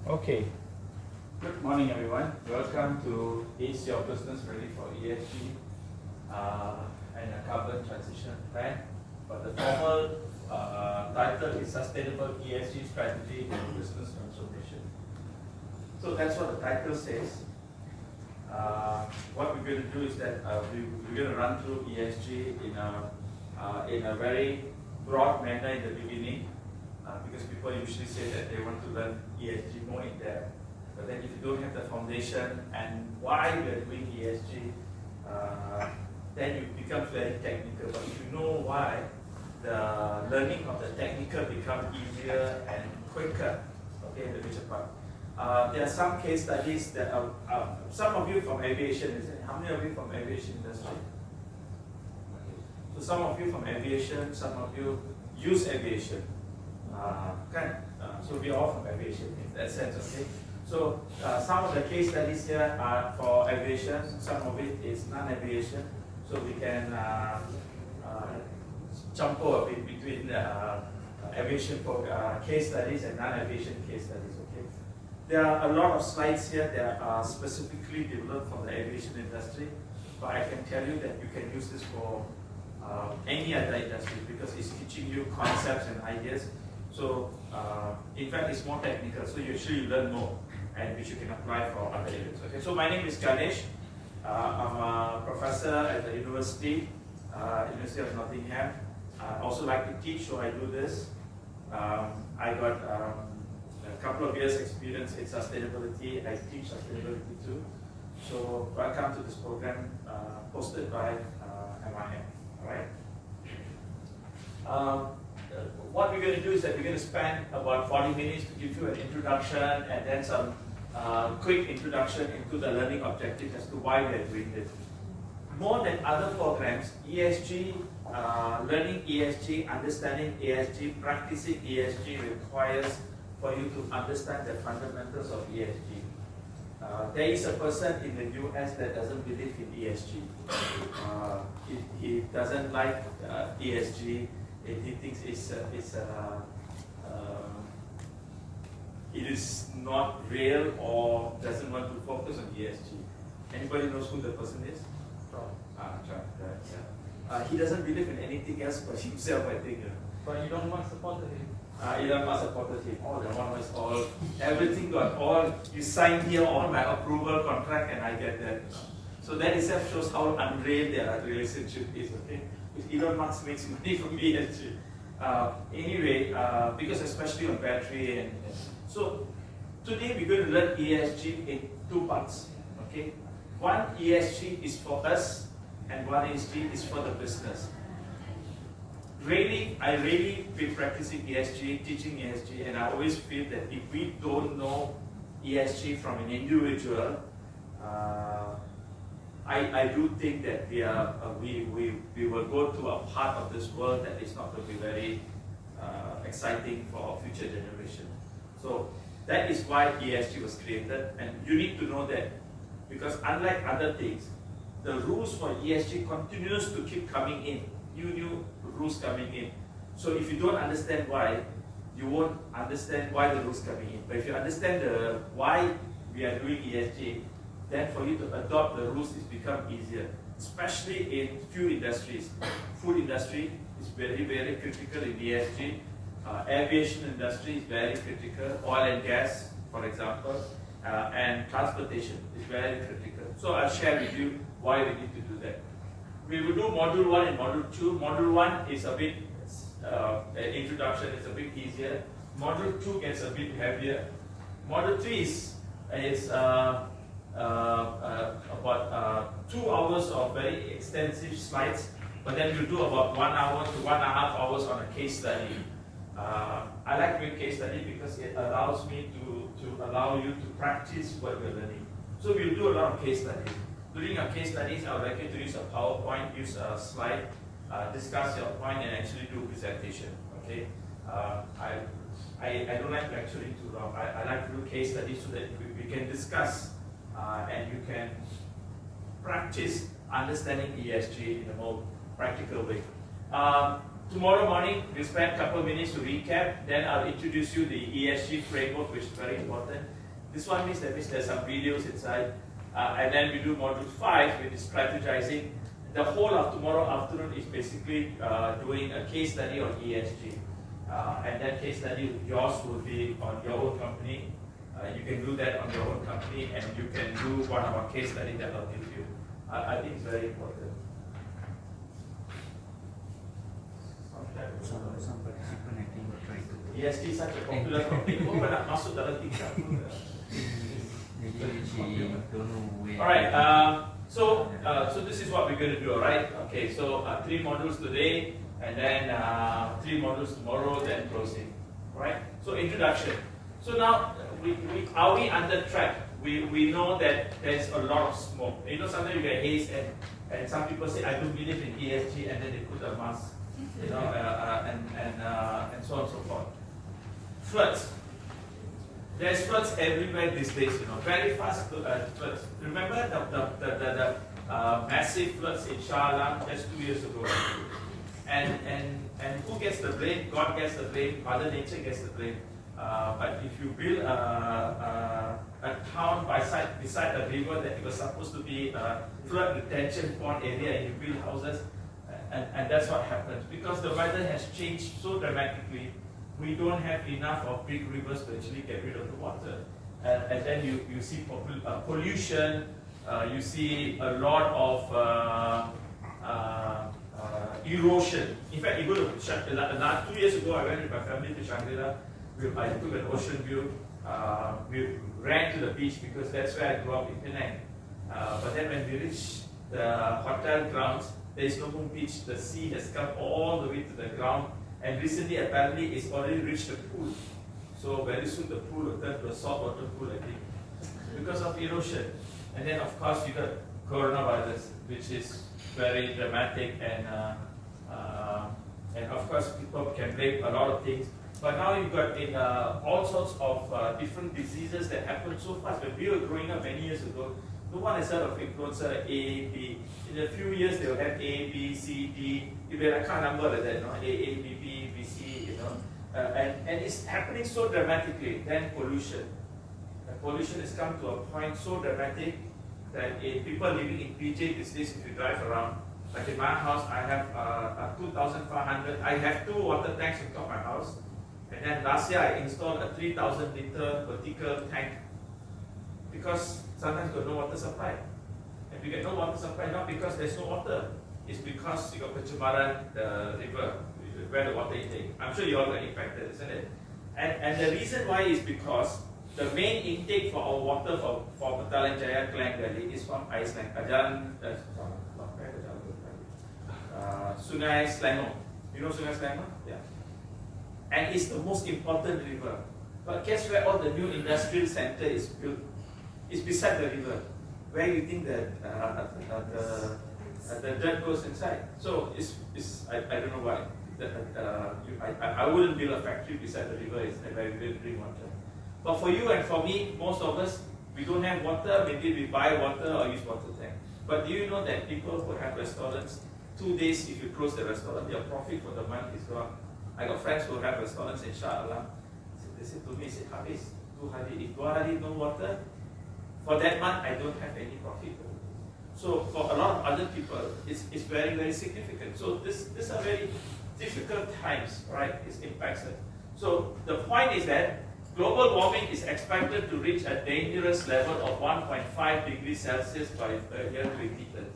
Okay. Good morning, everyone. Welcome to Is Your Business Ready for ESG and a Carbon Transition Plan? But the formal title is Sustainable ESG Strategy and Business Transformation. So that's what the title says. What we're going to do is that we're going to run through ESG in a very broad manner in the beginning. Because people usually say that they want to learn ESG more in depth. But then if you don't have the foundation and why we are doing ESG, then it becomes very technical. But if you know why, the learning of the technical becomes easier and quicker, okay, in the future part. There are some case studies that are, some of you from aviation, is it? How many of you from aviation industry? Okay. So some of you from aviation, some of you use aviation. So we are all from aviation in that sense, okay? So some of the case studies here are for aviation, some of it is non-aviation, so we can jump a bit between aviation case studies and non-aviation case studies, okay? There are a lot of slides here that are specifically developed for the aviation industry, but I can tell you that you can use this for any other industry because it's teaching you concepts and ideas. So, in fact, it's more technical, so you learn more, and which you can apply for other areas. Okay, so my name is Ganesh. I'm a professor at the University of Nottingham. I also like to teach, so I do this. I got a couple of years experience in sustainability. I teach sustainability too. So, welcome to this program hosted by MIM. All right. What we're going to do is that we're going to spend about 40 minutes to give you an introduction and then some quick introduction into the learning objective as to why we are doing this. More than other programs, ESG, learning ESG, understanding ESG, practicing ESG requires for you to understand the fundamentals of ESG. There is a person in the US that doesn't believe in ESG. He doesn't like ESG. He thinks it is not real or doesn't want to focus on ESG. Anybody knows who the person is? He doesn't believe in anything else but himself, I think. But you don't want supported him. Elon Musk supported him. Everything got all. You signed here all my approval contract, and I get that. So that itself shows how unreal their relationship is. Okay. Elon Musk makes money from ESG. Anyway, because especially on battery and so today we're going to learn ESG in two parts. Okay, one ESG is for us, and one ESG is for the business. I really been practicing ESG, teaching ESG, and I always feel that if we don't know ESG from an individual, I do think that we will go to a part of this world that is not going to be very exciting for our future generation. So that is why ESG was created, and you need to know that because unlike other things, the rules for ESG continues to keep coming in, new rules coming in. So if you don't understand why, you won't understand why the rules coming in. But if you understand why we are doing ESG, then for you to adopt the rules, it's become easier, especially in few industries. Food industry is very, very critical in ESG. Aviation industry is very critical. Oil and gas, for example, and transportation is very critical. So I'll share with you why we need to do that. We will do Module 1 and Module 2. Module 1 is a bit, an introduction, it's a bit easier. Module 2 gets a bit heavier. Module 3 is about 2 hours of very extensive slides, but then you do about 1 hour to 1.5 hours on a case study. I like doing case study because it allows me to allow you to practice what you're learning. So we'll do a lot of case studies. During our case studies, I would like you to use a PowerPoint, use a slide, discuss your point, and actually do presentation. Okay. I don't like lecturing too long. I like to do case studies so that we can discuss and you can practice understanding ESG in a more practical way. Tomorrow morning, we'll spend a couple of minutes to recap. Then I'll introduce you the ESG framework, which is very important. This one means there's some videos inside. And then we do module 5, which is strategizing. The whole of tomorrow afternoon is basically doing a case study on ESG. And that case study of yours will be on your own company. You can do that on your own company, and you can do one of our case study that I'll give you. I think it's very important. Some participant I think will try to. ESG is such a popular topic. Oh, nak masuk dalam tingkat pun. Maybe she don't know where. Alright, so this is what we're going to do, alright? Okay, so 3 modules today, and then 3 modules tomorrow, then closing. Alright, so introduction. So now, are we under track? We know that there's a lot of smoke. You know, sometimes you get haze, and some people say, I don't believe in ESG, and then they put a mask, you know, and so on and so forth. Floods. There's floods everywhere these days, you know, very fast floods. Remember the massive floods in Shah Alam just 2 years ago? And who gets the blame? God gets the blame, Mother Nature gets the blame. But if you build a town beside a river that was supposed to be a flood retention pond area, and you build houses, and that's what happens. Because the weather has changed so dramatically, we don't have enough of big rivers to actually get rid of the water. And then you see pollution, you see a lot of erosion. In fact, you go to 2 years ago, I went with my family to Shangri-La. I took an ocean view. We ran to the beach because that's where I grew up in Penang. But then when we reached the hotel grounds, there is no more beach. The sea has come all the way to the ground. And recently, apparently, it's already reached the pool. So very soon, the pool will turn to a saltwater pool, I think, because of erosion. And then, of course, you got coronavirus, which is very dramatic, and of course, people can blame a lot of things. But now you've got all sorts of different diseases that happen so fast. When we were growing up many years ago, no one has heard of influenza A, B. In a few years, they will have A, B, C, D. You will have a number like that, no? A, B, B, B, C, you know. And it's happening so dramatically. Then pollution. Pollution has come to a point so dramatic that people living in PJ these days, if you drive around, like in my house, I have 2,500. I have 2 water tanks on top of my house. And then last year, I installed a 3,000 liter vertical tank because sometimes you got no water supply. And we get no water supply not because there's no water. It's because you got pencemaran, the river, where the water intake. I'm sure you all got impacted, isn't it? And the reason why is because the main intake for our water for Petaling Jaya Klang Valley is from Iceland. Sungai Selangor. You know Sungai Selangor? Yeah. And it's the most important river. But guess where all the new industrial center is built? It's beside the river. Where you think that the dirt goes inside. So I don't know why. I wouldn't build a factory beside the river where we will drink water. But for you and for me, most of us, we don't have water. Maybe we buy water or use water tank. But do you know that people who have restaurants, 2 days if you close the restaurant, their profit for the month is gone. I got friends who have restaurants in Shah Alam. They said to me, Habis, 2 hari, if 2 hari no water, for that month I don't have any profit. So for a lot of other people, it's very, very significant. So these are very difficult times, right? It impacts it. So the point is that global warming is expected to reach a dangerous level of 1.5 degrees Celsius by the year 2030.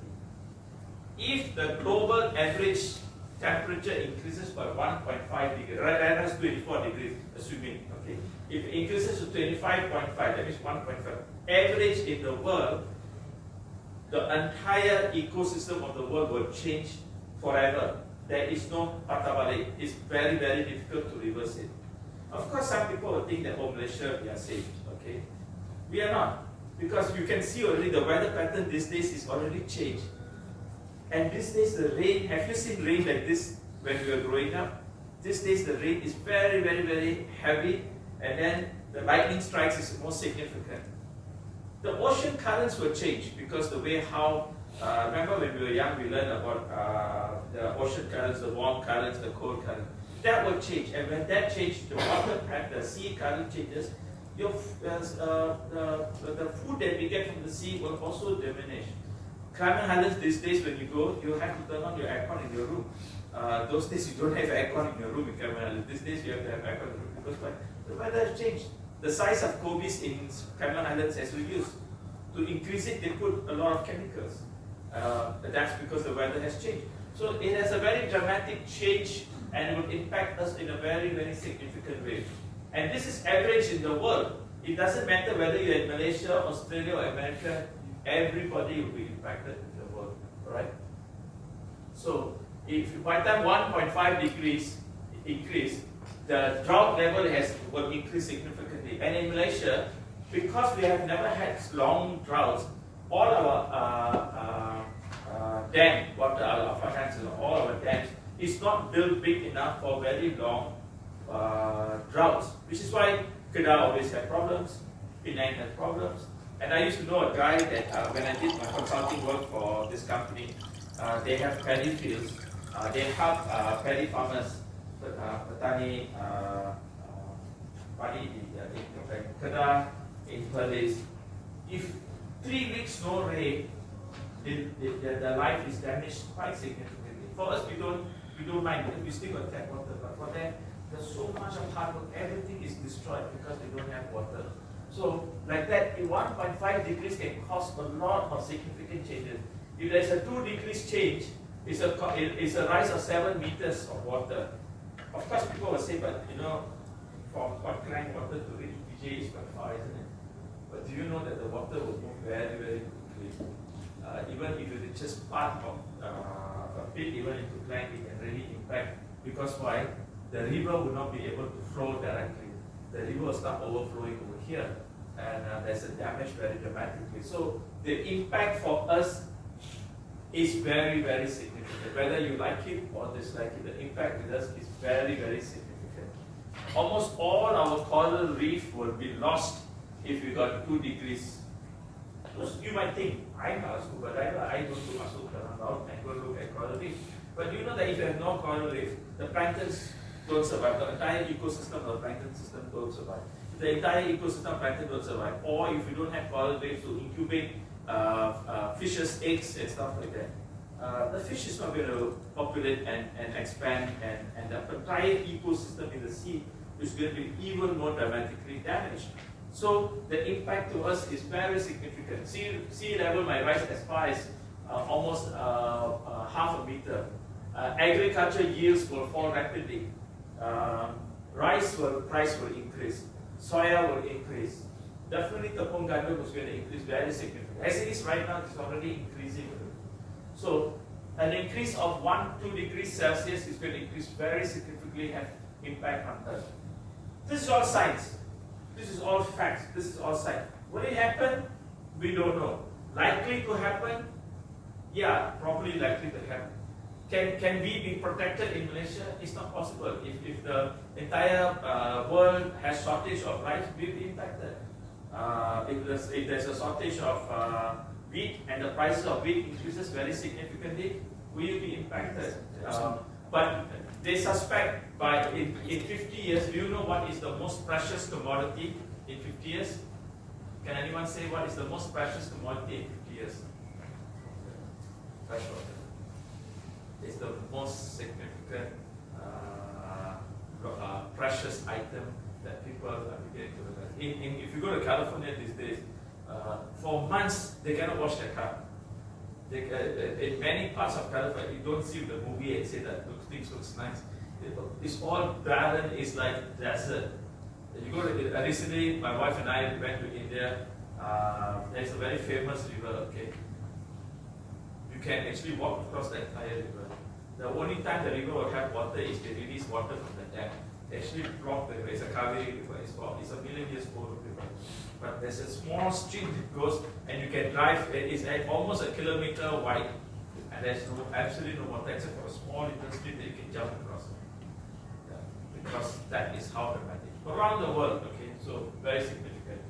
If the global average temperature increases by 1.5 degrees, right, that's 24 degrees, assuming, okay. If it increases to 25.5, that means 1.5. Average in the world, the entire ecosystem of the world will change forever. There is no patah balik. It's very, very difficult to reverse it. Of course, some people will think that, oh, Malaysia, we are safe, okay? We are not. Because you can see already the weather pattern these days is already changed. And these days the rain, have you seen rain like this when we were growing up? These days the rain is very, very, very heavy, and then the lightning strikes is more significant. The ocean currents will change because the way how Remember when we were young, we learned about the ocean currents, the warm currents, the cold currents. That will change, and when that changes, the water and the sea current changes, the food that we get from the sea will also diminish. Cayman Islands these days, when you go, you have to turn on your aircon in your room. Those days you don't have aircon in your room in Cayman Islands. These days you have to have aircon in your room because the weather has changed. The size of Kobe's in Cayman Islands has reduced. To increase it, they put a lot of chemicals. That's because the weather has changed. So it has a very dramatic change and it will impact us in a very, very significant way. And this is average in the world. It doesn't matter whether you're in Malaysia, Australia, or America, everybody will be impacted in the world. Alright? So if by the time 1.5 degrees increase, the drought level will increase significantly. And in Malaysia, because we have never had long droughts, all our dam, water, our finances, all our dams, is not built big enough for very long droughts, which is why Kedah always had problems, Penang had problems. And I used to know a guy that when I did my consulting work for this company, they have paddy fields. They help paddy farmers, petani, padi in Kedah, in Perlis. If 3 weeks no rain, the life is damaged quite significantly. For us, we don't mind because we still got tap water, but for them, there's so much of hard work. Everything is destroyed because they don't have water. So, like that, 1.5 degrees can cause a lot of significant changes. If there's a 2 degrees change, it's a rise of 7 meters of water. Of course, people will say, but from Port Klang water to reach PJ is quite far, isn't it? But do you know that the water will move very, very quickly? Even if it is just part of a pit, even into Klang, it can really impact. Because why? The river will not be able to flow directly. The river will start overflowing over here, and there's a damage very dramatically. So the impact for us is very, very significant. Whether you like it or dislike it, the impact with us is very, very significant. Almost all our coral reef will be lost if we got 2 degrees. You might think, I'm a scuba diver, I don't do masuk dalam laut and go look at coral reef. But you know that if you have no coral reef, the planktons don't survive. The entire ecosystem of the plankton system don't survive. The entire ecosystem of plankton don't survive. Or if you don't have coral reefs to incubate fishes' eggs and stuff like that, the fish is not going to populate and expand, and the entire ecosystem in the sea is going to be even more dramatically damaged. So the impact to us is very significant. Sea level might rise as far as almost half a meter. Agriculture yields will fall rapidly. Price will increase. Soya will increase. Definitely tepung gandum is going to increase very significantly. As it is right now, it's already increasing. So an increase of 1-2 degrees Celsius is going to increase very significantly, have impact on Earth. This is all science. This is all facts. This is all science. Will it happen? We don't know. Likely to happen? Yeah, probably likely to happen. Can we be protected in Malaysia? It's not possible. If the entire world has shortage of rice, we'll be impacted. If there's a shortage of wheat and the prices of wheat increases very significantly, we'll be impacted. But they suspect in 50 years, do you know what is the most precious commodity in 50 years? Can anyone say what is the most precious commodity in 50 years? Fresh water. It's the most significant precious item that people are beginning to realize. If you go to California these days, for months they cannot wash their car. In many parts of California, you don't see the movie and say that things looks nice. It's all barren. It's like desert. You go to recently, my wife and I went to India. There's a very famous river. Okay, you can actually walk across the entire river. The only time the river will have water is they release water from the dam. They actually block the river. It's a Kaveri river. It's a million years old river. But there's a small stream that goes, and you can drive. It's almost a kilometer wide, and there's absolutely no water except for a small little stream that you can jump across. Yeah, because that is how dramatic. Around the world, okay, so very significant.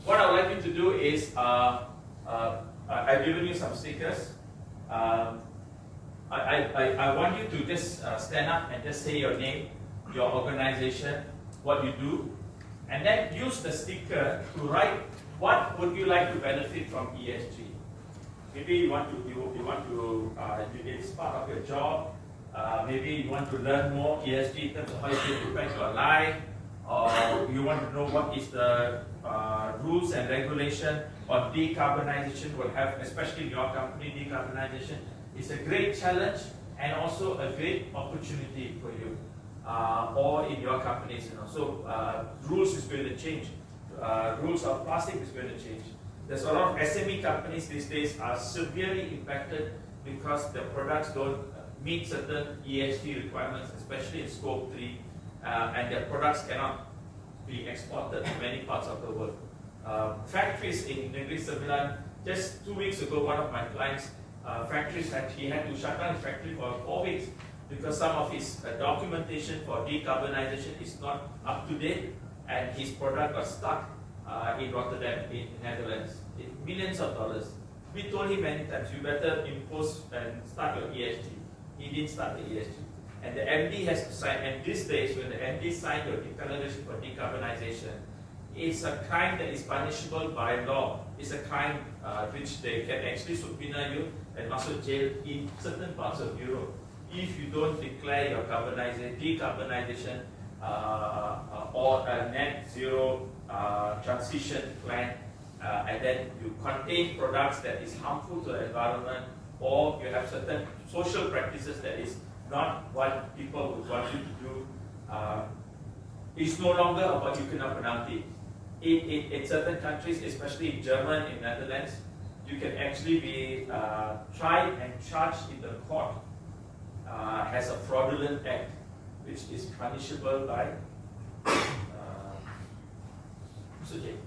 What I would like you to do is I've given you some stickers. I want you to just stand up and just say your name, your organization, what you do, and then use the sticker to write what would you like to benefit from ESG. Maybe you want to it's part of your job. Maybe you want to learn more ESG in terms of how you can impact your life, or you want to know what is the rules and regulation on decarbonization will have, especially in your company. Decarbonization is a great challenge and also a great opportunity for you, or in your companies. So rules is going to change. Rules of plastic is going to change. There's a lot of SME companies these days are severely impacted because the products don't meet certain ESG requirements, especially in scope 3, and their products cannot be exported to many parts of the world. Factories in Negeri Sembilan, just 2 weeks ago, one of my clients' factories he had to shut down his factory for 4 weeks because some of his documentation for decarbonization is not up to date, and his product got stuck in Rotterdam, in Netherlands, millions of dollars. We told him many times, you better impose and start your ESG. He didn't start the ESG. And the MD has to sign, and these days when the MD signed your declaration for decarbonization, it's a crime that is punishable by law. It's a crime which they can actually subpoena you and also jail in certain parts of Europe if you don't declare your decarbonization or a net zero transition plan, and then you contain products that is harmful to the environment, or you have certain social practices that is not what people would want you to do. It's no longer about you cannot penalty. In certain countries, especially in Germany, in Netherlands, you can actually be tried and charged in the court as a fraudulent act, which is punishable by jail.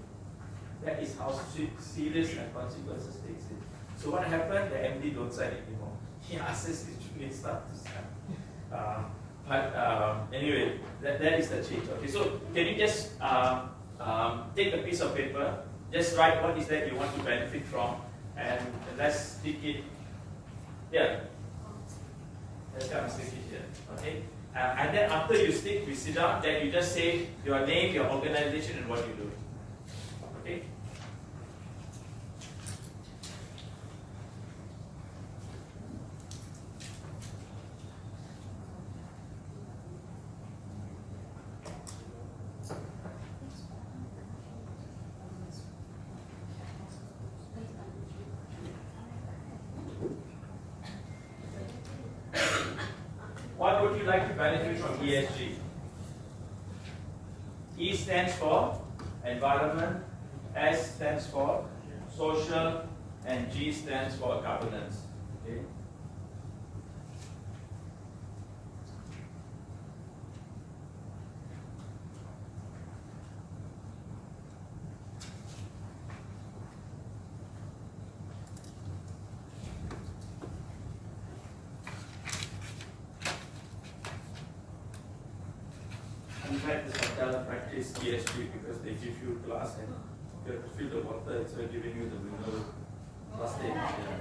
That is how serious and consequences takes it. So what happened? The MD don't sign it anymore. He asks his junior staff to sign. Anyway, that is the change. Okay, so can you just take a piece of paper, just write what is that you want to benefit from, and let's stick it here. Let's come and stick it here. Okay. And then after you stick, we sit down, then you just say your name, your organization, and what you do. Okay? What would you like to benefit from ESG? E stands for environment, S stands for social, and G stands for governance. Okay? In fact, this hotel practice ESG because they give you glass and you have to fill the water, it's giving you the mineral plastic. Yeah.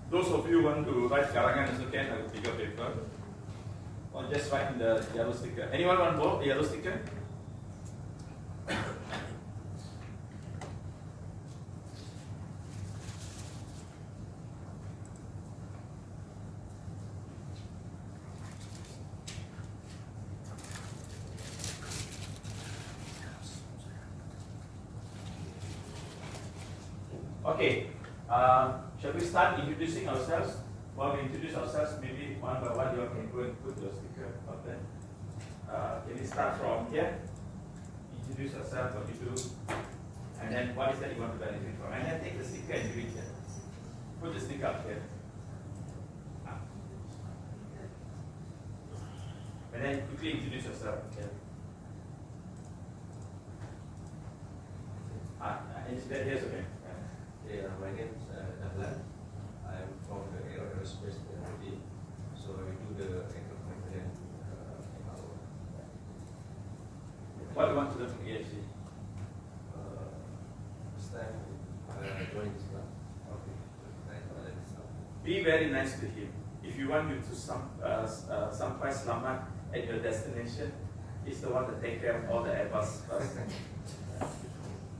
Those of you who want to write karangan also can have a bigger paper, or just write in the yellow sticker. Anyone want both yellow sticker? Okay, shall we start introducing ourselves? While we introduce ourselves, maybe one by one you all can go and put your sticker up there. Can we start from here? Introduce yourself, what you do, and then what is that you want to benefit from. And then take the sticker and do it here. Put the sticker up here. And then quickly introduce yourself here. Here's okay. Yeah, my name is Dahlan. I'm from the aerospace technology. So I do the aircraft maintenance What do you want to learn from ESG? First time join this club. Okay. First time this club. Be very nice to him. If you want you to sampai selamat at your destination, he's the one that take care of all the Airbus first.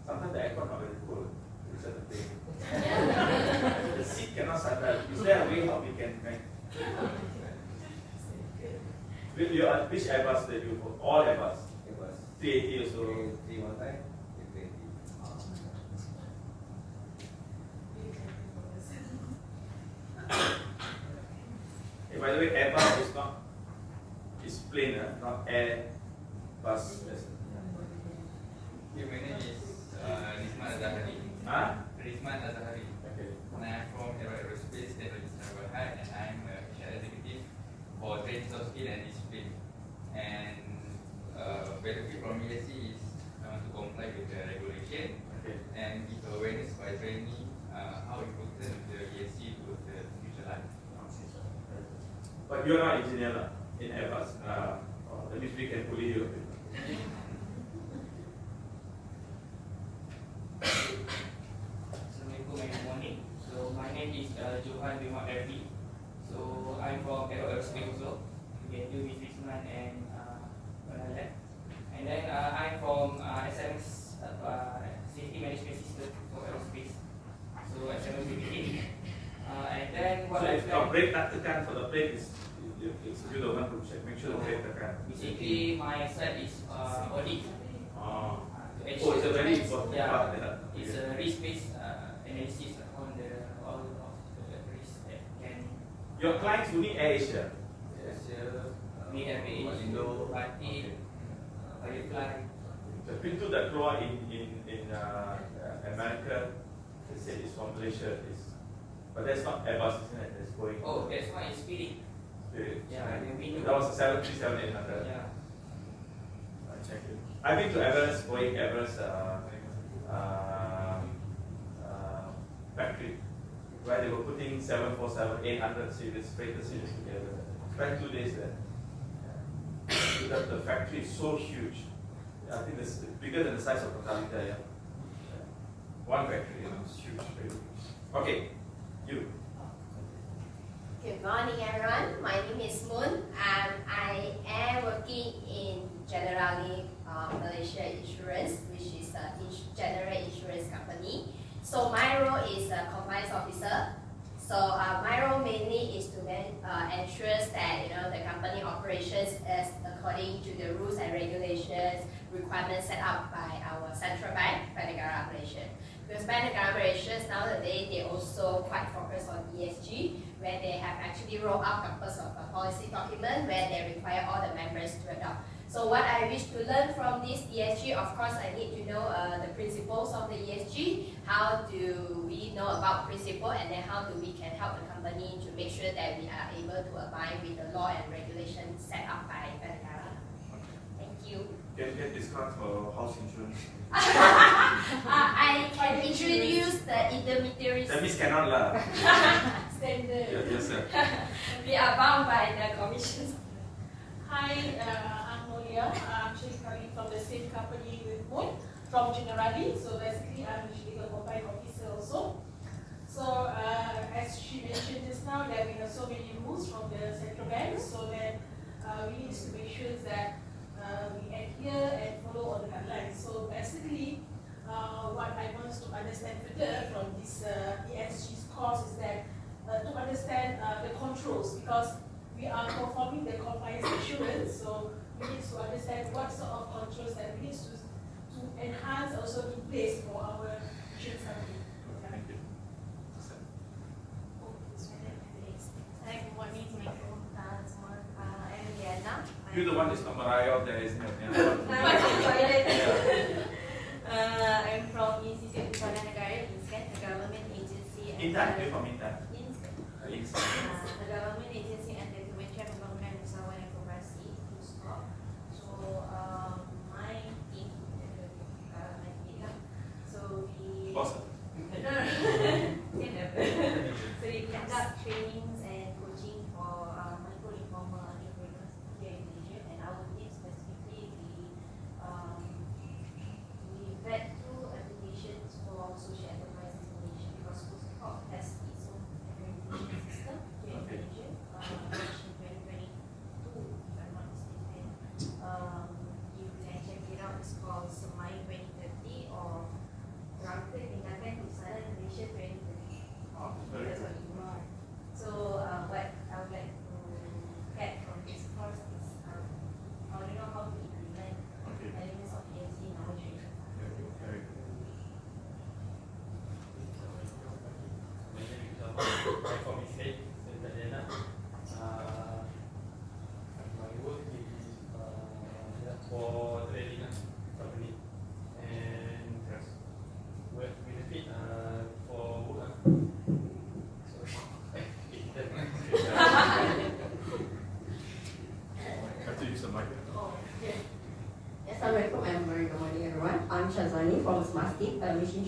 Sometimes the aircon not very cool. It's the thing. The seat cannot settle. Is there a way how we can make? Which Airbus did you for? All Airbus? It was 380 or so. 3 one time, 320. Hey, by the way, Airbus is not, it's plane, not Airbus. Okay, my name is Ganesh Nadarajah. Huh? Ganesh Nadarajah. Okay. And I'm from Aerospace Technology Nadarajah, and I'm a HR executive for training soft skill and discipline. And benefit from ESG is I want to comply with the regulation Okay. and give awareness by training how important the ESG to the future life. But you're not engineer lah, in Airbus. That means we can bully you a bit. Assalamualaikum and good morning. So my name is Johan Bima Erdi. So I'm from Aerospace also, together with Rizman and Bernadette. And then I'm from SMS Safety Management System for Aerospace. So SMS BPT. And then what So I've if your done, brake tak tekan for the plate is you the one to check, make sure the brake tekan. basically my side is audit. Oh. To Oh, ensure it's a very that- important yeah, part there. it's a risk-based analysis on all of the risks that can Your clients only Air Asia. Asia, meet every Indo, Batik, Firefly. The pintu that keluar in America, they said it's from Malaysia. But that's not Airbus, isn't it? It's going. Oh, that's why it's Spirit. Spirit. Yeah, the window. That was a 737-800. Yeah. I check it. I've been to Everest, Boeing Everest factory, where they were putting 747-800 series, freighter series together. Spent 2 days there. The factory is so huge. I think it's bigger than the size of Totalita. Yeah. One factory, it's huge. Very huge. Okay, you. Good morning, everyone. My name is Moon, and I am working in Generali Malaysia Insurance, which is a general insurance company. So my role is a compliance officer. So my role mainly is to ensure that the company operations is according to the rules and regulations requirements set up by our central bank, Bank Negara Malaysia. Because Bank Negara Malaysia nowadays they also quite focus on ESG, where they have actually rolled out a couple of policy document where they require all the members to adopt. So what I wish to learn from this ESG, of course, I need to know the principles of the ESG. How do we know about principle, and then how do we can help the company to make sure that we are able to abide with the law and regulations set up by Bank Negara. Thank you. Get discount for house insurance. I can introduce the intermediaries. That means cannot lah. Standard. Yes, sir. We are bound by the commissions. Hi, I'm Nolia. I'm actually coming from the same company with Moon, from Generali. So basically, I'm the legal compliance officer also. So as she mentioned just now, that we have so many rules from the central bank, so that we need to make sure that we adhere and follow all the guidelines. So basically, what I want to understand further from this ESG course is that to understand the controls, because we are performing the compliance assurance, so we need to understand what sort of controls that we need to enhance also in place for our insurance company. Thank you. Hi, good morning, semua. I'm Diana. You're the one that's not Mariah, there is no. I'm from Institute Kepala Negara, INSCAN, a government agency. Intan, you're from Intan. INSCAN. Intan. A government agency under Kementerian Pembangunan Usahawan dan Koperasi, KUSKOP. So, my team, so we... Awesome. So we conduct trainings and coaching for micro informal entrepreneurs here in Malaysia, and our team specifically we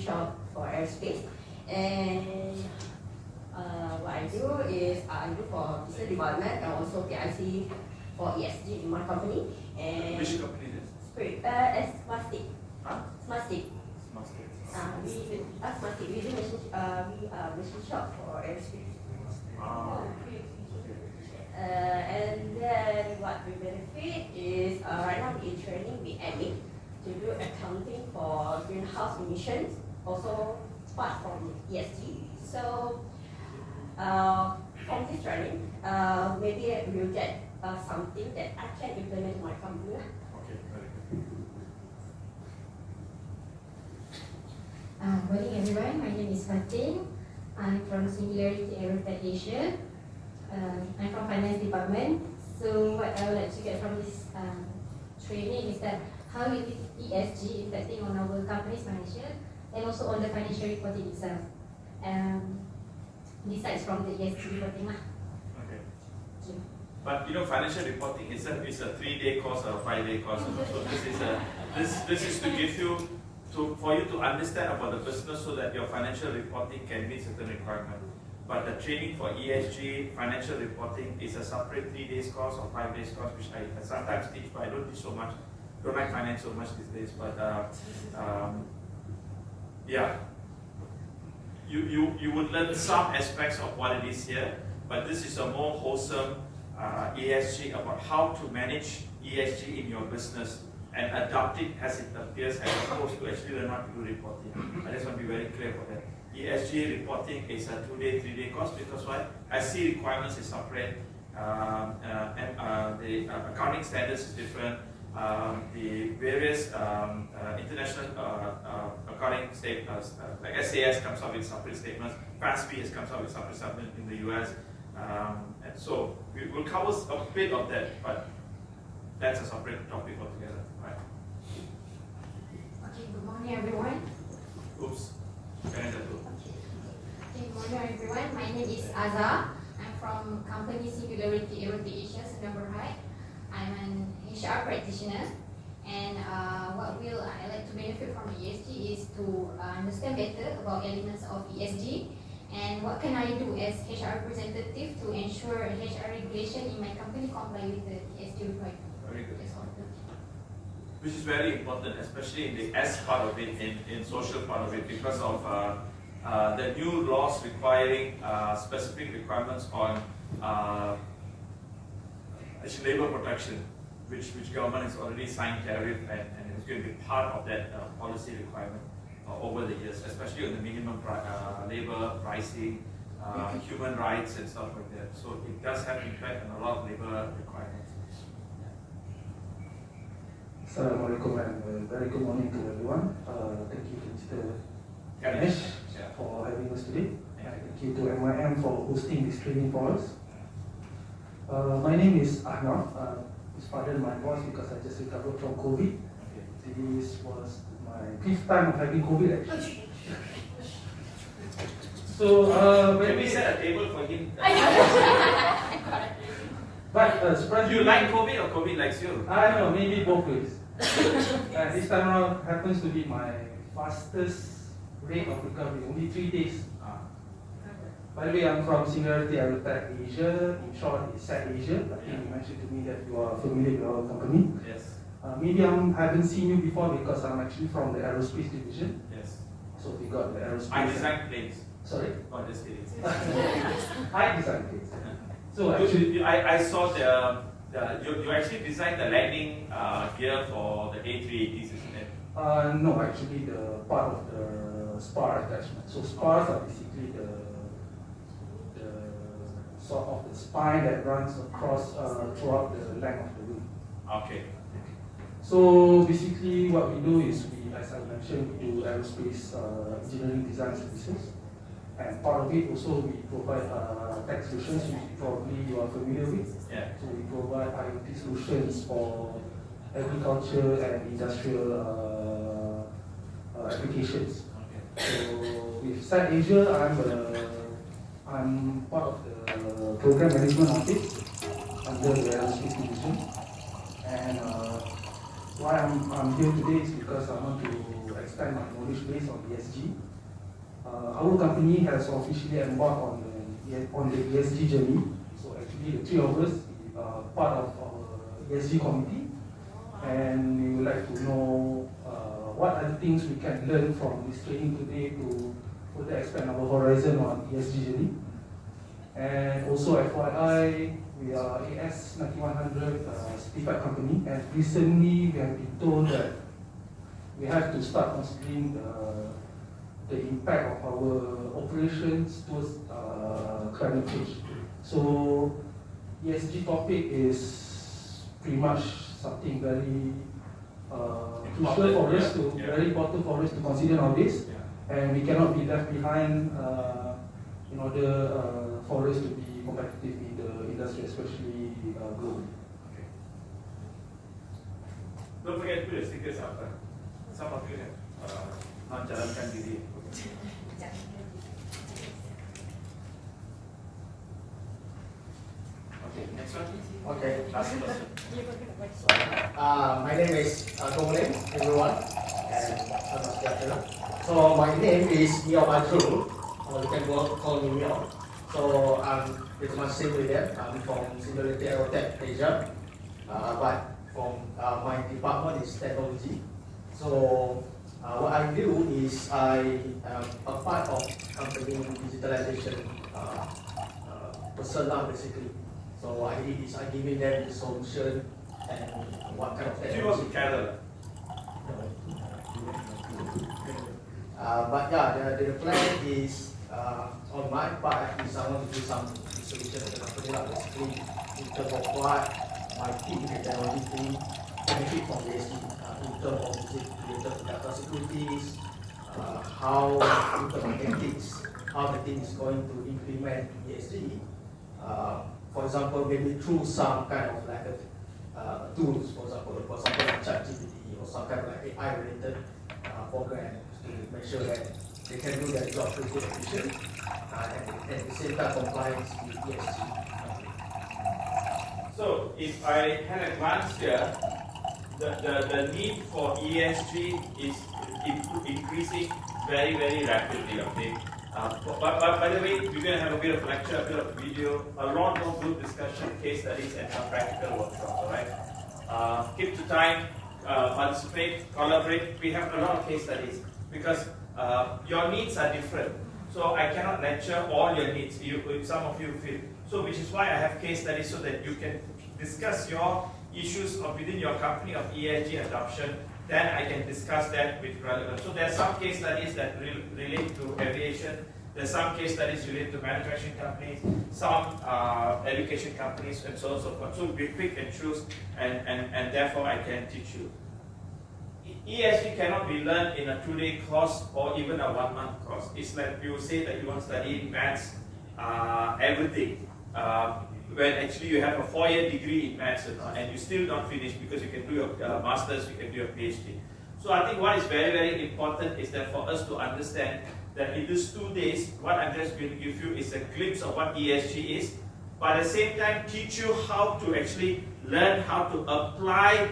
shop for aerospace. And what I do is I do for business development and also PIC for ESG in my company. And Which company is this? Spirit, as Smart Stick. Huh? Smart Stick. Smart Stick. Smart Stick. We do machine shop for aerospace. And then what we benefit is right now in training we aim to do accounting for greenhouse emissions, also part from ESG. So from this training, maybe we'll get something that I can implement in my company. Okay, very good. Good morning everyone, my name is Fatin. I'm from Singularity Aerotech Asia. I'm from Finance Department. So what I would like to get from this training is that how ESG impacting on our company's financial and also on the financial reporting itself. Besides from the ESG reporting lah. Okay. But you know, financial reporting is a 3-day course or a 5-day course. So this is to give you for you to understand about the business so that your financial reporting can meet certain requirements. But the training for ESG financial reporting is a separate 3 days course or 5 days course, which I sometimes teach, but I don't teach so much. Don't like finance so much these days. But yeah, you would learn some aspects of what it is here, but this is a more wholesome ESG about how to manage ESG in your business and adopt it as it appears, as opposed to actually learn how to do reporting. I just want to be very clear about that. ESG reporting is a 2-day, 3-day course because why? SC requirements is separate, and the accounting standards is different. The various international accounting statements, like SAS comes up with separate statements, FASB comes up with separate statements in the US, and so we will cover a bit of that, but that's a separate topic altogether. Right? Okay, good morning everyone. Oops. Okay, good morning everyone. My name is Azhar. I'm from company Singularity Aerotech Asia, Sdn. I'm an HR practitioner, and what will I like to benefit from ESG is to understand better about elements of ESG and what can I do as HR representative to ensure HR regulation in my company comply with the ESG requirement. Very good. Which is very important, especially in the S part of it, in social part of it, because of the new laws requiring specific requirements on actually labor protection, which government has already signed tariff and it's going to be part of that policy requirement over the years, especially on the minimum labor pricing, human rights and stuff like that. So it does have impact on a lot of labor requirements. Assalamualaikum and very good morning to everyone. Thank you to Mr. Ganesh for having us today. Thank you to MIM for hosting this training for us. My name is Arnav. Please pardon my voice because I just recovered from COVID. This was my 5th time of having COVID actually. So can we set a table for him? But surprisingly, you like COVID or COVID likes you? I know, maybe both ways. This time around happens to be my fastest rate of recovery, only 3 days. By the way, I'm from Singularity Aerotech Asia. In short, it's SAT Asia. I think you mentioned to me that you are familiar with our company. Yes. Maybe I haven't seen you before because I'm actually from the aerospace division. Yes. So we got the aerospace. I design planes. Sorry? Oh, just kidding. I design planes. So actually, I saw you actually designed the landing gear for the A380s, isn't it? No, actually the part of the spar attachment. So spars are basically the sort of the spine that runs across throughout the length of the wing. Okay. So basically what we do is as I mentioned, we do aerospace engineering design services. And part of it also we provide tech solutions which probably you are familiar with. Yeah. So we provide IoT solutions for agriculture and industrial applications. Okay. So with SAT Asia, I'm part of the program management office under the aerospace division. And why I'm here today is because I want to expand my knowledge base on ESG. Our company has officially embarked on the ESG journey. So actually the three of us are part of our ESG committee, and we would like to know what are the things we can learn from this training today to further expand our horizon on ESG journey. And also FYI, we are AS 9100 certified company, and recently we have been told that we have to start considering the impact of our operations towards climate change. So ESG topic is pretty much something very crucial for us to, very important for us to consider nowadays, and we cannot be left behind in order for us to be competitive in the industry, especially globally. Okay. Don't forget to put the stickers up. Some of you have not jalankan diri. Okay, next one. Okay. Last question. My name is Donglen, everyone, and so my name is Mio Badrul, or you can call me Mio. So I'm pretty much same with them. I'm from Singularity Aerotech Asia, but from my department is technology. So what I do is I am a part of company digitalization personnel basically. So what I did is I giving them the solution and what kind of Do you work technology. with Canada? But yeah, the plan is on my part is I want to do some solution of the company lah, basically in terms of what my team, the technology team, benefit from ESG in terms of is it related to data securities, how in terms of ethics, how the team is going to implement ESG. For example, maybe through some kind of like tools, for example like ChatGPT or some kind of like AI related program to make sure that they can do their job pretty efficient and at the same time compliance with ESG. So if I had a glance here, the need for ESG is increasing very, very rapidly. Okay. But by the way, we're going to have a bit of lecture, a bit of video, a lot more group discussion, case studies, and some practical workshops. All right. Keep to time, participate, collaborate. We have a lot of case studies because your needs are different. So I cannot lecture all your needs. Some of you feel so, which is why I have case studies so that you can discuss your issues within your company of ESG adoption. Then I can discuss that with relevant. So there are some case studies that relate to aviation. There are some case studies related to manufacturing companies, some education companies, and so on and so forth. So we pick and choose, and therefore I can teach you. ESG cannot be learned in a 2-day course or even a 1-month course. It's like you say that you want to study maths, everything, when actually you have a 4-year degree in maths and you still not finished because you can do your master's, you can do your PhD. So I think what is very, very important is that for us to understand that in these 2 days, what I'm just going to give you is a glimpse of what ESG is, but at the same time teach you how to actually learn how to apply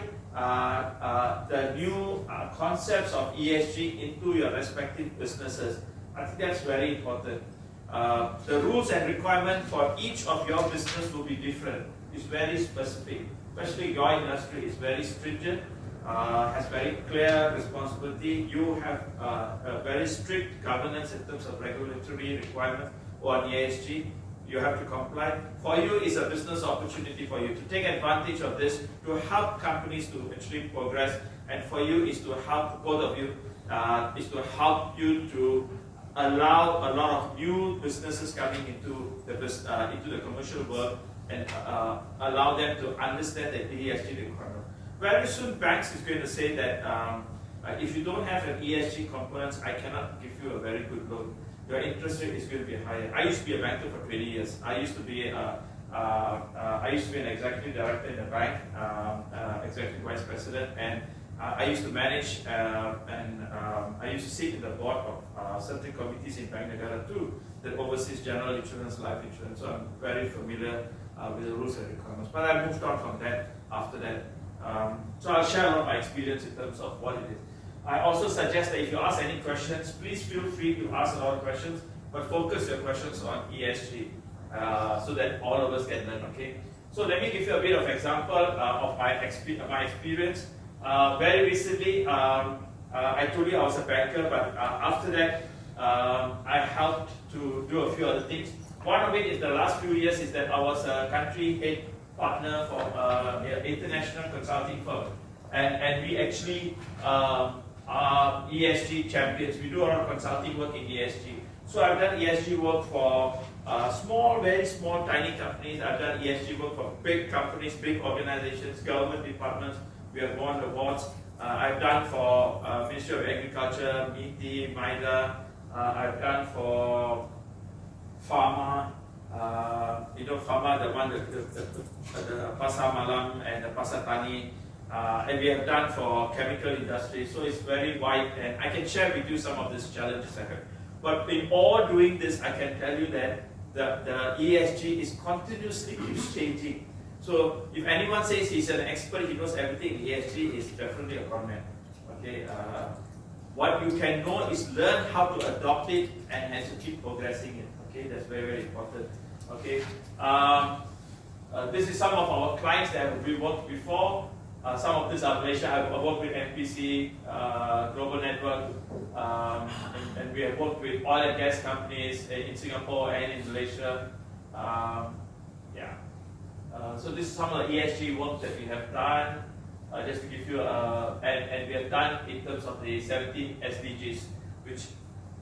the new concepts of ESG into your respective businesses. I think that's very important. The rules and requirements for each of your business will be different. It's very specific. Especially your industry is very stringent, has very clear responsibility. You have a very strict governance in terms of regulatory requirements on ESG. You have to comply. For you, it's a business opportunity for you to take advantage of this to help companies to actually progress, and for you is to help both of you is to help you to allow a lot of new businesses coming into the commercial world and allow them to understand the ESG requirement. Very soon, banks is going to say that if you don't have an ESG components, I cannot give you a very good loan. Your interest rate is going to be higher. I used to be a banker for 20 years. I used to be an executive director in a bank, executive vice president, and I used to manage and I used to sit in the board of certain committees in Bank Negara too that oversees general insurance, life insurance. So I'm very familiar with the rules and requirements. But I moved on from that after that. So I'll share a lot of my experience in terms of what it is. I also suggest that if you ask any questions, please feel free to ask a lot of questions, but focus your questions on ESG so that all of us can learn, okay? So let me give you a bit of example of my experience. Very recently, I told you I was a banker, but after that, I helped to do a few other things. One of it is the last few years is that I was a country head partner for an international consulting firm. And we actually are ESG champions. We do a lot of consulting work in ESG. So I've done ESG work for small, very small, tiny companies. I've done ESG work for big companies, big organizations, government departments. We have won awards. I've done for Ministry of Agriculture, MITI, MIDA. I've done for Pharma. Pharma, the one, the Pasar Malam and the Pasar Tani. And we have done for chemical industry. So it's very wide, and I can share with you some of these challenges I have. But in all doing this, I can tell you that the ESG is continuously keeps changing. So if anyone says he's an expert, he knows everything, ESG is definitely a comment. Okay. What you can know is learn how to adopt it and to keep progressing it. Okay, that's very, very important. Okay. This is some of our clients that we worked before. Some of these are Malaysia. I've worked with MPC, Global Network, and we have worked with oil and gas companies in Singapore and in Malaysia. So this is some of the ESG work that we have done. Just to give you, and we have done in terms of the 17 SDGs, which,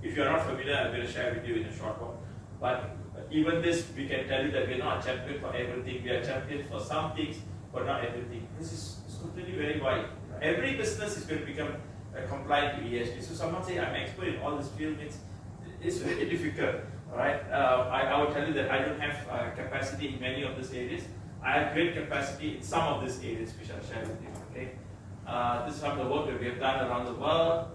if you are not familiar, I'm going to share with you in a short while. But even this, we can tell you that we are not a champion for everything. We are champions for some things, but not everything. This is completely very wide. Every business is going to become compliant to ESG. So someone say I'm expert in all this field, it's very difficult. Right? I will tell you that I don't have capacity in many of these areas. I have great capacity in some of these areas, which I'll share with you. Okay. This is some of the work that we have done around the world.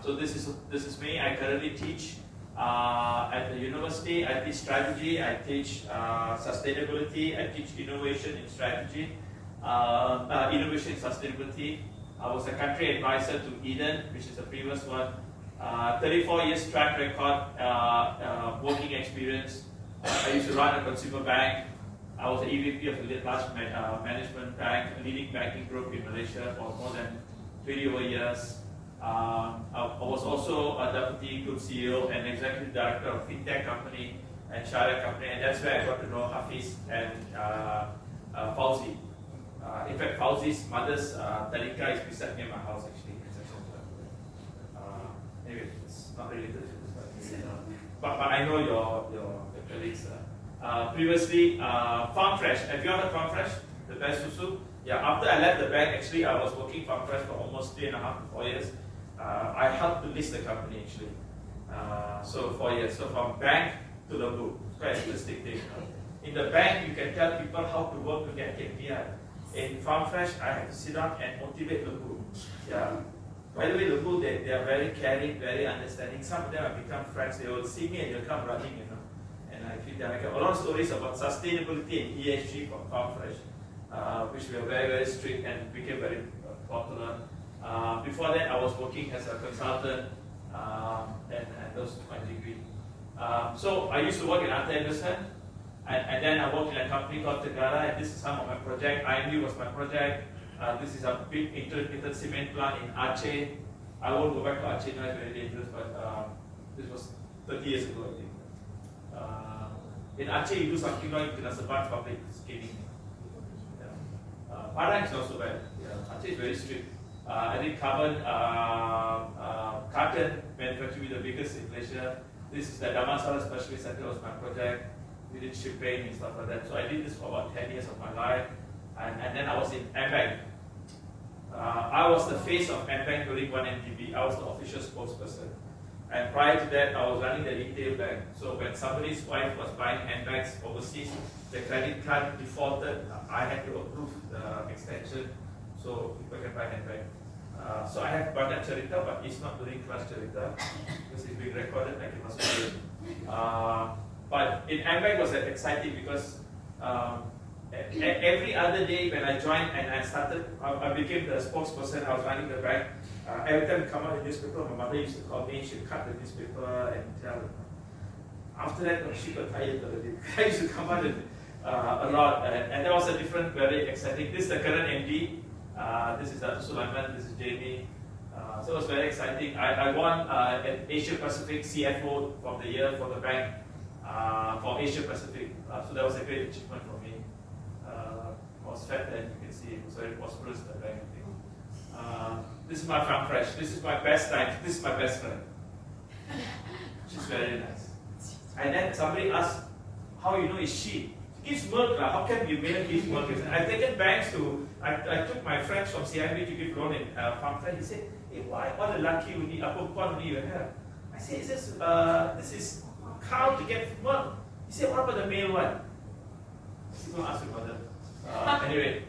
So this is me. I currently teach at the university. I teach strategy. I teach sustainability. I teach innovation in strategy. Innovation in sustainability. I was a country advisor to Eden, which is the previous one. 34 years track record, working experience. I used to run a consumer bank. I was the EVP of a large management bank, a leading banking group in Malaysia for more than 20 over years. I was also a deputy group CEO and executive director of fintech company and Sharia company, and that's where I got to know Hafiz and Fauzi. In fact, Fauzi's mother's Talika is beside me in my house actually. Anyway, it's not related to this, but I know your colleagues. Previously, Farm Fresh. Have you heard of Farm Fresh? The best susu? Yeah, after I left the bank, actually, I was working Farm Fresh for almost 3.5 to 4 years. I helped to list the company actually. So 4 years. So from bank to the book. It's quite an interesting thing. In the bank, you can tell people how to work to get KPI. In Farm Fresh, I have to sit down and motivate the group. Yeah. By the way, the group, they are very caring, very understanding. Some of them have become friends. They will see me and they'll come running, And I feel that I have a lot of stories about sustainability and ESG from Farm Fresh, which were very, very strict and became very popular. Before that, I was working as a consultant, and that was my degree. So I used to work in Arte Anderson, and then I worked in a company called Tegara, and this is some of my project. IMU was my project. This is a big integrated cement plant in Aceh. I won't go back to Aceh now, it's very dangerous, but this was 30 years ago, I think. In Aceh, you do something like Sebat public skinning. Padang is also bad. Aceh is very strict. I think carton manufacturing is the biggest in Malaysia. This is the Damansara Specialist Center, was my project. We did shipping and stuff like that. So I did this for about 10 years of my life. And then I was in MBank. I was the face of MBank during 1MDB. I was the official spokesperson. And prior to that, I was running the retail bank. So when somebody's wife was buying handbags overseas, the credit card defaulted, I had to approve the extension so people can buy handbag. So I have Badan Cerita, but it's not during class Cerita because it's being recorded, I can also do it. But in handbag was exciting because every other day when I joined and I became the spokesperson, I was running the bank. Every time we come out the newspaper, my mother used to call me, she'd cut the newspaper and tell. After that, she got tired already. I used to come out a lot, and that was a different, very exciting. This is the current MD. This is Dr. Sulaiman. This is Jamie. So it was very exciting. I won an Asia Pacific CFO of the year for the bank for Asia Pacific. So that was a great achievement for me. I was fat then, you can see it was very prosperous, the bank. This is my farm fresh. This is my best time. This is my best friend. She's very nice. And then somebody asked, how you know is she? She gives milk. How can you make give milk? I've taken banks to, I took my friends from CIB to give loan in farm fresh. He said, hey, why all the lucky you need, you have? I said, this is cow to get milk. He said, what about the male one? He's going to ask your mother. Anyway,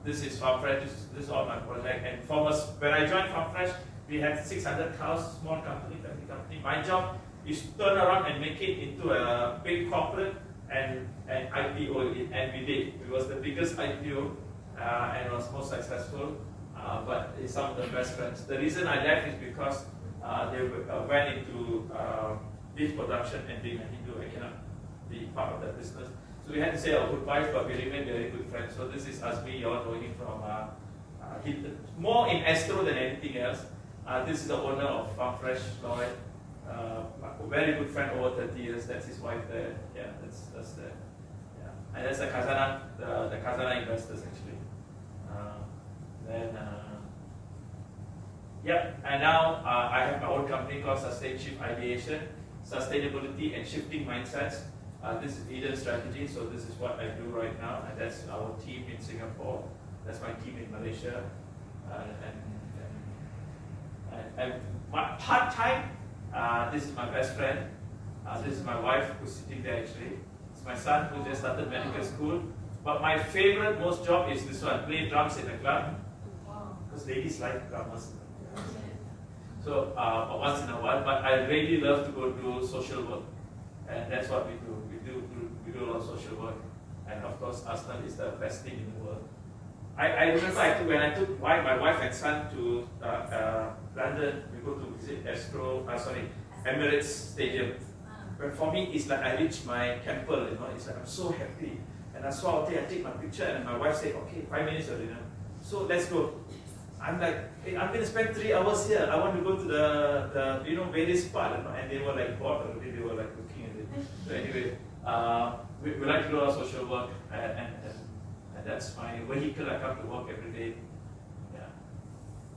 this is Farm Fresh. This is all my project. And when I joined Farm Fresh, we had 600 cows, small company, family company. My job is to turn around and make it into a big corporate and IPO it, and we did. It was the biggest IPO and was most successful. But it's some of the best friends. The reason I left is because they went into beef production and being a Hindu, I cannot be part of that business. So we had to say our goodbyes, but we remain very good friends. So this is Azmi, you all know him from more in Astro than anything else. This is the owner of Farm Fresh, Lloyd. A very good friend over 30 years. That's his wife there. Yeah, that's there. Yeah, and that's the Khazana, the Khazana investors actually. And now I have my own company called Sustain Shift Ideation, Sustainability and Shifting Mindsets. This is Eden Strategy, so this is what I do right now, and that's our team in Singapore. That's my team in Malaysia, and my part-time. This is my best friend. This is my wife who's sitting there actually. It's my son who just started medical school. But my favorite most job is this one, play drums in a club. Because ladies like drummers. So once in a while, but I really love to go do social work. And that's what we do. We do a lot of social work. And of course, Arsenal is the best team in the world. I remember when I took my wife and son to London, we go to visit Emirates Stadium. But for me, it's like I reach my temple, it's like I'm so happy. And I saw, I take my picture, and my wife said, okay, 5 minutes of dinner. So let's go. I'm like, hey, I'm going to spend 3 hours here. I want to go to the various part, and they were like bored already. They were like looking at it. So anyway, we like to do our social work, and that's my vehicle. I come to work every day. Yeah.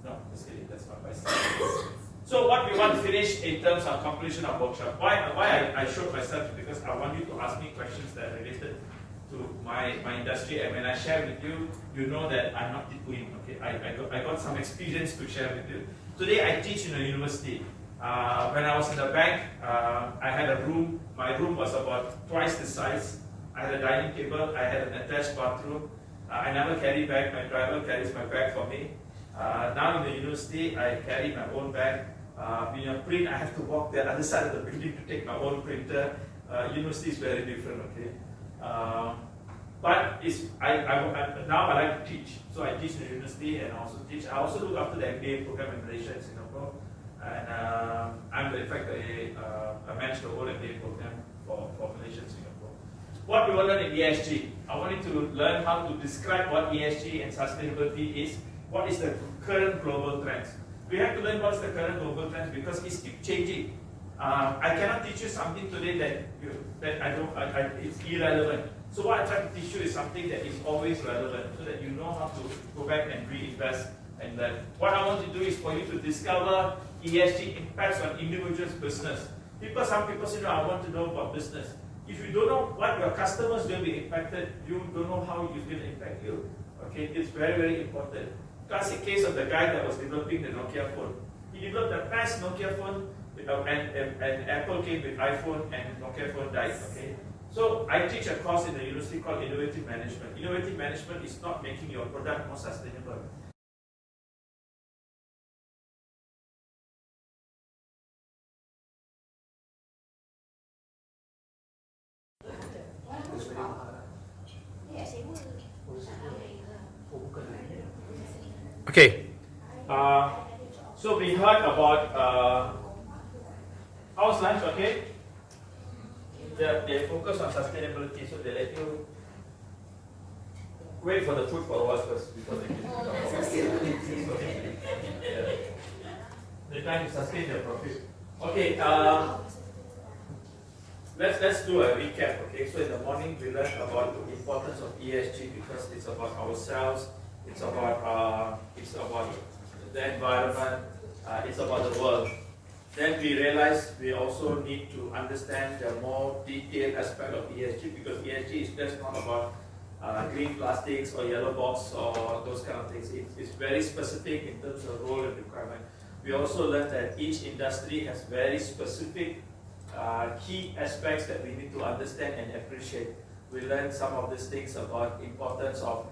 No, just kidding. That's my bicycle. So what we want to finish in terms of conclusion of workshop. Why I showed myself, because I want you to ask me questions that are related to my industry, and when I share with you, you know that I'm not doing. Okay, I got some experience to share with you. Today I teach in a university. When I was in the bank, I had a room. My room was about twice the size. I had a dining table. I had an attached bathroom. I never carry bag. My driver carries my bag for me. Now in the university, I carry my own bag. Print, I have to walk the other side of the building to take my own printer. University is very different, okay? But now I like to teach. So I teach in the university and I also teach. I also look after the MBA program in Malaysia and Singapore. And I'm in fact I manage the whole MBA program for Malaysia and Singapore. What we will learn in ESG, I want you to learn how to describe what ESG and sustainability is. What is the current global trends? We have to learn what's the current global trends because it's keep changing. I cannot teach you something today that it's irrelevant. So what I try to teach you is something that is always relevant, so that you know how to go back and reinvest and learn. What I want to do is for you to discover ESG impacts on individuals' business. Some people say, no, I want to know about business. If you don't know what your customers will be impacted, you don't know how it's going to impact you. Okay, it's very, very important. Classic case of the guy that was developing the Nokia phone. He developed the best Nokia phone, and Apple came with iPhone, and Nokia phone died. Okay, so I teach a course in the university called Innovative Management. Innovative Management is not making your product more sustainable. Okay. So we heard about how's lunch, okay? They focus on sustainability, so they let you wait for the food for a while first before they can. They're trying to sustain their profit. Okay. Let's do a recap. Okay. So in the morning we learned about the importance of ESG because it's about ourselves. It's about the environment. It's about the world. Then we realized we also need to understand the more detailed aspect of ESG because ESG is just not about green plastics or yellow box or those kind of things. It's very specific in terms of role and requirement. We also learned that each industry has very specific key aspects that we need to understand and appreciate. We learned some of these things about importance of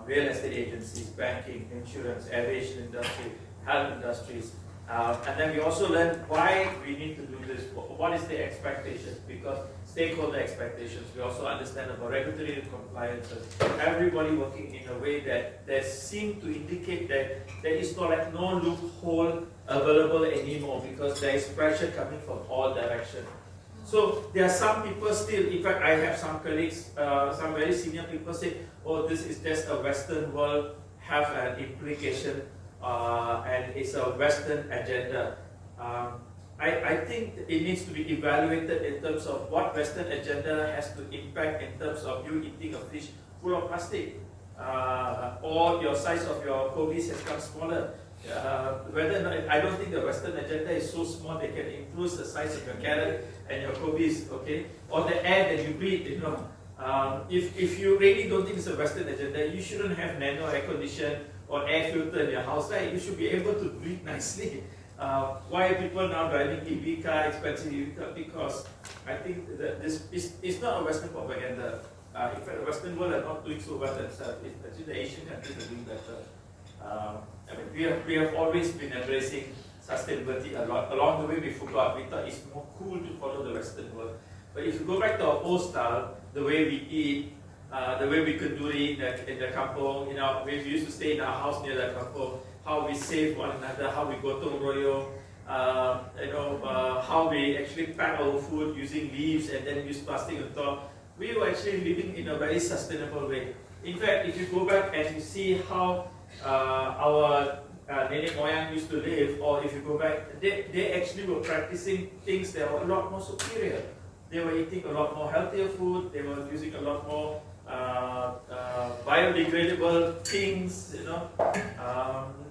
real estate agencies, banking, insurance, aviation industry, health industries. And then we also learned why we need to do this. What is the expectation? Because stakeholder expectations. We also understand about regulatory compliances. Everybody working in a way that they seem to indicate that there is no loophole available anymore because there is pressure coming from all directions. So there are some people still, in fact I have some colleagues, some very senior people say, oh, this is just a Western world, have an implication and it's a Western agenda. I think it needs to be evaluated in terms of what Western agenda has to impact in terms of you eating a fish full of plastic or your size of your Kobe's has come smaller. Whether or not, I don't think the Western agenda is so small they can influence the size of your carrot and your Kobe's, okay? Or the air that you breathe, you know. If you really don't think it's a Western agenda, you shouldn't have nano air condition or air filter in your house, right? You should be able to breathe nicely. Why are people now driving EV car, expensive EV car? Because I think that this is not a Western propaganda. In fact, the Western world are not doing so well themselves. Actually, the Asian countries are doing better. I mean, we have always been embracing sustainability a lot. Along the way, we forgot. We thought it's more cool to follow the Western world. But if you go back to our old style, the way we eat, the way we kenduri in the kampung, you know, we used to stay in our house near the kampung, how we save one another, how we gotong royong, how we actually pack our food using leaves and then use plastic on top. We were actually living in a very sustainable way. In fact, if you go back and you see how our nenek moyang used to live, or if you go back, they actually were practicing things that were a lot more superior. They were eating a lot more healthier food, they were using a lot more biodegradable things, you know.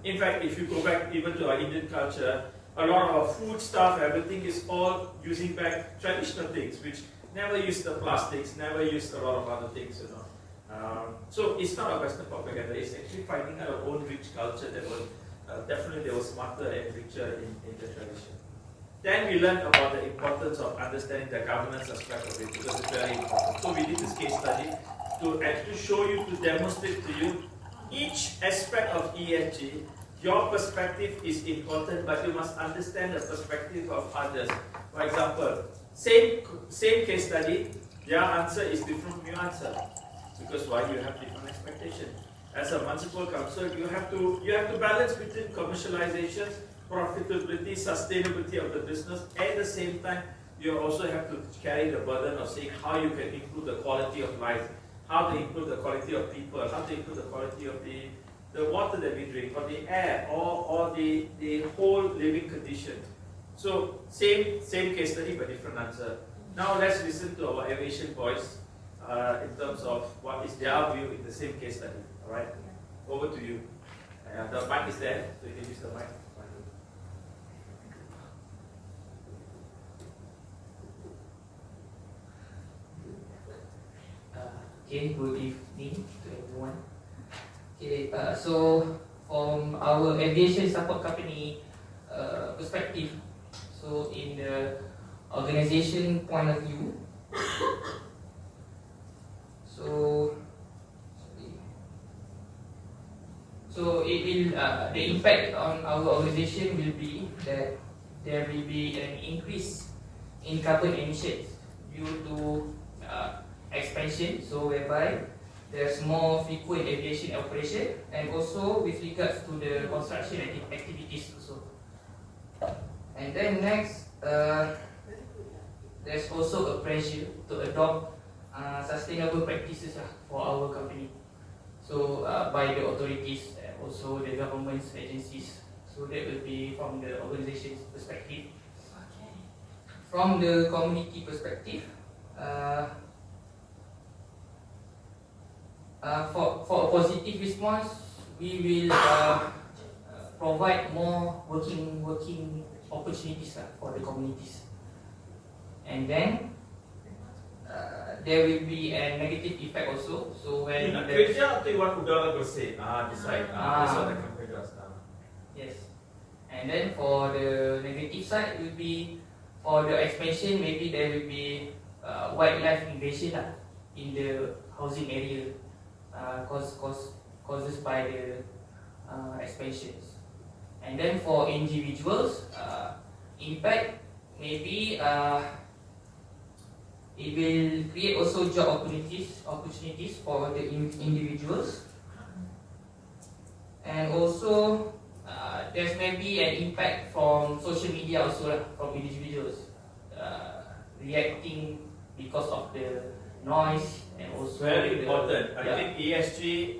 In fact, if you go back even to our Indian culture, a lot of our food stuff, everything is all using back traditional things, which never used the plastics, never used a lot of other things, you know. So it's not a Western propaganda, it's actually finding our own rich culture that was definitely they were smarter and richer in the tradition. Then we learned about the importance of understanding the governance aspect of it because it's very important. So we did this case study to actually show you, to demonstrate to you each aspect of ESG. Your perspective is important, but you must understand the perspective of others. For example, same case study, their answer is different from your answer. Because why? You have different expectations. As a municipal council, you have to balance between commercialization, profitability, sustainability of the business. At the same time, you also have to carry the burden of saying how you can improve the quality of life, how to improve the quality of people, how to improve the quality of the water that we drink, or the air, or the whole living condition. So same case study but different answer. Now let's listen to our aviation boys in terms of what is their view in the same case study. Alright? Over to you. The mic is there, so you can use the mic. Okay, good evening to everyone. Okay, so from our aviation support company perspective, so in the organization point of view, so it will the impact on our organization will be that there will be an increase in carbon emissions due to expansion, so whereby there's more frequent aviation operation, and also with regards to the construction activities also. And then next, there's also a pressure to adopt sustainable practices for our company. So by the authorities and also the government's agencies. So that will be from the organization's perspective. Okay. From the community perspective, for a positive response, we will provide more working opportunities for the communities. And then there will be a negative effect also. So when kerja atau iwan udara bersih, decide. That's what the company does now. Yes. And then for the negative side will be for the expansion, maybe there will be wildlife invasion in the housing area, causes by the expansions. And then for individuals, impact maybe it will create also job opportunities for the individuals, and also there's maybe an impact from social media also from individuals reacting because of the noise and also very important. I think ESG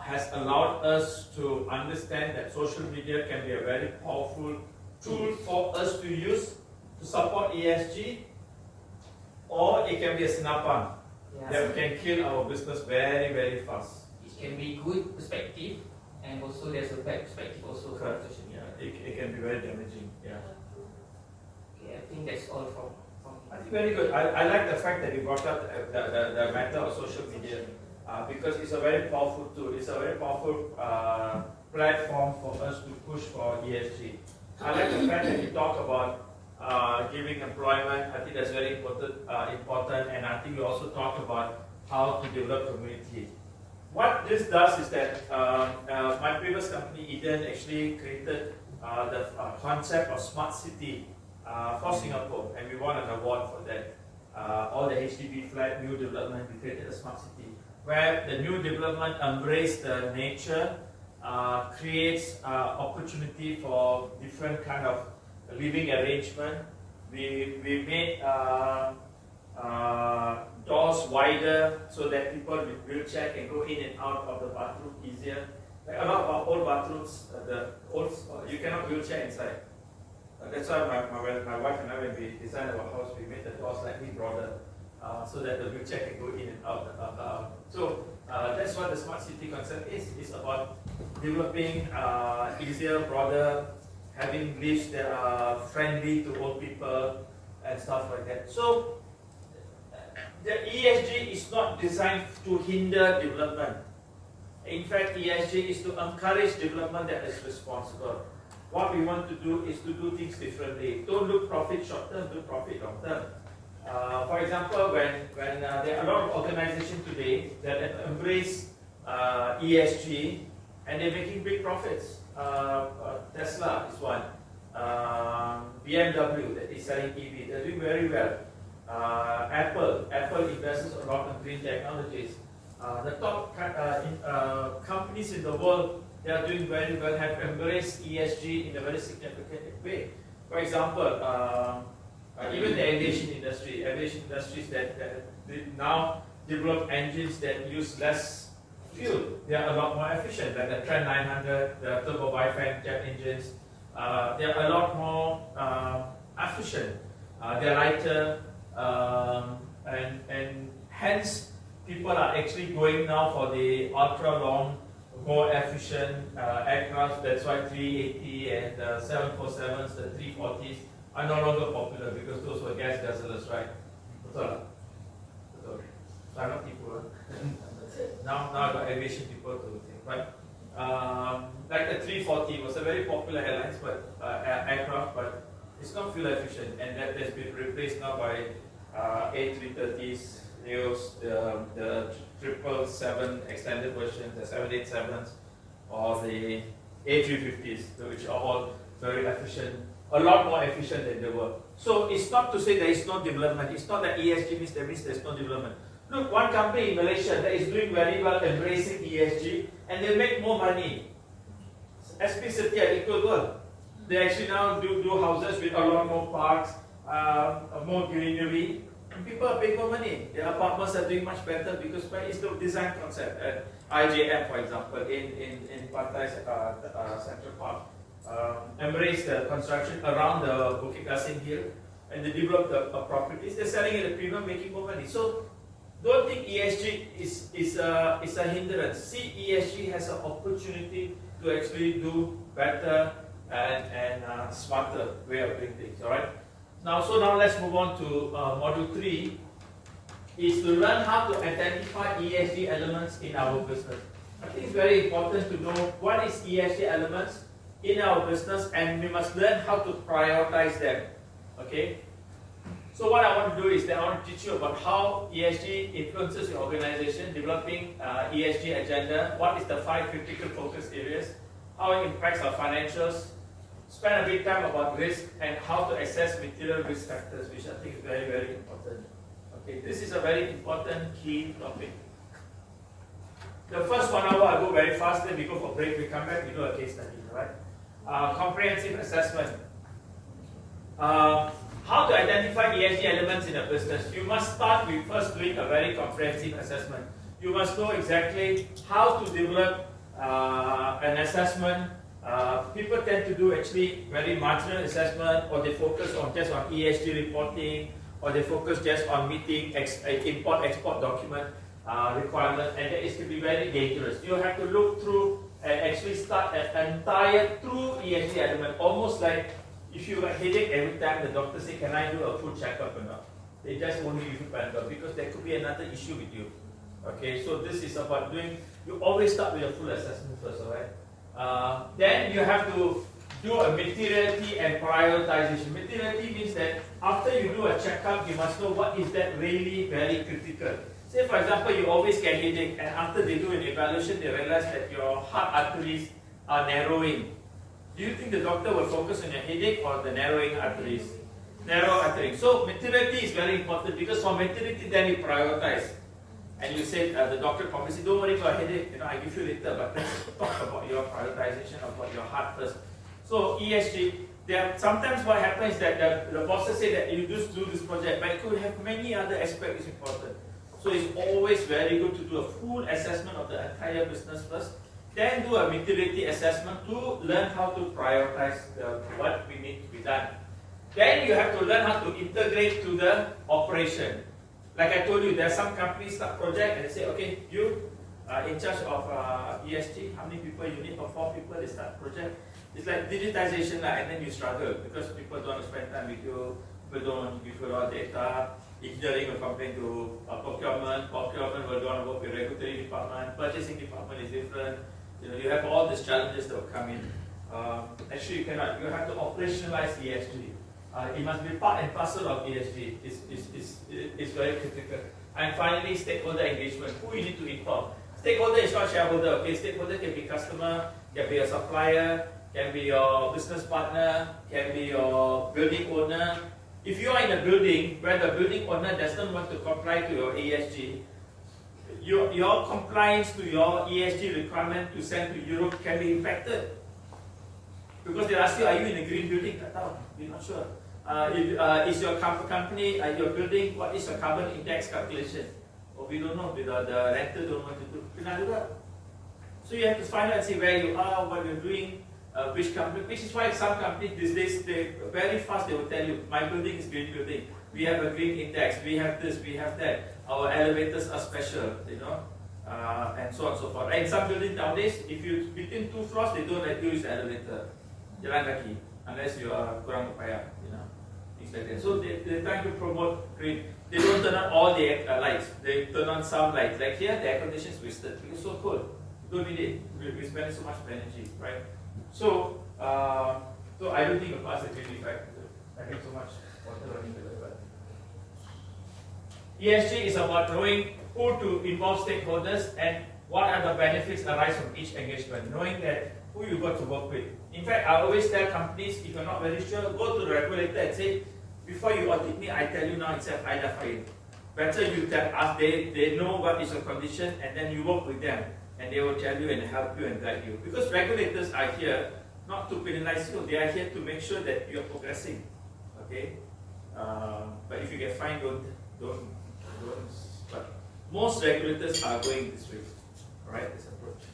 has allowed us to understand that social media can be a very powerful tool for us to use to support ESG, or it can be a senapan that can kill our business very, very fast. It can be good perspective, and also there's a bad perspective also. Correct. Yeah, it can be very damaging. Yeah. Okay, I think that's all from I think very good. I like the fact that you brought up the matter of social media because it's a very powerful tool. It's a very powerful platform for us to push for ESG. I like the fact that you talk about giving employment. I think that's very important, and I think you also talk about how to develop community. What this does is that my previous company, Eden, actually created the concept of smart city for Singapore, and we won an award for that. All the HDB flat, new development, we created a smart city where the new development embrace the nature, creates opportunity for different kind of living arrangement. We made doors wider so that people with wheelchair can go in and out of the bathroom easier. Like a lot of our old bathrooms, you cannot wheelchair inside. That's why my wife and I, when we designed our house, we made the doors slightly broader so that the wheelchair can go in and out. So that's what the smart city concept is. It's about developing easier, broader, having lifts that are friendly to old people and stuff like that. So the ESG is not designed to hinder development. In fact, ESG is to encourage development that is responsible. What we want to do is to do things differently. Don't look profit short term, look profit long term. For example, when there are a lot of organizations today that embrace ESG and they're making big profits. Tesla is one. BMW that is selling EV, they're doing very well. Apple invests a lot in green technologies. The top companies in the world, they are doing very well, have embraced ESG in a very significant way. For example, even the aviation industries that now develop engines that use less fuel. They are a lot more efficient, like the Trent 900, the turbo bifan jet engines. They are a lot more efficient. They're lighter, and hence people are actually going now for the ultra long, more efficient aircraft. That's why 380 and 747s, the 340s are no longer popular because those were gas guzzlers, right? Betul. So I'm not people. Now I got aviation people to think, but like the 340 was a very popular airlines, but aircraft, but it's not fuel efficient, and that has been replaced now by A330s, Neos, the 777 extended versions, the 787s, or the A350s, which are all very efficient, a lot more efficient than they were. So it's not to say there is no development. It's not that ESG means there's no development. Look, one company in Malaysia that is doing very well embracing ESG and they make more money. SP Setia Equal World. They actually now do houses with a lot more parks, more greenery, and people are paying more money. Their apartments are doing much better because it's the design concept. IJM, for example, in Pantai Central Park, embraced the construction around the Bukit Kassim Hill, and they developed the properties. They're selling it at a premium, making more money. So don't think ESG is a hindrance. See ESG has an opportunity to actually do better and smarter way of doing things. All right. Now let's move on to module 3. Is to learn how to identify ESG elements in our business. I think it's very important to know what is ESG elements in our business, and we must learn how to prioritize them. Okay. So what I want to do is that I want to teach you about how ESG influences your organization, developing ESG agenda, what is the 5 critical focus areas, how it impacts our financials, spend a bit time about risk, and how to assess material risk factors, which I think is very, very important. Okay, this is a very important key topic. The first 1 hour I go very fast, then we go for break, we come back, we do a case study, right? Comprehensive assessment. How to identify ESG elements in a business? You must start with first doing a very comprehensive assessment. You must know exactly how to develop an assessment. People tend to do actually very marginal assessment, or they focus on just on ESG reporting, or they focus just on meeting import-export document requirement, and that is to be very dangerous. You have to look through and actually start an entire true ESG element, almost like if you have a headache every time the doctor says, can I do a full checkup or not? They just won't give you Panadol because there could be another issue with you. Okay, so this is about doing, you always start with a full assessment first, alright? Then you have to do a materiality and prioritization. Materiality means that after you do a checkup, you must know what is that really very critical. Say for example, you always get headache, and after they do an evaluation, they realize that your heart arteries are narrowing. Do you think the doctor will focus on your headache or the narrowing arteries? Narrow arteries. So materiality is very important, because for materiality then you prioritize. And you said the doctor promised, don't worry about headache, I give you later, but let's talk about your prioritization, about your heart first. So ESG, sometimes what happens is that the bosses say that you just do this project, but it could have many other aspects important. So it's always very good to do a full assessment of the entire business first, then do a materiality assessment to learn how to prioritize what we need to be done. Then you have to learn how to integrate to the operation. Like I told you, there are some companies start project and they say, okay, you are in charge of ESG, how many people you need? For 4 people, they start project. It's like digitization, and then you struggle because people don't want to spend time with you, people don't want to give you a lot of data. Engineering will complain to procurement will don't want to work with regulatory department, purchasing department is different. You have all these challenges that will come in. Actually, you cannot. You have to operationalize ESG. It must be part and parcel of ESG. It's very critical. And finally, stakeholder engagement. Who you need to inform? Stakeholder is not shareholder. Okay, stakeholder can be customer, can be a supplier, can be your business partner, can be your building owner. If you are in a building where the building owner doesn't want to comply to your ESG, your compliance to your ESG requirement to send to Europe can be impacted. Because they ask you, are you in a green building? We're not sure. Is your company, your building, what is your carbon index calculation? Or we don't know, the renter don't want to do. So you have to find out and see where you are, what you're doing, which company, which is why some companies these days, they very fast they will tell you, my building is green building. We have a green index, we have this, we have that. Our elevators are special, and so on and so forth. And some buildings nowadays, if you between 2 floors, they don't let you use the elevator. Jalan kaki, unless you are kurang upaya, things like that. So they're trying to promote green. They don't turn on all the lights. They turn on some lights. Like here, the air condition is wasted because it's so cold. You don't need it. We're spending so much energy, right? So, so I don't think of us as green effect. I think so much water running the river. ESG is about knowing who to involve stakeholders and what are the benefits arise from each engagement. Knowing that who you got to work with. In fact, I always tell companies, if you're not very sure, go to the regulator and say, Before you audit me, I tell you now itself, I dah fine. Better you tell us, they know what is your condition, and then you work with them, and they will tell you and help you and guide you. Because regulators are here not to penalize you, they are here to make sure that you are progressing. Okay? But if you get fined, don't. But most regulators are going this way. Alright, this approach.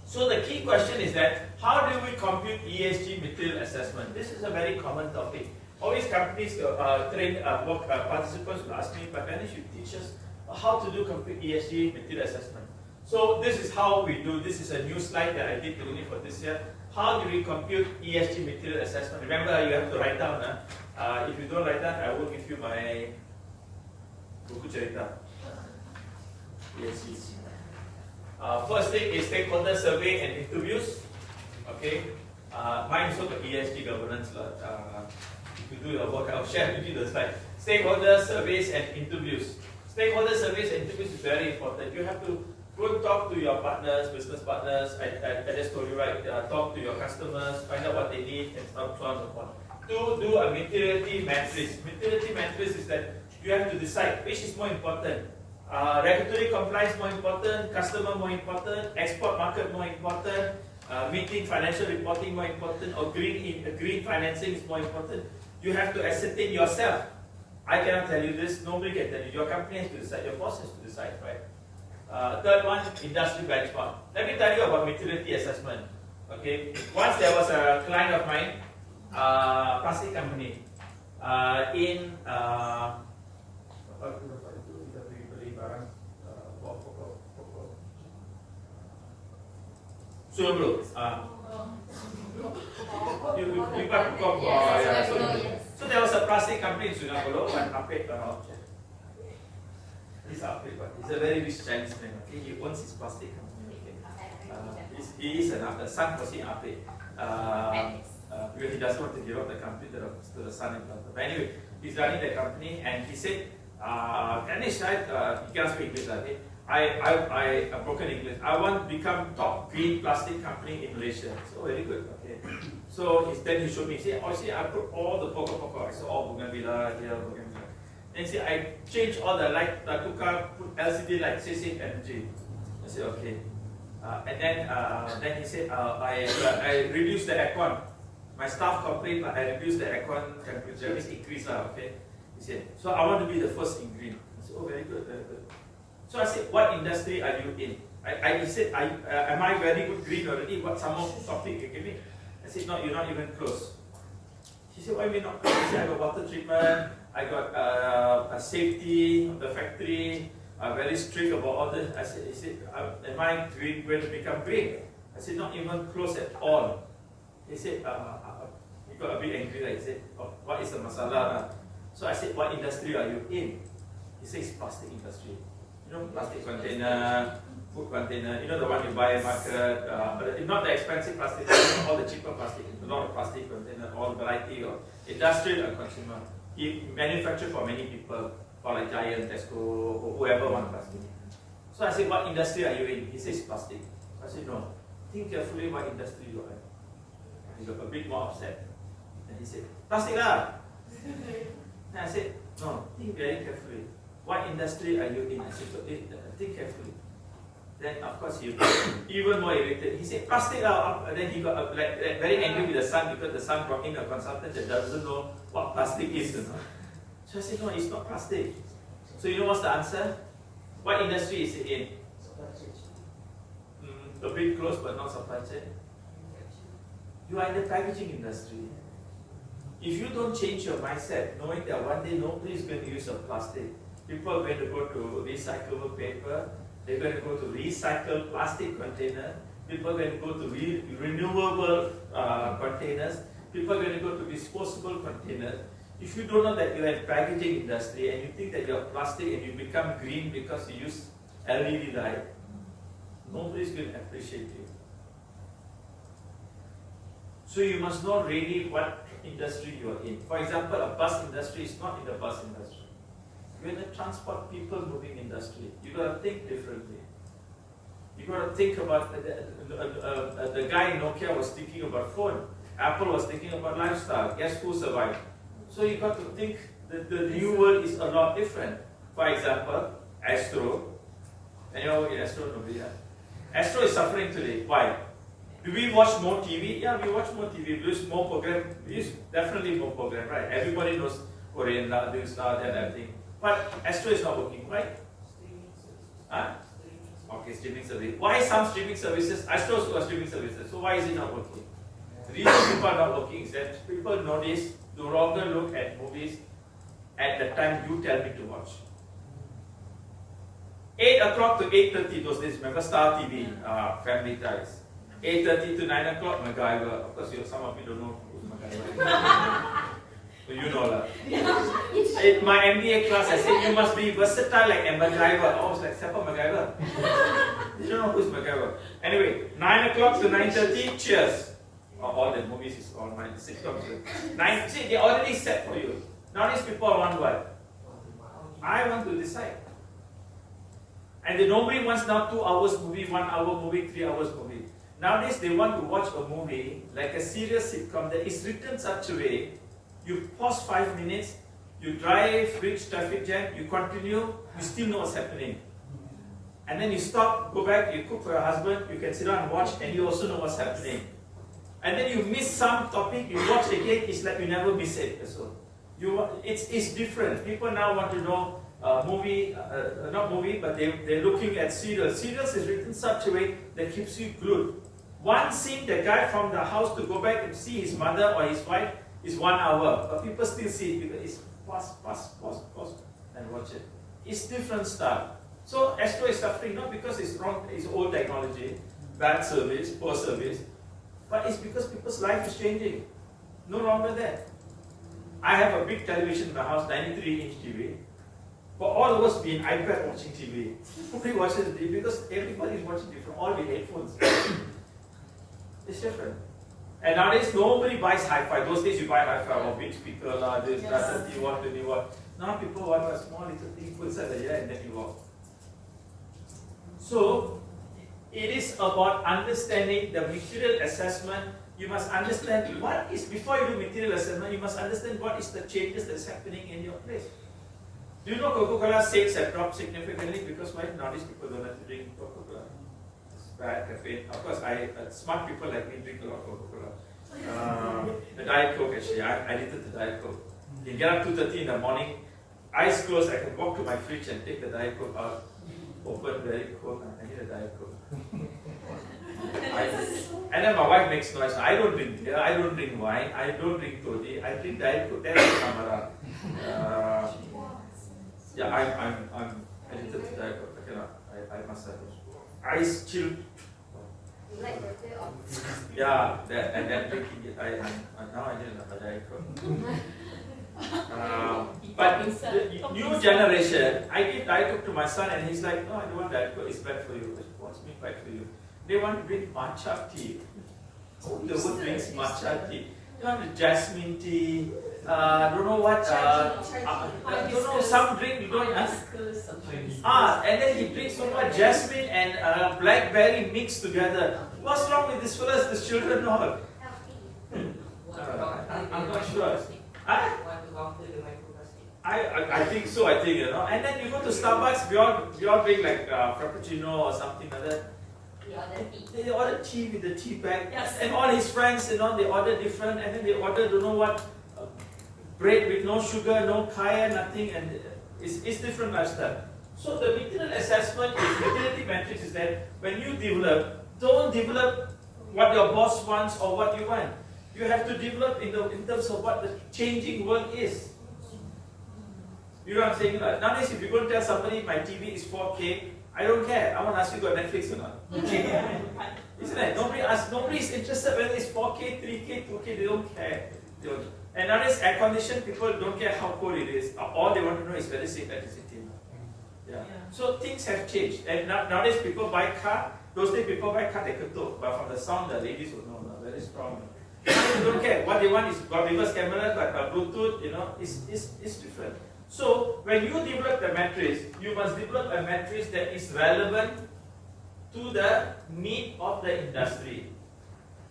So the key question is that, how do we compute ESG material assessment? This is a very common topic. Always companies participants will ask me, but Ganesh, you teach us how to do compute ESG material assessment. So this is how we do. This is a new slide that I did only for this year. How do we compute ESG material assessment? Remember, you have to write down. If you don't write down, I will give you my buku cerita. ESG. First thing is stakeholder survey and interviews. Okay. Mine is also ESG governance. If you do your work, I'll share with you the slide. Stakeholder surveys and interviews. Stakeholder surveys and interviews is very important. You have to go and talk to your partners, business partners. I just told you, right? Talk to your customers, find out what they need, and so on and so forth. Do a materiality matrix. Materiality matrix is that you have to decide which is more important. Regulatory compliance more important, customer more important, export market more important, meeting financial reporting more important, or green financing is more important. You have to ascertain yourself. I cannot tell you this, nobody can tell you. Your company has to decide, your boss has to decide, right? Third one, industry benchmark. Let me tell you about materiality assessment. Okay, once there was a client of mine, plastic company, in Sunabulu. So there was a plastic company in Sunabulu, one Apek He's Apek, but he's a very rich Chinese man. Okay, he owns his plastic company. Okay. He is a son for Apek. Because he doesn't want to give up the company to the son and daughter. But anyway, he's running the company, and he said, Ganesh, he cannot speak English, okay? I broken English. I want to become top green plastic company in Malaysia. So very good. Okay. So then he showed me. See, I put all the pokok. I saw all bougainvillea here, bougainvillea. Then see, I changed all the light. I put LCD light, saving energy. I said okay. And then he said, I reduced the aircon. My staff complained, but I reduced the aircon temperature. It's increased okay. He said, so I want to be the first in green. I said, oh, very good, very good. So I said, what industry are you in? He said, am I very good green already? What some more topic you give me? I said, no, you're not even close. He said, why are we not close? He said, I got water treatment, I got a safety of the factory, very strict about all this. He said, am I going to become green? I said, not even close at all. He said, he got a bit angry. He said, oh, what is the masala? So I said, what industry are you in? He says, plastic industry. You know, plastic container, food container, you know the one you buy in market, but not the expensive plastic, all the cheaper plastic, a lot of plastic container, all variety of industrial and consumer. He manufactured for many people, for like Giant, Tesco, or whoever wants plastic. So I said, what industry are you in? He says, plastic. I said, no, think carefully what industry you are in. He got a bit more upset. And he said, plastic lah. And I said, no, think very carefully. What industry are you in? I said, think carefully. Then of course he got even more irritated. He said, plastic lah. Then he got very angry with the son because the son brought in a consultant that doesn't know what plastic is. You know? So I said, no, it's not plastic. So you know what's the answer? What industry is it in? A bit close but not supply chain. You are in the packaging industry. If you don't change your mindset, knowing that one day nobody is going to use a plastic, people are going to go to recyclable paper, they're going to go to recycled plastic container, people are going to go to renewable containers, people are going to go to disposable containers. If you don't know that you're in packaging industry and you think that you're plastic and you become green because you use LED light, nobody's going to appreciate you. So you must know really what industry you are in. For example, a bus industry is not in the bus industry. You're in the transport people moving industry. You got to think differently. You got to think about the guy in Nokia was thinking about phone. Apple was thinking about lifestyle. Guess who survived? So you got to think that the new world is a lot different. For example, Astro. Anyone work in Astro? Nobody. Astro is suffering today. Why? Do we watch more TV? Yeah, we watch more TV. We use more program. We use definitely more program, right? Everybody knows Korean, this, that, everything. But Astro is not working, right? Huh? Okay, streaming service. Why some streaming services? Astros are streaming services. So why is it not working? The reason people are not working is that people nowadays no longer look at movies at the time you tell me to watch. 8 o'clock to 8:30 those days. Remember Star TV, Family Ties. 8:30 to 9 o'clock, MacGyver. Of course, some of you don't know who's MacGyver. So you know that. In my MBA class, I said you must be versatile like a MacGyver. I was like, Sepa MacGyver. You don't know who's MacGyver. Anyway, 9 o'clock to 9:30, Cheers. All the movies is all 9 sitcoms. 9. See, they already set for you. Nowadays, people want what? I want to decide. And then nobody wants now 2 hours movie, 1 hour movie, 3 hours movie. Nowadays, they want to watch a movie like a serious sitcom that is written such a way. You pause 5 minutes, you drive, reach traffic jam, you continue, you still know what's happening. And then you stop, go back, you cook for your husband, you can sit down and watch, and you also know what's happening. And then you miss some topic, you watch again, it's like you never miss it. So it's different. People now want to know movie, not movie, but they're looking at serials. Serials is written such a way that keeps you glued. One scene, the guy from the house to go back and see his mother or his wife is 1 hour, but people still see it because it's pause, and watch it. It's different stuff. So Astro is suffering not because it's wrong, it's old technology, bad service, poor service, but it's because people's life is changing. No longer there. I have a big television in my house, 93-inch TV. But all of us be in iPad watching TV. Nobody watches TV because everybody is watching different, all with headphones. It's different. And nowadays, nobody buys hi-fi. Those days, you buy hi-fi, or big speaker, this, that, 30 watt, 20 watt. Now people want a small little thing, put inside the ear, and then you walk. So, it is about understanding the material assessment. You must understand what is, before you do material assessment, you must understand what is the changes that is happening in your place. Do you know Coca-Cola sales have dropped significantly because why? Nowadays people don't have to drink Coca-Cola. It's bad caffeine. Of course, smart people like me drink a lot of Coca-Cola. The Diet Coke actually, I edited the Diet Coke. You get up 2:30 in the morning, eyes closed, I can walk to my fridge and take the Diet Coke out. Open, very cold, I need a Diet Coke. And then my wife makes noise. I don't drink beer, I don't drink wine, I don't drink toddy, I drink Diet Coke, that's Samara. Yeah, I'm edited to Diet Coke. Okay, I must have ice chilled. You like the feel of Yeah, that and then drinking it. Now I didn't have a Diet Coke. But the new generation, I give Diet Coke to my son and he's like, no, I don't want Diet Coke, it's bad for you. What's mean bad for you? They want to drink matcha tea. Who the wood drinks matcha tea? They want the jasmine tea, don't know what, don't know, some drink you don't and then he drinks so much jasmine and blackberry mixed together. What's wrong with this fellas, these children all? I'm not sure. I think so, you know. And then you go to Starbucks, we all drink like Frappuccino or something like that. They order tea with the tea bag. Yes. And all his friends, you know, they order different and then they order don't know what, bread with no sugar, no kaya, nothing, and it's different lifestyle. So the material assessment is, utility matrix is that when you develop, don't develop what your boss wants or what you want. You have to develop in terms of what the changing world is. You know what I'm saying? Nowadays, if you go and tell somebody my TV is 4K, I don't care. I want to ask you got Netflix or not. Isn't it? Nobody is interested whether it's 4K, 3K, 2K, they don't care. And nowadays, air conditioned, people don't care how cold it is. All they want to know is whether it's electricity. Yeah. So things have changed. And nowadays, people buy car. Those days, people buy car, they ketuk. But from the sound, the ladies would know. Very strong. They don't care. What they want is got reverse camera, got Bluetooth, you know, it's different. So when you develop the matrix, you must develop a matrix that is relevant to the need of the industry.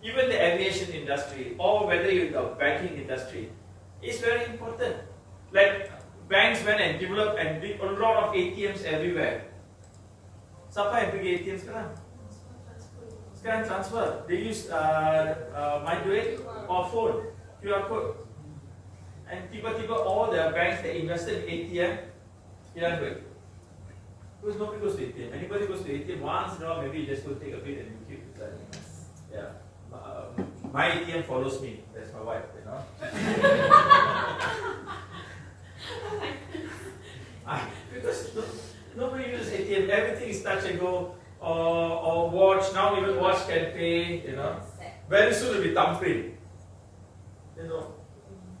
even the aviation industry, or whether you're in the banking industry, is very important. Like banks went and developed and did a lot of ATMs everywhere. Siapa yang pergi ATM sekarang? Sekarang transfer. They use my duit or phone, QR code. And tiba-tiba all the banks that invested in ATM, hilang duit. Because nobody goes to ATM. Anybody goes to ATM once in a while, maybe you just go take a bit and you keep it. Yeah. My ATM follows me. That's my wife, you know. Because nobody uses ATM. Everything is touch and go, or watch. Now even watch can pay. You know. Very soon it'll be thumbprint. You know.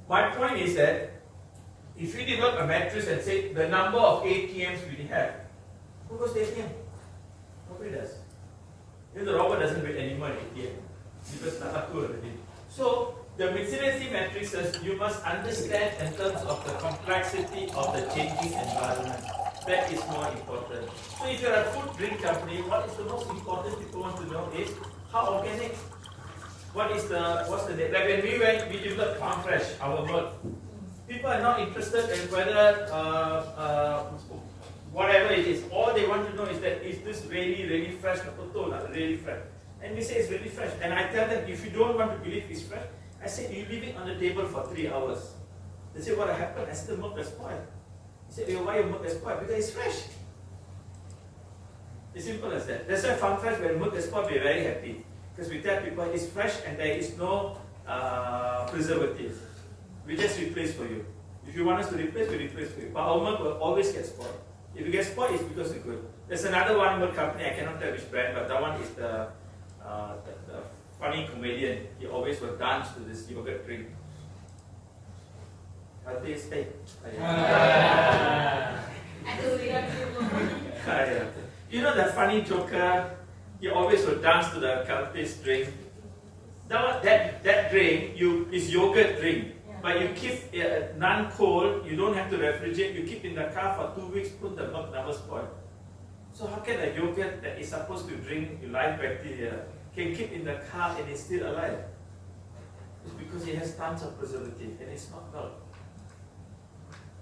My point is that if we develop a matrix and say the number of ATMs we have, who goes to ATM? Nobody does. Even the robber doesn't wait anymore at ATM. Because not up to already. So the maturity matrices you must understand in terms of the complexity of the changing environment. That is more important. So if you're a food drink company, what is the most important people want to know is how organic. What's the like when we developed Farm Fresh, our milk. People are not interested in whether whatever it is. All they want to know is that is this really fresh or really fresh. And we say it's really fresh. And I tell them, if you don't want to believe it's fresh, I say you leave it on the table for 3 hours. They say, what happened? I said, the milk is spoiled. He said, why your milk is spoiled? Because it's fresh. It's simple as that. That's why Farm Fresh, when milk is spoiled, we're very happy. Because we tell people it's fresh and there is no preservatives. We just replace for you. If you want us to replace, we replace for you. But our milk will always get spoiled. If it gets spoiled, it's because it's good. There's another one milk company, I cannot tell which brand, but that one is the funny comedian. He always will dance to this yogurt drink. Healthy steak. You know that funny joker? He always will dance to the Caltex drink. That drink is yogurt drink. But you keep non-cold, you don't have to refrigerate, you keep in the car for 2 weeks, put the milk never spoil. So how can a yogurt that is supposed to drink live bacteria can keep in the car and it's still alive? It's because it has tons of preservative and it's not milk.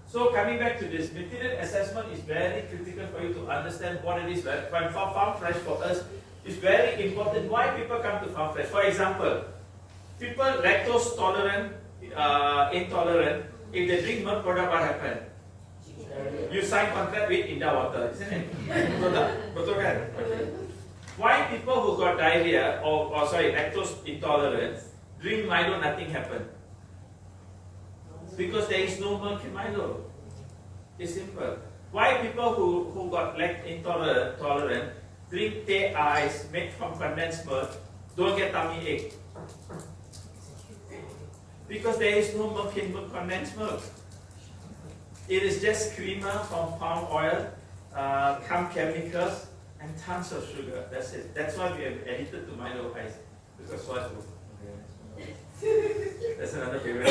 So coming back to this, material assessment is very critical for you to understand what it is. Right? For Farm Fresh for us, it's very important why people come to Farm Fresh. For example, people lactose tolerant, intolerant, if they drink milk product, what happens? You sign contract with Indah Water, isn't it? Betul kan? Why people who got diarrhea or lactose intolerance drink Milo, nothing happen? Because there is no milk in Milo. It's simple. Why people who got lactose intolerant drink tea ice made from condensed milk don't get tummy ache? Because there is no milk in condensed milk. It is just creamer from palm oil, some chemicals, and tons of sugar. That's it. That's why we have edited to Milo ice. Because what? That's another favorite.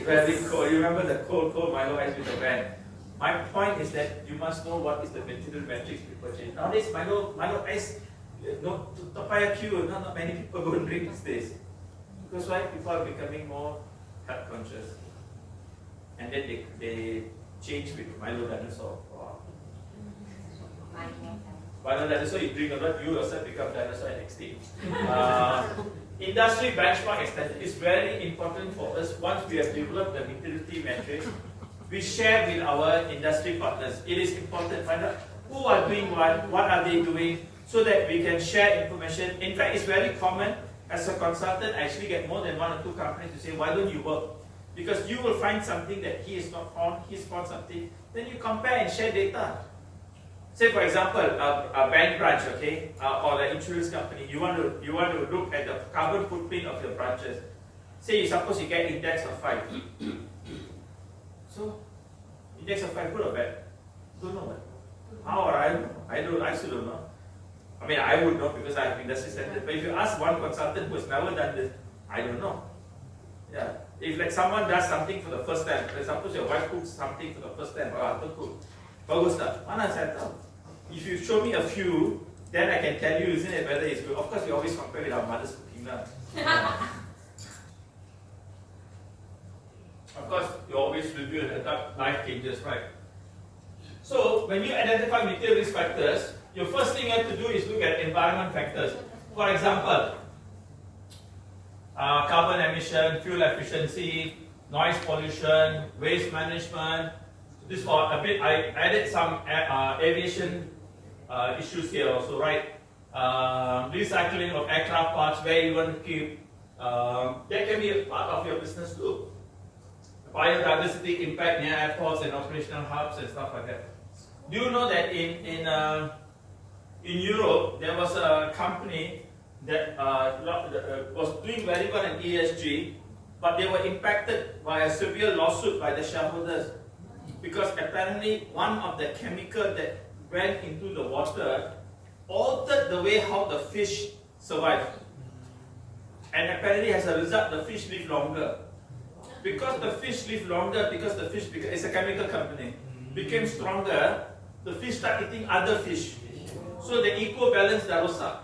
Very cold. You remember the cold Milo ice with the van. My point is that you must know what is the material matrix we purchase. Nowadays, Milo ice, no Topaya Q, not many people go and drink these days. Because why? People are becoming more health conscious. And then they change with Milo dinosaur. Wow. Milo dinosaur, you drink a lot, you yourself become dinosaur and extinct. Industry benchmark extension is very important for us. Once we have developed the maturity matrix, we share with our industry partners. It is important to find out who are doing what are they doing, so that we can share information. In fact, it's very common as a consultant, I actually get more than 1 or 2 companies to say, why don't you work? Because you will find something that he is not found, he's found something, then you compare and share data. Say for example, a bank branch, okay, or an insurance company, you want to look at the carbon footprint of your branches. Say suppose you get index of 5. So, index of 5, good or bad? Don't know what. How or I still don't know. I mean, I would know because I have industry standard. But if you ask one consultant who has never done this, I don't know. Yeah. If like someone does something for the first time, for example, your wife cooks something for the first time, or after cook, bagus tak? Mana saya tahu? If you show me a few then I can tell you, isn't it, whether it's good. Of course, we always compare with our mother's cooking now. Of course, you always review the life changes, right? So, when you identify material risk factors, your first thing you have to do is look at environment factors. For example, carbon emission, fuel efficiency, noise pollution, waste management. This for a bit, I added some aviation issues here also, right? Recycling of aircraft parts, where you want to keep, that can be a part of your business too. Biodiversity impact near airports and operational hubs and stuff like that. Do you know that in Europe there was a company that was doing very well in ESG, but they were impacted by a severe lawsuit by the shareholders because apparently one of the chemicals that went into the water altered the way how the fish survived, and apparently as a result the fish live longer. Because the fish live longer, because the fish, it's a chemical company, became stronger, the fish start eating other fish. So the equal balance dah rosak.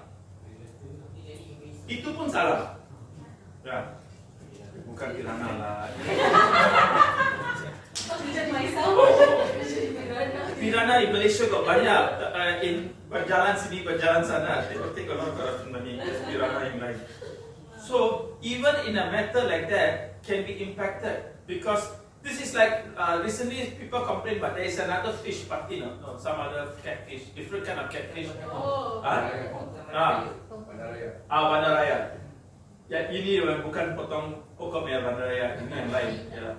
Itu pun salah. Ya. Bukan Kirana lah. Pirana di Malaysia kok banyak, berjalan sini, berjalan sana. Take a lot of money, Pirana yang lain. So even in a matter like that can be impacted, because this is like recently people complain, but there is another fish party, no, some other catfish, different kind of catfish. Oh. Bandaraya. Ya, ini bukan potong pokok ya bandaraya, ini yang lain. Ya.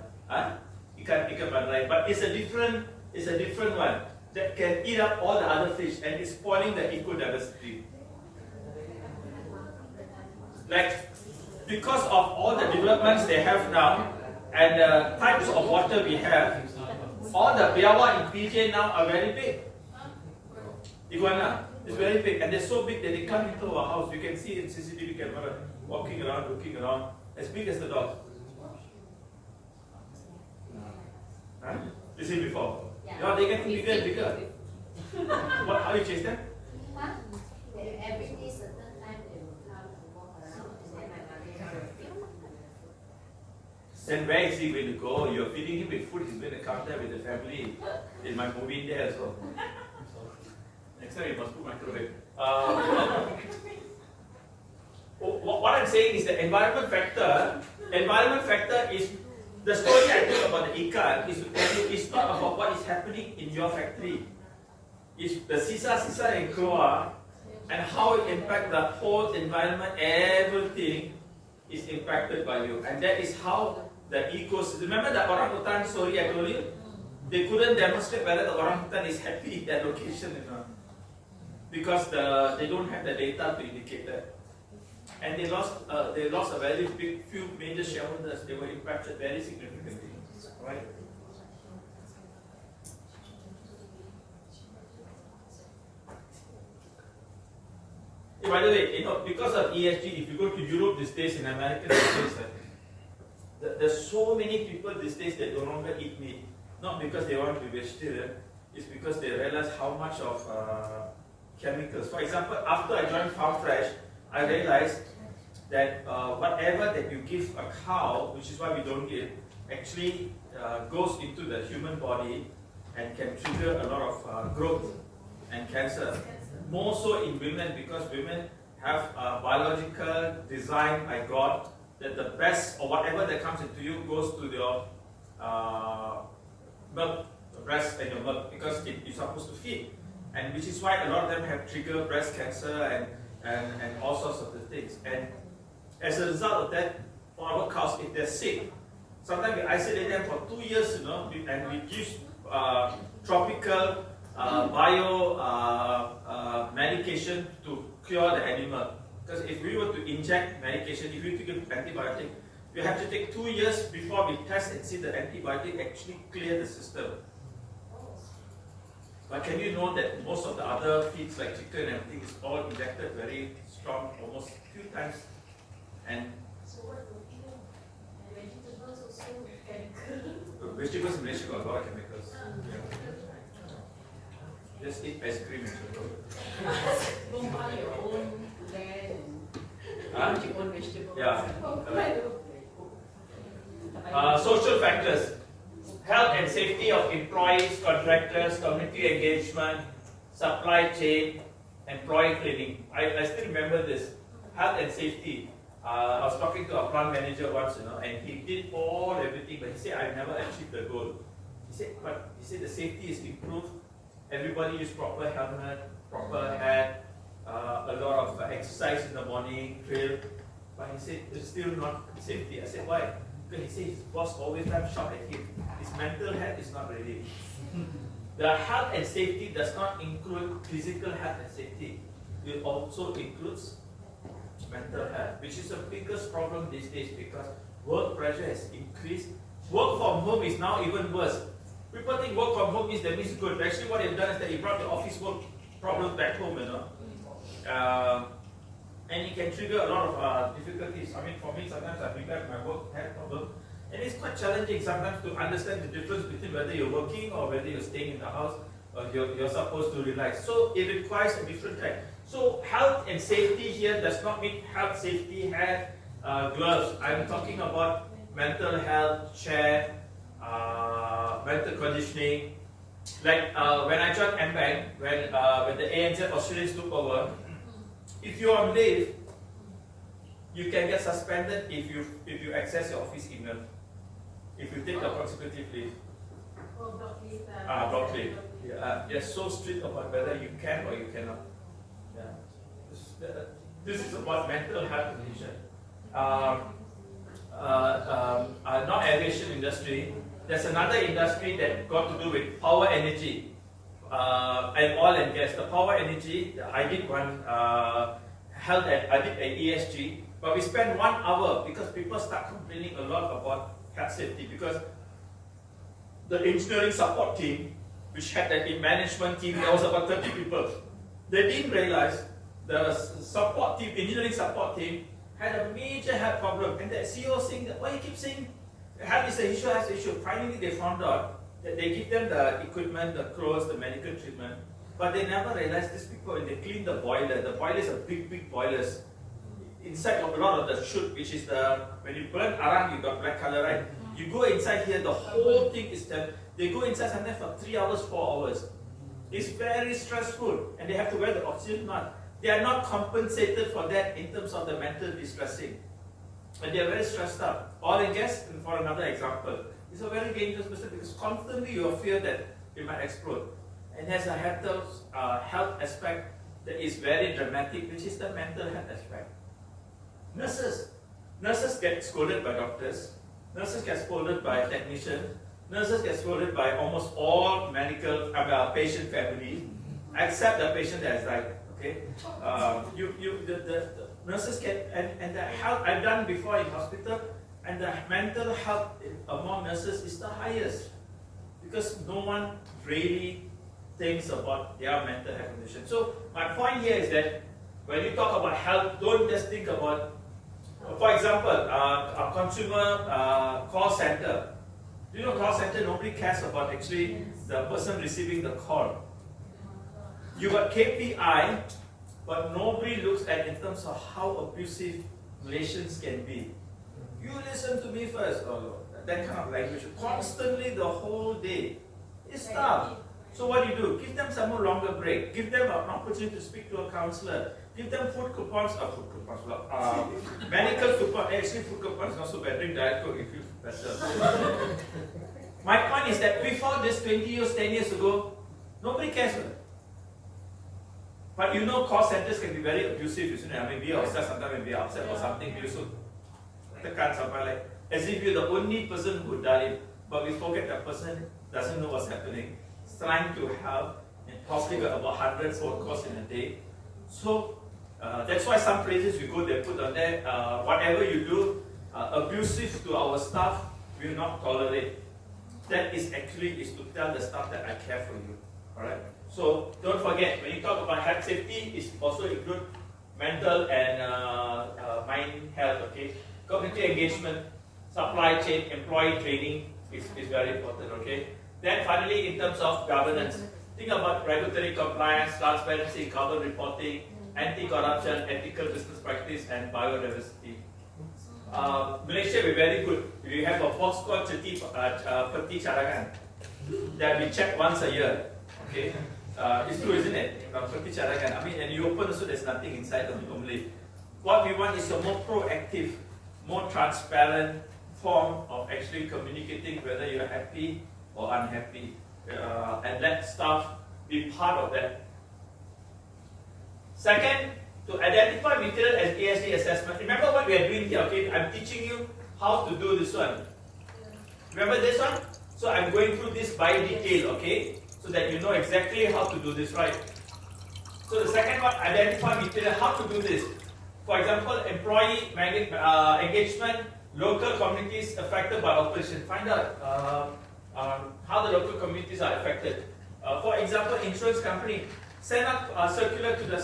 Ikan bandaraya, but it's a different one that can eat up all the other fish and is spoiling the ecodiversity. Like, because of all the developments they have now and the types of water we have, all the biawak in PJ now are very big. Iguana is very big, and they're so big that they come into our house. You can see in CCTV camera walking around, looking around, as big as the dog. Huh? You see before? Yeah, they get bigger and bigger. What? How you chase them? Every day, certain time they will come and walk around, and then my mother will film. Then where is he going to go? You're feeding him with food, he's going to come there with the family. It might move in there as well. Next time you must put microwave. What I'm saying is the environment factor. Environment factor is the story I told about the ikan is to tell you it's not about what is happening in your factory. It's the sisa yang keluar and how it impacts the whole environment. Everything is impacted by you, and that is how the ecosystem. Remember that orangutan story I told you? They couldn't demonstrate whether the orangutan is happy in that location, because they don't have the data to indicate that. And they lost a very big few major shareholders. They were impacted very significantly, right? By the way, because of ESG, if you go to Europe these days, in America these days, there's so many people these days that no longer eat meat. Not because they want to be vegetarian, it's because they realize how much of chemicals. For example, after I joined Farm Fresh, I realized that whatever that you give a cow, which is why we don't give, actually goes into the human body and can trigger a lot of growth and cancer. More so in women, because women have a biological design by God that the best or whatever that comes into you goes to your milk, the breast and your milk, because you're supposed to feed. And which is why a lot of them have triggered breast cancer and all sorts of the things. And as a result of that, for our cows, if they're sick, sometimes we isolate them for 2 years, and we use tropical medication to cure the animal. Because if we were to inject medication, if we were to give antibiotic, we have to take 2 years before we test and see the antibiotic actually clear the system. But can you know that most of the other feeds like chicken and everything is all injected very strong, almost a few times. And so what would you do? Vegetables also chemical. Vegetables in Malaysia got a lot of chemicals. Just eat ice cream and sugar. Don't buy your own land Huh? and your own vegetables. Yeah. Right. Social factors. Health and safety of employees, contractors, community engagement, supply chain, employee training. I still remember this. Health and safety. I was talking to a plant manager once, and he did everything, but he said, I never achieved the goal. He said the safety is improved. Everybody use proper helmet, proper hat, a lot of exercise in the morning, drill. But he said it's still not safety. I said, why? Because he said his boss always time shout at him. His mental health is not ready. The health and safety does not include physical health and safety. It also includes mental health, which is the biggest problem these days because work pressure has increased. Work from home is now even worse. People think work from home means good. Actually, what they've done is that he brought the office work problems back home, and it can trigger a lot of difficulties. I mean, for me, sometimes I bring back my work health problem, and it's quite challenging sometimes to understand the difference between whether you're working or whether you're staying in the house or you're supposed to relax. So it requires a different type. So health and safety here does not mean health, safety, hat, gloves. I'm talking about mental health, chair, mental conditioning. Like when I joined MBank, when the ANZ Australians took over, if you're on leave, you can get suspended if you access your office email. If you take the consecutive leave. Oh, block leave. Block leave. They're so strict about whether you can or you cannot. Yeah. This is about mental health condition. Not aviation industry. There's another industry that got to do with power energy and oil and gas. The power energy, I did one I did an ESG, but we spent 1 hour because people start complaining a lot about health safety because the engineering support team, which had the management team, there was about 30 people. They didn't realize the support team, engineering support team, had a major health problem, and the CEO saying that, why you keep saying health is an issue, health is an issue. Finally, they found out that they give them the equipment, the clothes, the medical treatment, but they never realized these people, when they clean the boiler is a big boilers. Inside of a lot of the chute, which is when you burn arang, you got black color, right? You go inside here, the whole thing is done. They go inside sometimes for 3 hours, 4 hours. It's very stressful, and they have to wear the oxygen mask. They are not compensated for that in terms of the mental distressing. And they are very stressed out. Oil and gas, for another example, is a very dangerous business because constantly you are fear that it might explode. And there's a health aspect that is very dramatic, which is the mental health aspect. Nurses get scolded by doctors. Nurses get scolded by technicians. Nurses get scolded by almost all medical patient families, except the patient that has died. Okay, the nurses get and the health I've done before in hospital, and the mental health among nurses is the highest because no one really thinks about their mental health condition. So my point here is that when you talk about health, don't just think about, for example, a consumer call center. You know, call center, nobody cares about actually the person receiving the call. You got KPI, but nobody looks at in terms of how abusive relations can be. You listen to me first, that kind of language, constantly the whole day. It's tough. So what do? Give them some more longer break. Give them an opportunity to speak to a counselor. Give them food coupons, medical coupons. Actually, food coupons is not so bad. Drink Diet Coke if you feel better. My point is that before this, 20 years, 10 years ago, nobody cares. But you know, call centers can be very abusive. Isn't it? I mean, we ourselves sometimes when we are upset or something, we also tekan something like as if you're the only person who died it, but we forget that person doesn't know what's happening. It's trying to help and possibly got about 100 phone calls in a day. So that's why some places you go, they put on there, whatever you do, abusive to our staff, we will not tolerate. That is actually to tell the staff that I care for you. Alright? So don't forget, when you talk about health safety, it also include mental and mind health, okay? Community engagement, supply chain, employee training is very important, okay? Then finally, in terms of governance, Think about regulatory compliance, transparency, carbon reporting, anti-corruption, ethical business practice, and biodiversity. Malaysia, we're very good. We have a box called Peti Cadangan that we check once a year. Okay, it's true, isn't it? Peti Cadangan. I mean, and you open so there's nothing inside normally. What we want is a more proactive, more transparent form of actually communicating whether you're happy or unhappy, and let staff be part of that. Second, to identify material as ESG assessment. Remember what we are doing here, okay? I'm teaching you how to do this one. Remember this one? So I'm going through this by detail, okay? So that you know exactly how to do this, right? So the second one, identify material, how to do this. For example, employee engagement, local communities affected by operation. Find out how the local communities are affected. For example, insurance company, send out a circular to the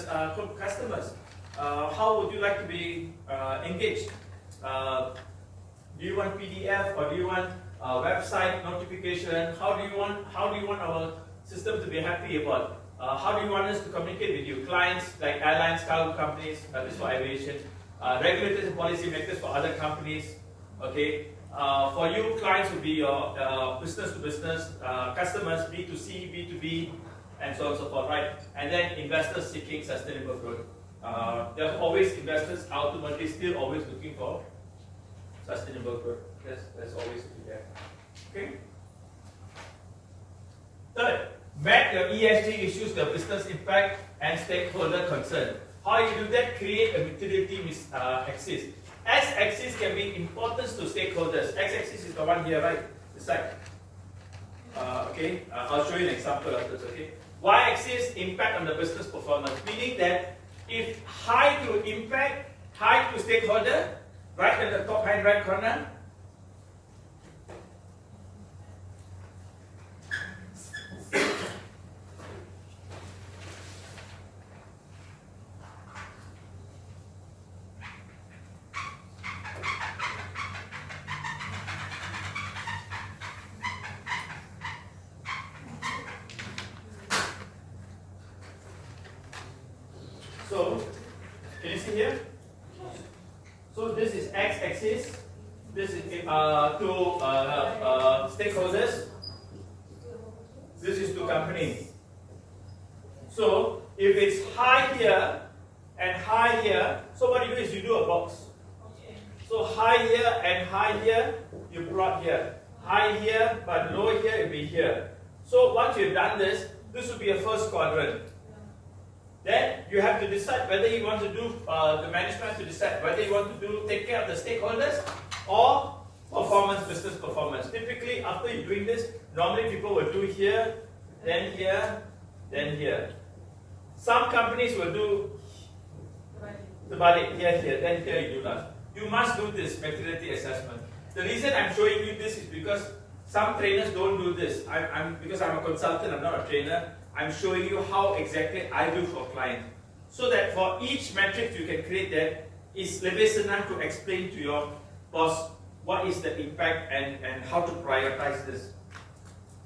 customers. How would you like to be engaged? Do you want PDF or do you want website notification? How do you want our system to be happy about? How do you want us to communicate with you? Clients like airlines, cargo companies, this for aviation, regulators and policy makers for other companies. Okay, for you, clients would be your business to business, customers, B2C, B2B, and so on and so forth, right? And then investors seeking sustainable growth. There are always investors ultimately still always looking for sustainable growth. That's always to be there. Okay. Third, map your ESG issues, the business impact and stakeholder concern. How you do that? Create a materiality axis. X-axis can be importance to stakeholders. X-axis is the one here, right? This side. Okay, I'll show you an example of this. Okay. Y-axis, impact on the business performance, meaning that if high to impact, high to stakeholder, right at the top right corner. So, can you see here? So this is x-axis. This is to stakeholders. This is to company. So if it's high here and high here, so what you do is you do a box. So high here and high here, you plot here. High here, but low here, it will be here. So once you've done this, this will be a first quadrant. Then you have to decide whether you want to do, the management to decide whether you want to do take care of the stakeholders or performance, business performance. Typically, after you're doing this, normally people will do here, then here, then here. Some companies will do the balik here, then here you do that. You must do this materiality assessment. The reason I'm showing you this is because some trainers don't do this. Because I'm a consultant, I'm not a trainer. I'm showing you how exactly I do for clients. So that for each metric you can create that is lebih senang to explain to your boss what is the impact and how to prioritize this.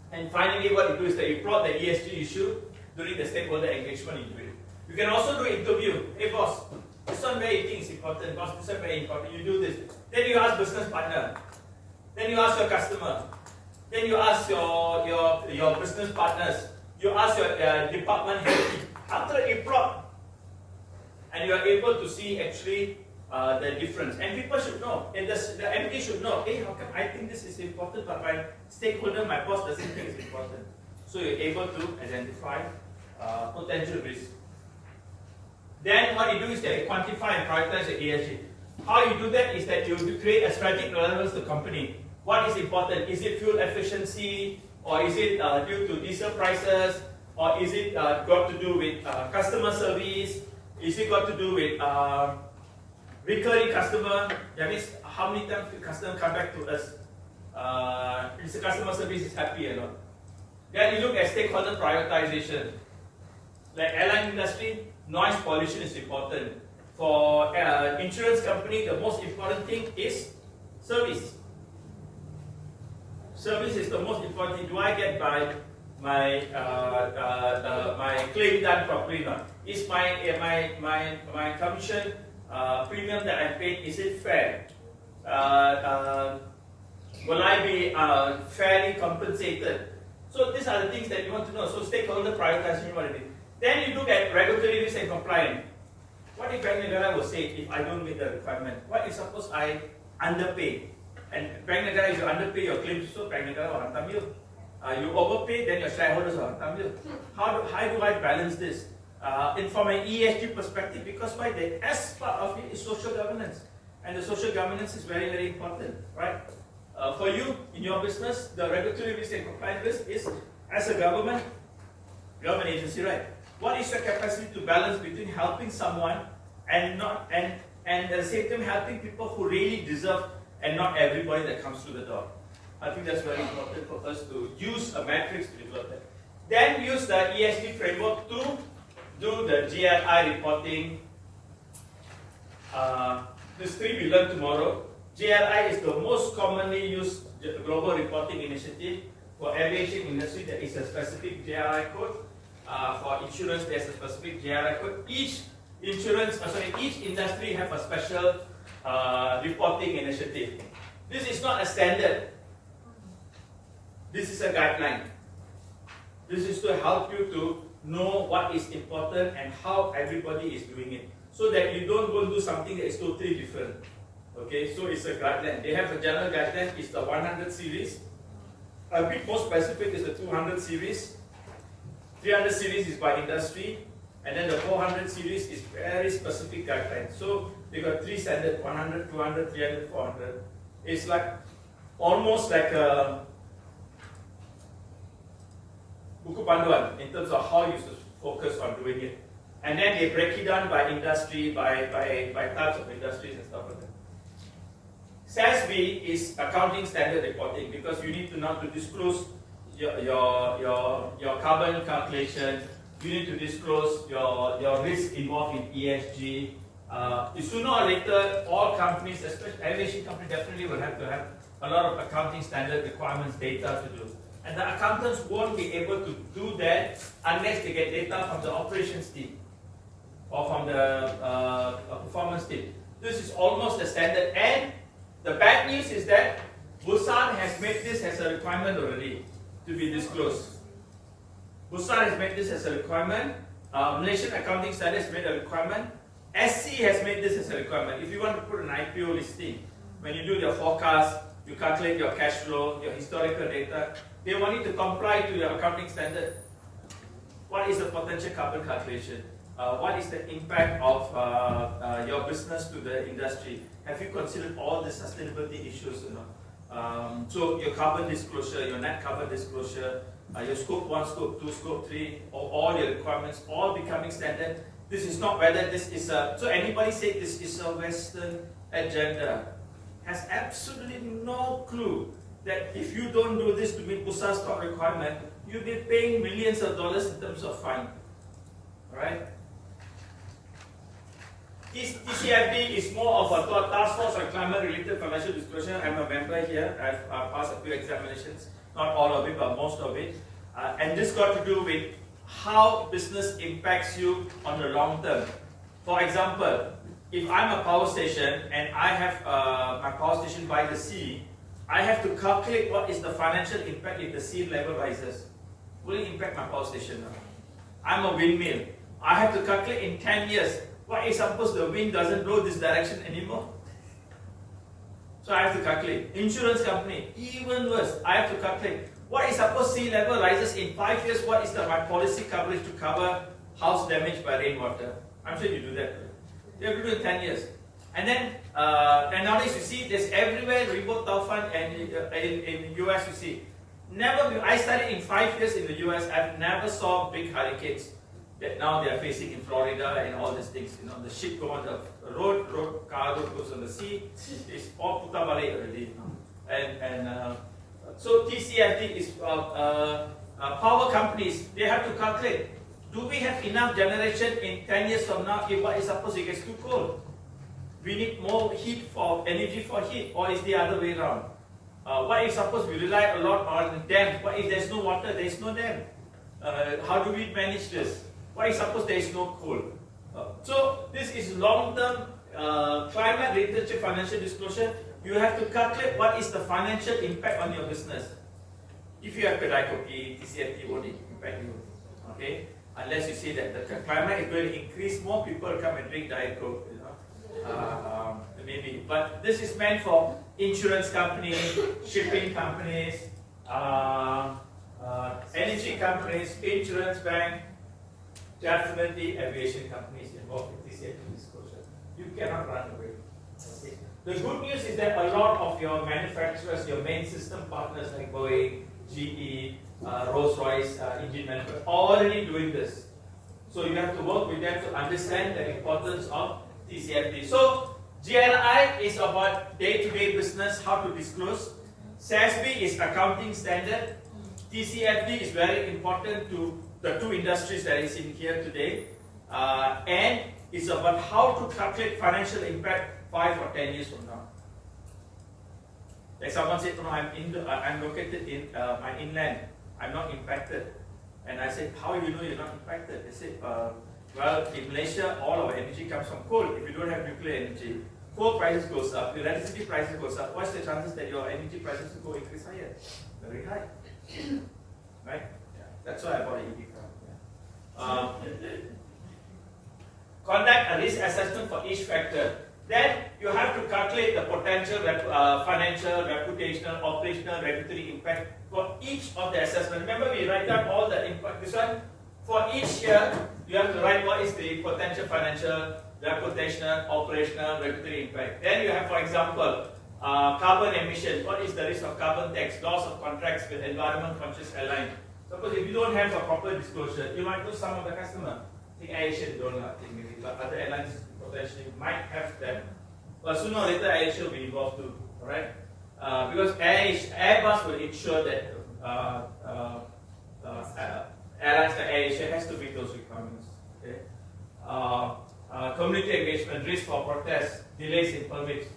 And finally, what you do is that you plot the ESG issue during the stakeholder engagement into it. You can also do interview. Hey boss, this one where you think is important, boss, this one very important, you do this. Then you ask business partner. Then you ask your customer. Then you ask your business partners. You ask your department head. After you plot, and you are able to see actually the difference. And people should know, and the MD should know, hey, how come I think this is important, but my stakeholder, my boss doesn't think it's important. So you're able to identify potential risk. Then what you do is that you quantify and prioritize the ESG. How you do that is that you create a strategic relevance to the company. What is important? Is it fuel efficiency? Or is it due to diesel prices? Or is it got to do with customer service? Is it got to do with recurring customer? That means how many times the customer come back to us? Is the customer service is happy or not? Then you look at stakeholder prioritization. Like airline industry, noise pollution is important. For insurance company, the most important thing is service. Service is the most important thing. Do I get my claim done properly or not? Is my commission premium that I paid, is it fair? Will I be fairly compensated? So these are the things that you want to know. So stakeholder prioritization, what it is. Then you look at regulatory risk and compliance. What if Bank Negara will say, if I don't meet the requirement? What if suppose I underpay? And Bank Negara, if you underpay your claims, so Bank Negara will hantam you. You overpay, then your shareholders will hantam you. How do I balance this? And from an ESG perspective, because why the S part of it is social governance. And the social governance is very, very important, right? For you, in your business, the regulatory risk and compliance risk is, as a government agency, right? What is your capacity to balance between helping someone and at the same time helping people who really deserve, and not everybody that comes through the door? I think that's very important for us to use a matrix to develop that. Then use the ESG framework to do the GRI reporting. These three we learn tomorrow. GRI is the most commonly used global reporting initiative. For aviation industry, there is a specific GRI code. For insurance, there's a specific GRI code. Each industry have a special reporting initiative. This is not a standard. This is a guideline. This is to help you to know what is important and how everybody is doing it, so that you don't go and do something that is totally different. Okay, so it's a guideline. They have a general guideline, it's the 100 series. A bit more specific is the 200 series. 300 series is by industry, and then the 400 series is very specific guidelines. So they got three standards: 100, 200, 300, 400. It's like almost like a buku panduan in terms of how you should focus on doing it. And then they break it down by industry, by types of industries and stuff like that. SASB is accounting standard reporting, because you need to now to disclose your carbon calculation. You need to disclose your risk involved in ESG. Sooner or later, all companies, especially aviation companies, definitely will have to have a lot of accounting standard requirements, data to do. And the accountants won't be able to do that unless they get data from the operations team or from the performance team. This is almost the standard. And the bad news is that Busan has made this as a requirement already to be disclosed. Busan has made this as a requirement. Malaysian Accounting Standards made a requirement. SC has made this as a requirement. If you want to put an IPO listing, when you do your forecast, you calculate your cash flow, your historical data, they want you to comply to your accounting standard. What is the potential carbon calculation? What is the impact of your business to the industry? Have you considered all the sustainability issues? So your carbon disclosure, your net carbon disclosure, your scope 1, scope 2, scope 3, or all your requirements, all becoming standard. This is not whether this is a, so anybody say this is a Western agenda has absolutely no clue that if you don't do this to meet Busan stock requirement, you'll be paying millions of dollars in terms of fine. Alright? TCFD is more of a task force on climate related financial disclosure. I'm a member here. I've passed a few examinations, not all of it, but most of it. And this got to do with how business impacts you on the long term. For example, if I'm a power station and I have my power station by the sea, I have to calculate what is the financial impact if the sea level rises. Will it impact my power station? I'm a windmill. I have to calculate in 10 years. What if suppose the wind doesn't blow this direction anymore? So I have to calculate. Insurance company, even worse. I have to calculate. What if suppose sea level rises in 5 years? What is my policy coverage to cover house damage by rainwater? I'm sure you do that. You have to do it in 10 years. And then, and nowadays you see there's everywhere remote taufan, and in the US you see. I studied in 5 years in the US, I've never saw big hurricanes that now they are facing in Florida and all these things. The ship go on the car road goes on the sea, it's all puta balik already. So TCFD is power companies, they have to calculate, do we have enough generation in 10 years from now if what is suppose it gets too cold? We need more heat for energy for heat, or is the other way around? What if suppose we rely a lot on dam? What if there's no water, there's no dam? How do we manage this? What if suppose there is no coal? So this is long-term climate related financial disclosure. You have to calculate what is the financial impact on your business. If you have kedai kopi, TCFD won't impact you. Okay? Unless you say that the climate is going to increase, more people come and drink Diet Coke, you know. Maybe. But this is meant for insurance companies, shipping companies, energy companies, insurance bank, definitely aviation companies involved with TCFD disclosure. You cannot run away. Okay. The good news is that a lot of your manufacturers, your main system partners like Boeing, GE, Rolls-Royce, engine manufacturers, are already doing this. So you have to work with them to understand the importance of TCFD. So GRI is about day-to-day business, how to disclose. SASB is accounting standard. TCFD is very important to the two industries that is in here today. And it's about how to calculate financial impact 5 or 10 years from now. Like someone said, no, I'm located in my inland. I'm not impacted. And I said, how do you know you're not impacted? They said, well, in Malaysia, all our energy comes from coal. If you don't have nuclear energy, coal prices goes up, electricity prices goes up. What's the chances that your energy prices will go increase higher? Very high. Right? Yeah. That's why I bought an EV car. Yeah. Conduct a risk assessment for each factor. Then you have to calculate the potential financial, reputational, operational, regulatory impact for each of the assessment. Remember, we write down all the impact. This one, for each year, you have to write what is the potential financial, reputational, operational, regulatory impact. Then you have, for example, carbon emission. What is the risk of carbon tax, loss of contracts with environment conscious airline? Suppose if you don't have a proper disclosure, you might lose some of the customer. I think AirAsia don't think maybe, but other airlines potentially might have them. But sooner or later, AirAsia will be involved too, alright? Because Airbus will ensure that airlines like AirAsia has to meet those requirements. Okay? Community engagement, risk for protest, delays in permits.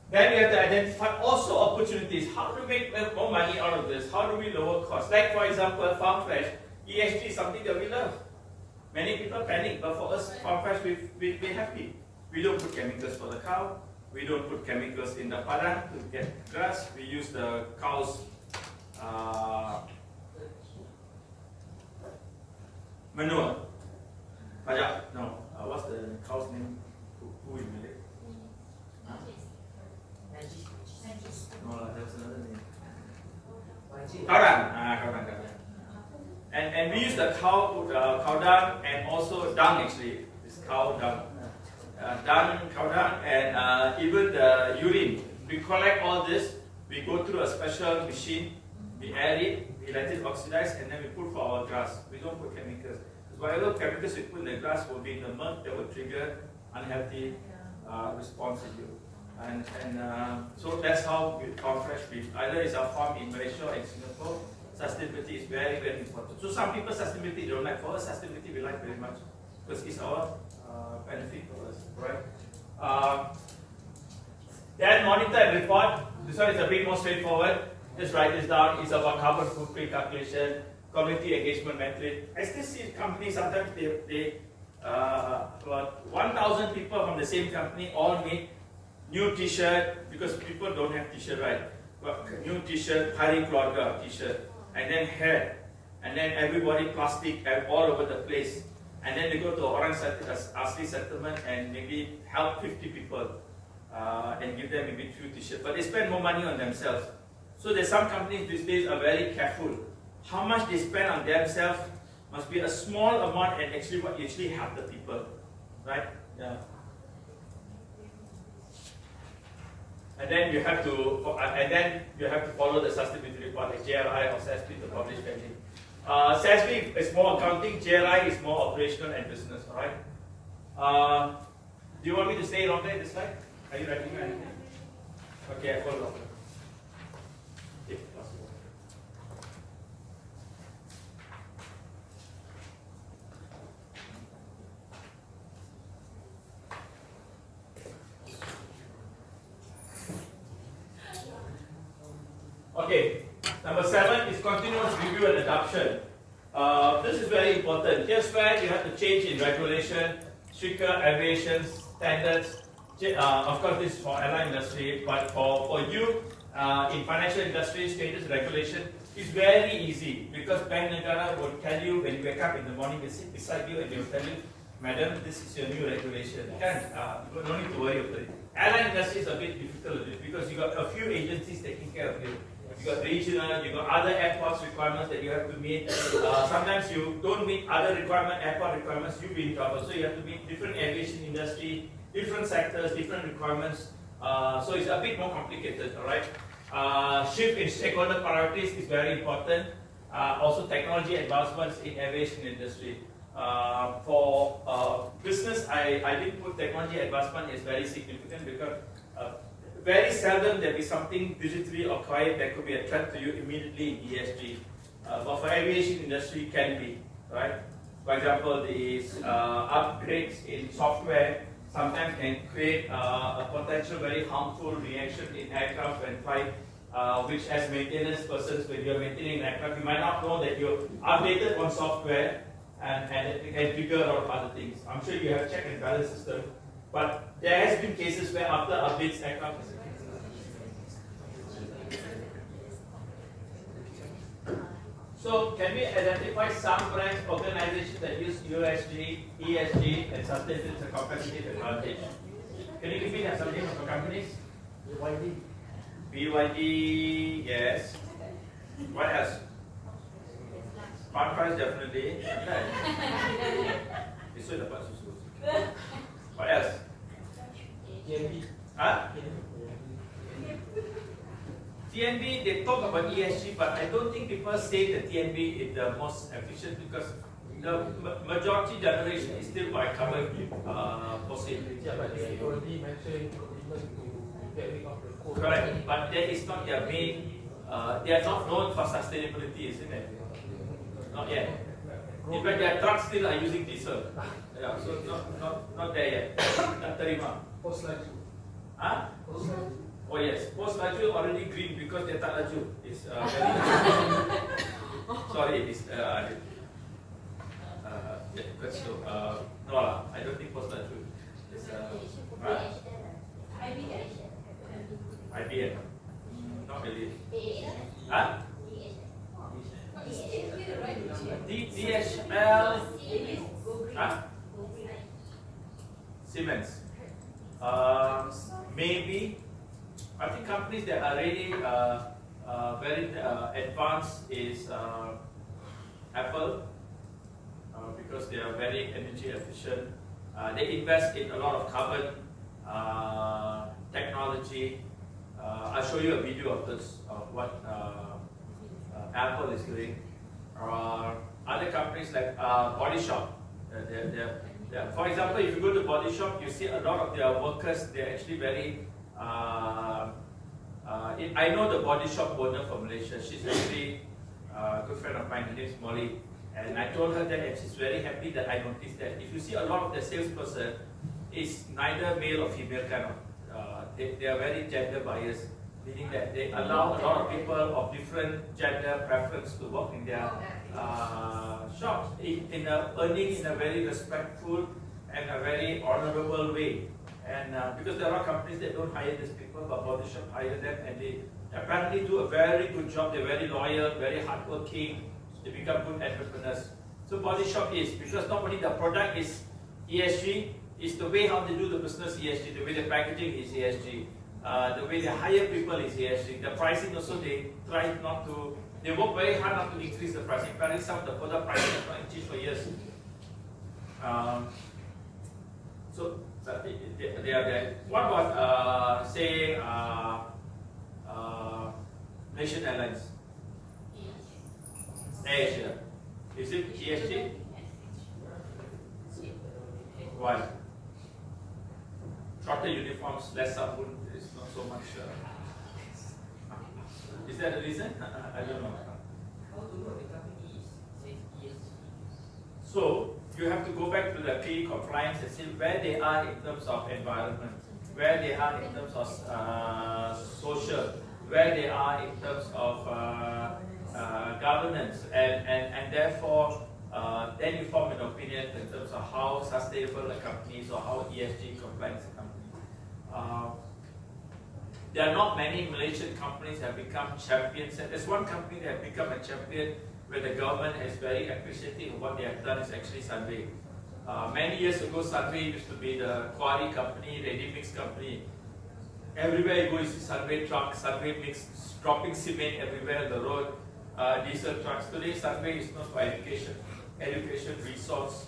Then we have to identify also opportunities. How to make more money out of this? How do we lower costs? Like for example, farm fresh, ESG is something that we love. Many people panic, but for us, farm fresh, we're happy. We don't put chemicals for the cow. We don't put chemicals in the padang to get grass. We use the cow's manure. No, what's the cow's name? Who in Malay? No, that's another name. Kaurang. And we use the cow dung and also dung actually. It's cow dung. Cow dung, and even the urine. We collect all this, we go through a special machine, we add it, we let it oxidize, and then we put for our grass. We don't put chemicals. Because whatever chemicals we put in the grass will be in the mud that will trigger unhealthy response in you. And so that's how we farm fresh beef. Either it's our farm in Malaysia or in Singapore. Sustainability is very, very important. So some people sustainability don't like. For us, sustainability we like very much because it's our benefit for us, right? Then monitor and report. This one is a bit more straightforward. Just write this down. It's about carbon footprint calculation, community engagement metric. I still see companies sometimes they about 1,000 people from the same company all meet. New T-shirt because people don't have T-shirt, right? But new T-shirt, Hari Keluarga T-shirt, and then hair, and then everybody plastic all over the place, and then they go to Orang Asli settlement and maybe help 50 people and give them maybe 2 T-shirts, but they spend more money on themselves. So there's some companies these days are very careful. How much they spend on themselves must be a small amount and actually what actually help the people, right? Yeah. And then you have to, follow the sustainability report like JRI or SASB to publish everything. SASB is more accounting, JRI is more operational and business. All right. Do you want me to stay longer in this slide? Are you writing anything? Okay, I follow up. Okay, possible. Okay, number 7 is continuous review and adoption. This is very important. Here's where you have to change in regulation, stricter aviation standards. Of course, this is for airline industry, but for you in financial industry, changes in regulation is very easy because Bank Negara will tell you when you wake up in the morning, they sit beside you and they will tell you, Madam, this is your new regulation. You don't need to worry about it. Airline industry is a bit difficult because you got a few agencies taking care of you. You got regional, you got other airports requirements that you have to meet. Sometimes you don't meet other airport requirements, you'll be in trouble. So you have to meet different aviation industry, different sectors, different requirements. So it's a bit more complicated, all right? Shift in stakeholder priorities is very important. Also technology advancements in aviation industry. For business, I didn't put technology advancement as very significant because very seldom there will be something digitally acquired that could be a threat to you immediately in ESG. But for aviation industry, can be, right? For example, these upgrades in software sometimes can create a potential very harmful reaction in aircraft when flight, which as maintenance persons, when you're maintaining an aircraft, you might not know that you're updated on software and it can trigger a lot of other things. I'm sure you have check and balance system, but there has been cases where after updates, aircraft is So can we identify some brands, organizations that use ESG, and sustainability as a competitive advantage? Can you give me some names of companies? BYD. BYD, yes. What else? Smart price definitely. What else? TNB. Huh? TNB, they talk about ESG, but I don't think people say that TNB is the most efficient because the majority generation is still by carbon fossil. Yeah, but they already mentioned commitment to get rid of the coal. Correct, but that is not their main, they are not known for sustainability, isn't it? Not yet. In fact, their trucks still are using diesel. Yeah, so not there yet. Not terima. Post-laju. Huh? Post-laju. Oh yes, post-laju already green because they tak laju. It's very sorry, it's yeah, because so, no lah, I don't think post-laju. It's IBM. Not really. Huh? DHL. Huh? Siemens. Maybe. I think companies that are really very advanced is Apple because they are very energy efficient. They invest in a lot of carbon technology. I'll show you a video of this, of what Apple is doing. Other companies like Body Shop. For example, if you go to Body Shop, you see a lot of their workers, they're actually very I know the Body Shop owner from Malaysia. She's actually a good friend of mine. Her name is Molly. And I told her that, and she's very happy that I noticed that. If you see a lot of the salesperson, is neither male or female kind of. They are very gender biased, meaning that they allow a lot of people of different gender preference to work in their shops, earning in a very respectful and a very honorable way. And because there are companies that don't hire these people, but Body Shop hire them, and they apparently do a very good job. They're very loyal, very hardworking. They become good entrepreneurs. So Body Shop is, because not only the product is ESG, it's the way how they do the business ESG, the way the packaging is ESG, the way they hire people is ESG. The pricing also, they try not to, they work very hard not to increase the pricing. Apparently some of the product pricing has not increased for years. So they are there. What about say Malaysian Airlines? Asia. Is it ESG? Why? Shorter uniforms, less sabun, is not so much. Is that the reason? I don't know. How to know the company says ESG? So you have to go back to the PE compliance and see where they are in terms of environment, where they are in terms of social. where they are in terms of governance, and therefore then you form an opinion in terms of how sustainable a company is or how ESG compliant a company. There are not many Malaysian companies that have become champions, and there's one company that have become a champion where the government is very appreciative of what they have done is actually Sunway. Many years ago, Sunway used to be the quarry company, ready mix company. Everywhere you go, you see Sunway trucks, Sunway mix, dropping cement everywhere on the road, diesel trucks. Today, Sunway is known for education, resource,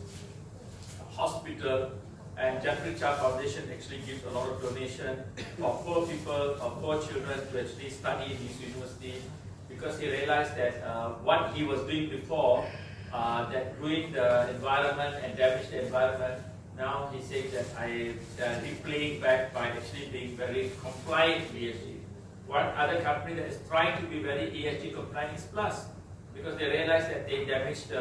hospital, and Jeffrey Chow Foundation actually gives a lot of donation for poor people, for poor children to actually study in his university, because he realized that what he was doing before, that ruined the environment and damaged the environment, now he says that I am replaying back by actually being very compliant with ESG. One other company that is trying to be very ESG compliant is Plus, because they realized that they damaged the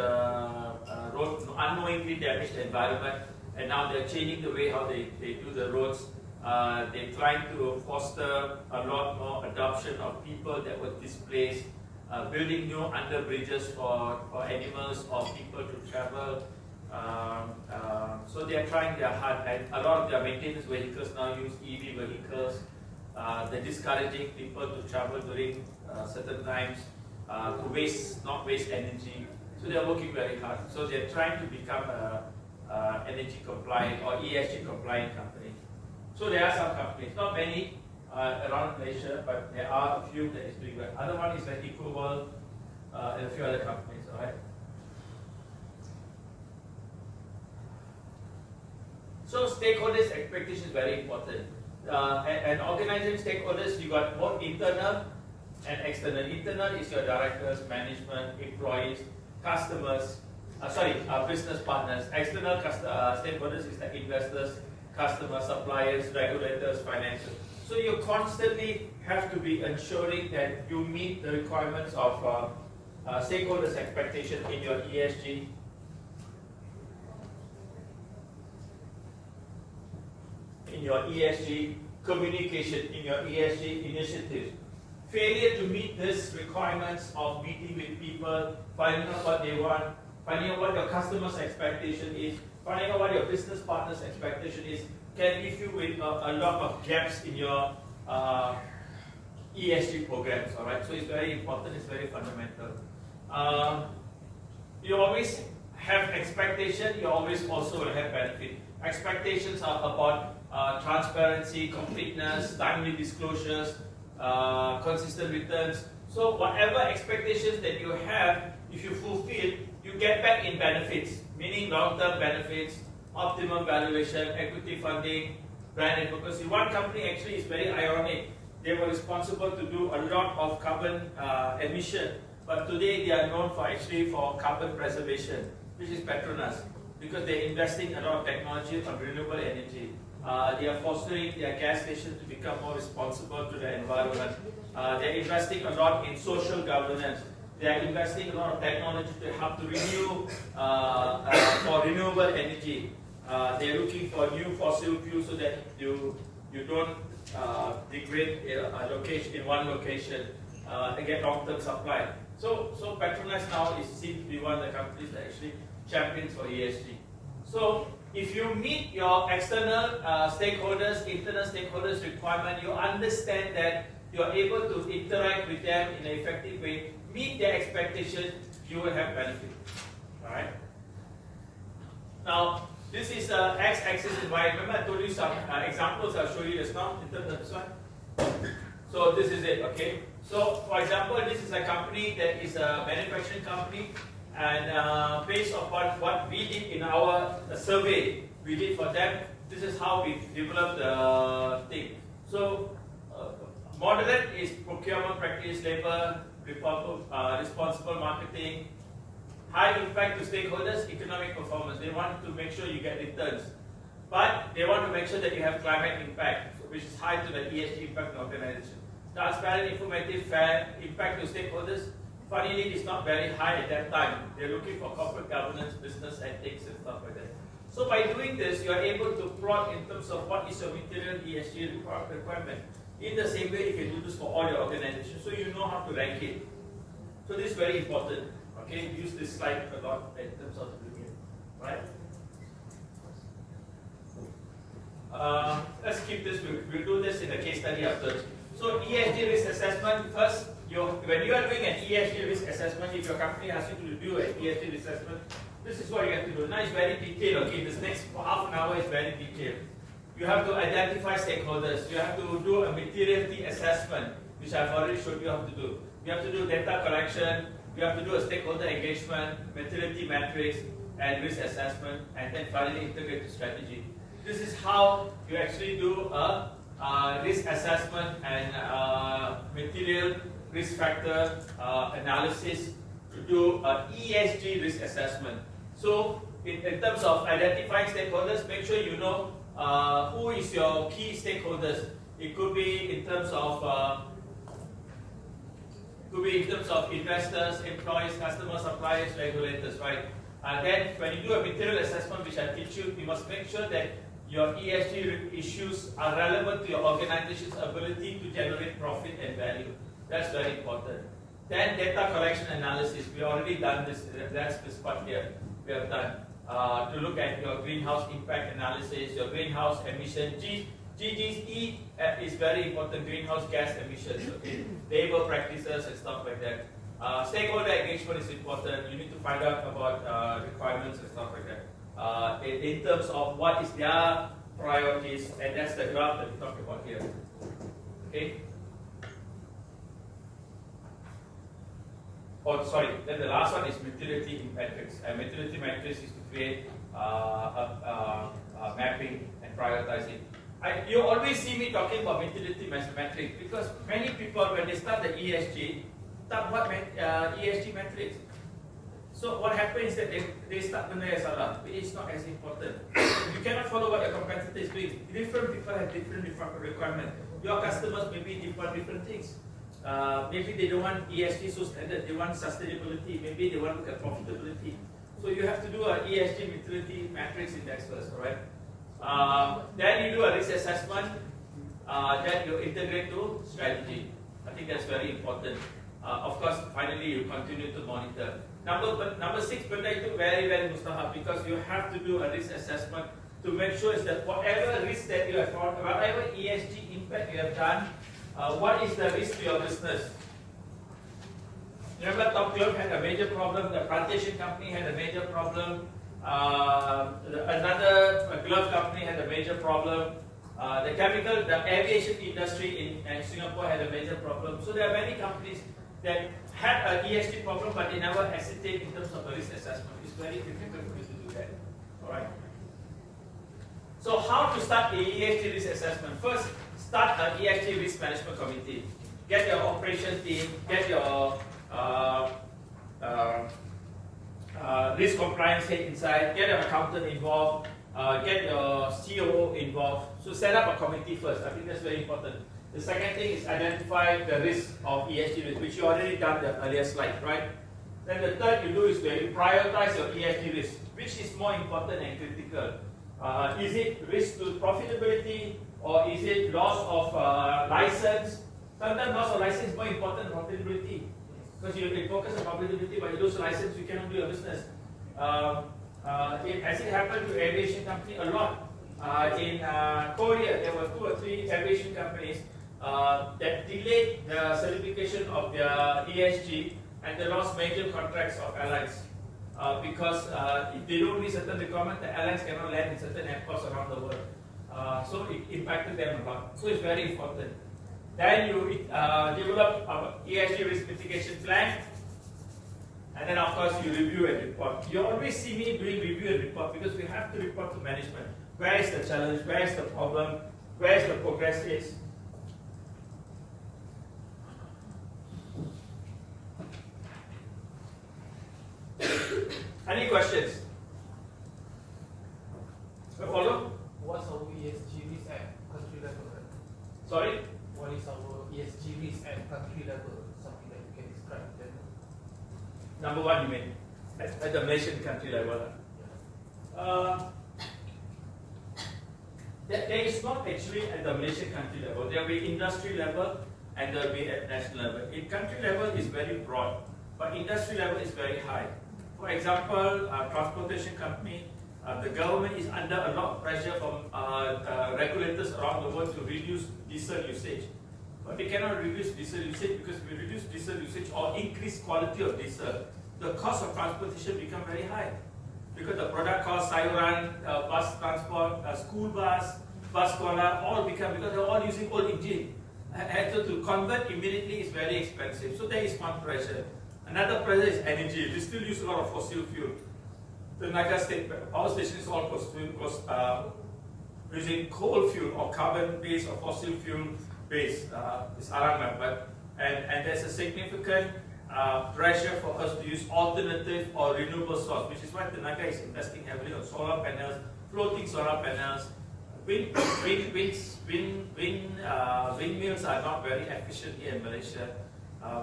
road, unknowingly damaged the environment, and now they're changing the way how they do the roads. They're trying to foster a lot more adoption of people that were displaced, building new under bridges for animals or people to travel. So they are trying their hard, and a lot of their maintenance vehicles now use EV vehicles. They're discouraging people to travel during certain times, to not waste energy. So they're working very hard. So they're trying to become a energy compliant or ESG compliant company. So there are some companies, not many around Malaysia, but there are a few that is doing well. Other one is like EcoWorld and a few other companies, all right? So stakeholders' expectation is very important. And organizing stakeholders, you got both internal and external. Internal is your directors, management, employees, customers, business partners. External stakeholders is like investors, customers, suppliers, regulators, financial. So you constantly have to be ensuring that you meet the requirements of stakeholders' expectation in your ESG. In your ESG communication, in your ESG initiatives. Failure to meet these requirements of meeting with people, finding out what they want, finding out what your customer's expectation is, finding out what your business partner's expectation is, can leave you with a lot of gaps in your ESG programs, all right? So it's very important, it's very fundamental. You always have expectation, you always also will have benefit. Expectations are about transparency, completeness, timely disclosures, consistent returns. So whatever expectations that you have, if you fulfill, you get back in benefits, meaning long-term benefits, optimum valuation, equity funding, brand advocacy. One company actually is very ironic. They were responsible to do a lot of carbon emission, but today they are known for carbon preservation, which is Petronas, because they're investing a lot of technology on renewable energy. They are fostering their gas stations to become more responsible to the environment. They're investing a lot in social governance. They are investing a lot of technology to help to renew for renewable energy. They're looking for new fossil fuels so that you don't degrade a location in one location and get long-term supply. So Petronas now is seen to be one of the companies that actually champions for ESG. So if you meet your external stakeholders, internal stakeholders requirement, you understand that you are able to interact with them in an effective way, meet their expectation, you will have benefit. Alright? Now, this is x-axis and y. Remember I told you some examples I'll show you just now in terms of this one. So this is it, okay? So for example, this is a company that is a manufacturing company, and based upon what we did in our survey we did for them, this is how we developed the thing. So moderate is procurement practice, labor, responsible marketing. High impact to stakeholders, economic performance. They want to make sure you get returns, but they want to make sure that you have climate impact, which is high to the ESG impact of the organization. Transparent, informative, fair, impact to stakeholders. Funnily, it's not very high at that time. They're looking for corporate governance, business ethics, and stuff like that. So by doing this, you are able to plot in terms of what is your material ESG requirement. In the same way, you can do this for all your organizations, so you know how to rank it. So this is very important. Okay, use this slide a lot in terms of doing it, right? Let's keep this. We'll do this in a case study after. So ESG risk assessment. First, when you are doing an ESG risk assessment, if your company asks you to do an ESG risk assessment, this is what you have to do. Now it's very detailed. Okay, this next half an hour is very detailed. You have to identify stakeholders. You have to do a materiality assessment, which I've already showed you how to do. You have to do data collection. You have to do a stakeholder engagement, materiality matrix, and risk assessment, and then finally integrate the strategy. This is how you actually do a risk assessment and material risk factor analysis to do an ESG risk assessment. So in terms of identifying stakeholders, make sure you know who is your key stakeholders. It could be in terms of investors, employees, customers, suppliers, regulators, right? And then when you do a material assessment, which I teach you, you must make sure that your ESG issues are relevant to your organization's ability to generate profit and value. That's very important. Then data collection analysis. We already done this. That's this part here. We have done to look at your greenhouse impact analysis, your greenhouse emission. GGE is very important. Greenhouse gas emissions. Okay, labor practices and stuff like that. Stakeholder engagement is important. You need to find out about requirements and stuff like that. In terms of what is their priorities, and that's the graph that we talked about here. Okay. Oh, sorry. Then the last one is materiality matrix. And materiality matrix is to create a mapping and prioritizing. You always see me talking about materiality matrix because many people, when they start the ESG, start what ESG matrix. So what happens is that they start benda yang salah. It's not as important. You cannot follow what your competitor is doing. Different people have different requirements. Your customers maybe demand different things. Maybe they don't want ESG so standard. They want sustainability. Maybe they want to look at profitability. So you have to do an ESG maturity matrix index first, alright? Then you do a risk assessment. Then you integrate to strategy. I think that's very important. Of course, finally you continue to monitor. Number 6, benda itu very mustahab because you have to do a risk assessment to make sure is that whatever risk that you have found, whatever ESG impact you have done, what is the risk to your business? Remember, Top Glove had a major problem. The plantation company had a major problem. Another glove company had a major problem. The aviation industry in Singapore had a major problem. So there are many companies that had an ESG problem, but they never hesitate in terms of the risk assessment. It's very difficult for you to do that. All right. So how to start the ESG risk assessment? First, start an ESG risk management committee. Get your operations team, get your risk compliance head inside, get your accountant involved, get your COO involved. So set up a committee first. I think that's very important. The second thing is identify the risk of ESG risk, which you already done the earlier slide, right? Then the third you do is where you prioritize your ESG risk. Which is more important and critical? Is it risk to profitability or is it loss of license? Sometimes loss of license is more important than profitability. Because you can focus on profitability, but you lose a license, you cannot do your business. Has it happened to aviation company a lot? In Korea, there were 2 or 3 aviation companies that delayed the certification of their ESG and they lost major contracts of airlines because if they don't meet certain requirements, the airlines cannot land in certain airports around the world. So it impacted them a lot. So it's very important. Then you develop an ESG risk mitigation plan, and then of course you review and report. You always see me doing review and report because we have to report to management. Where is the challenge? Where is the problem? Where is the progress is? Any questions? Follow? What's our ESG risk at country level? Sorry? What is our ESG risk at country level? Something that you can describe then. Number 1, you mean? At the Malaysian country level? there is not actually at the Malaysian country level. There will be industry level and there will be at national level. In country level is very broad, but industry level is very high. For example, transportation company, the government is under a lot of pressure from regulators around the world to reduce diesel usage. But they cannot reduce diesel usage because if we reduce diesel usage or increase quality of diesel, the cost of transportation become very high. Because the product cost, sayuran, bus transport, school bus sekolah, all become, because they're all using old engine. And so to convert immediately is very expensive. So there is one pressure. Another pressure is energy. We still use a lot of fossil fuel. The Naga State Power Station is all using coal fuel or carbon-based or fossil fuel-based. It's Arangan, and there's a significant pressure for us to use alternative or renewable source, which is why Tenaga is investing heavily on solar panels, floating solar panels. Windmills are not very efficient here in Malaysia.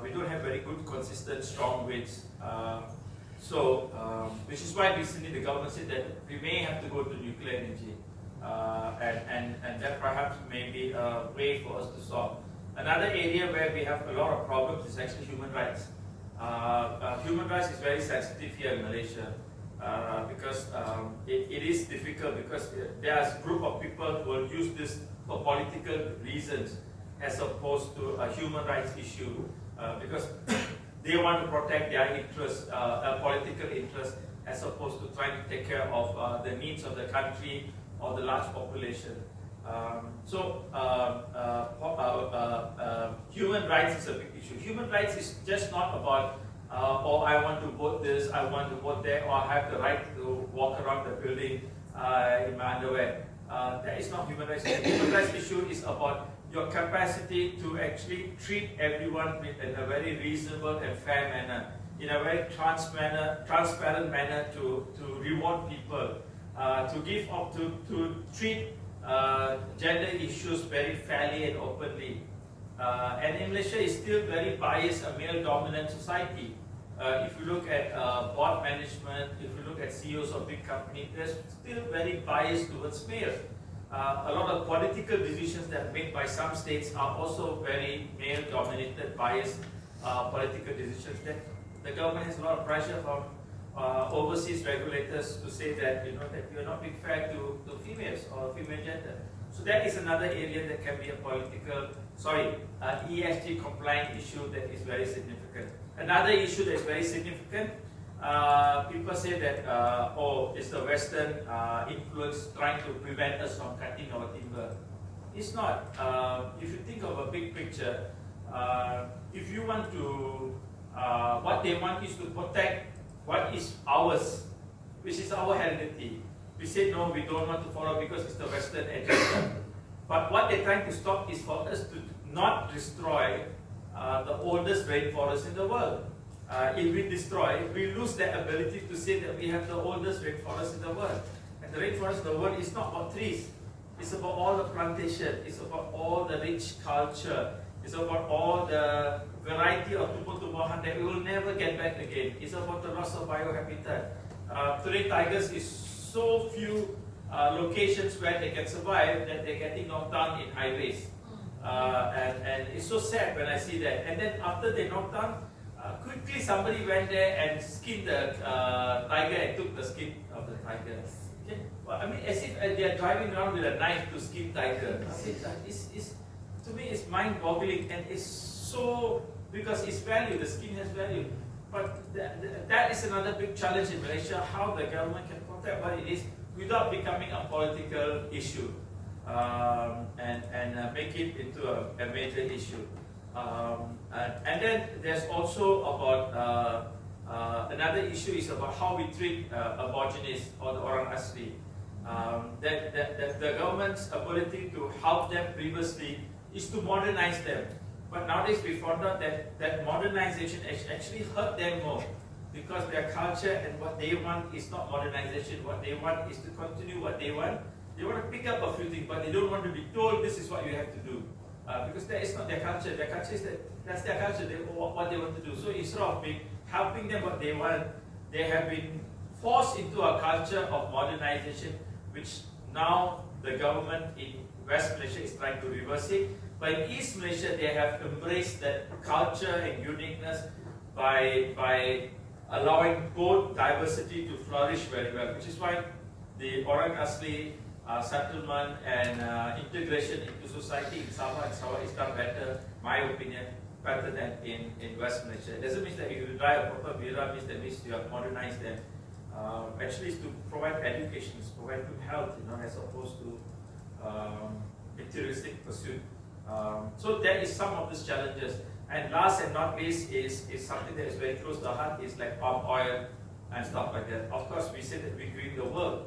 We don't have very good, consistent, strong winds. Which is why recently the government said that we may have to go to nuclear energy. And that perhaps may be a way for us to solve. Another area where we have a lot of problems is actually human rights. Human rights is very sensitive here in Malaysia because it is difficult because there are a group of people who will use this for political reasons as opposed to a human rights issue because they want to protect their interests, political interests, as opposed to trying to take care of the needs of the country or the large population. Human rights is a big issue. Human rights is just not about, oh, I want to vote this, I want to vote there, or I have the right to walk around the building in my underwear. That is not human rights. The human rights issue is about your capacity to actually treat everyone in a very reasonable and fair manner, in a very transparent manner to reward people, to treat gender issues very fairly and openly. And in Malaysia is still very biased, a male-dominant society. If you look at board management, if you look at CEOs of big companies, they're still very biased towards males. A lot of political decisions that are made by some states are also very male-dominated, biased political decisions. That the government has a lot of pressure from overseas regulators to say that that we are not being fair to females or female gender. So that is another area that can be a ESG compliant issue that is very significant. Another issue that is very significant. People say that it's the Western influence trying to prevent us from cutting our timber. It's not. If you think of a big picture, if you want to, what they want is to protect what is ours, which is our heritage. We say no, we don't want to follow because it's the Western agenda. But what they're trying to stop is for us to not destroy the oldest rainforest in the world. If we destroy, we lose the ability to say that we have the oldest rainforest in the world. And the rainforest in the world is not about trees. It's about all the plantation. It's about all the rich culture. It's about all the variety of tumbuh-tumbuhan that we will never get back again. It's about the loss of biohabitat. Today, tigers is so few locations where they can survive that they're getting knocked down in highways. And it's so sad when I see that. And then after they knocked down, quickly somebody went there and skinned the tiger and took the skin of the tiger. Okay? Well, I mean, as if they are driving around with a knife to skin tiger. To me, it's mind-boggling, and it's so, because it's value, the skin has value. But that is another big challenge in Malaysia, how the government can protect what it is without becoming a political issue and make it into a major issue. And then there's also about another issue is about how we treat Aborigines or the Orang Asli. That the government's ability to help them previously is to modernize them. But nowadays we found out that modernization actually hurt them more because their culture and what they want is not modernization. What they want is to continue what they want. They want to pick up a few things, but they don't want to be told this is what you have to do. Because that is not their culture. Their culture is that's their culture, what they want to do. So instead of helping them what they want, they have been forced into a culture of modernization, which now the government in West Malaysia is trying to reverse it. But in East Malaysia, they have embraced that culture and uniqueness by allowing both diversity to flourish very well, which is why the Orang Asli settlement and integration into society in Sabah and Sarawak is done better, my opinion, better than in West Malaysia. It doesn't mean that if you drive a proper villa, means that means you have modernized them. Actually, it's to provide education, it's to provide good health, as opposed to materialistic pursuit. So there is some of these challenges. And last and not least is something that is very close to the heart, is like palm oil and stuff like that. Of course, we say that we're greening the world,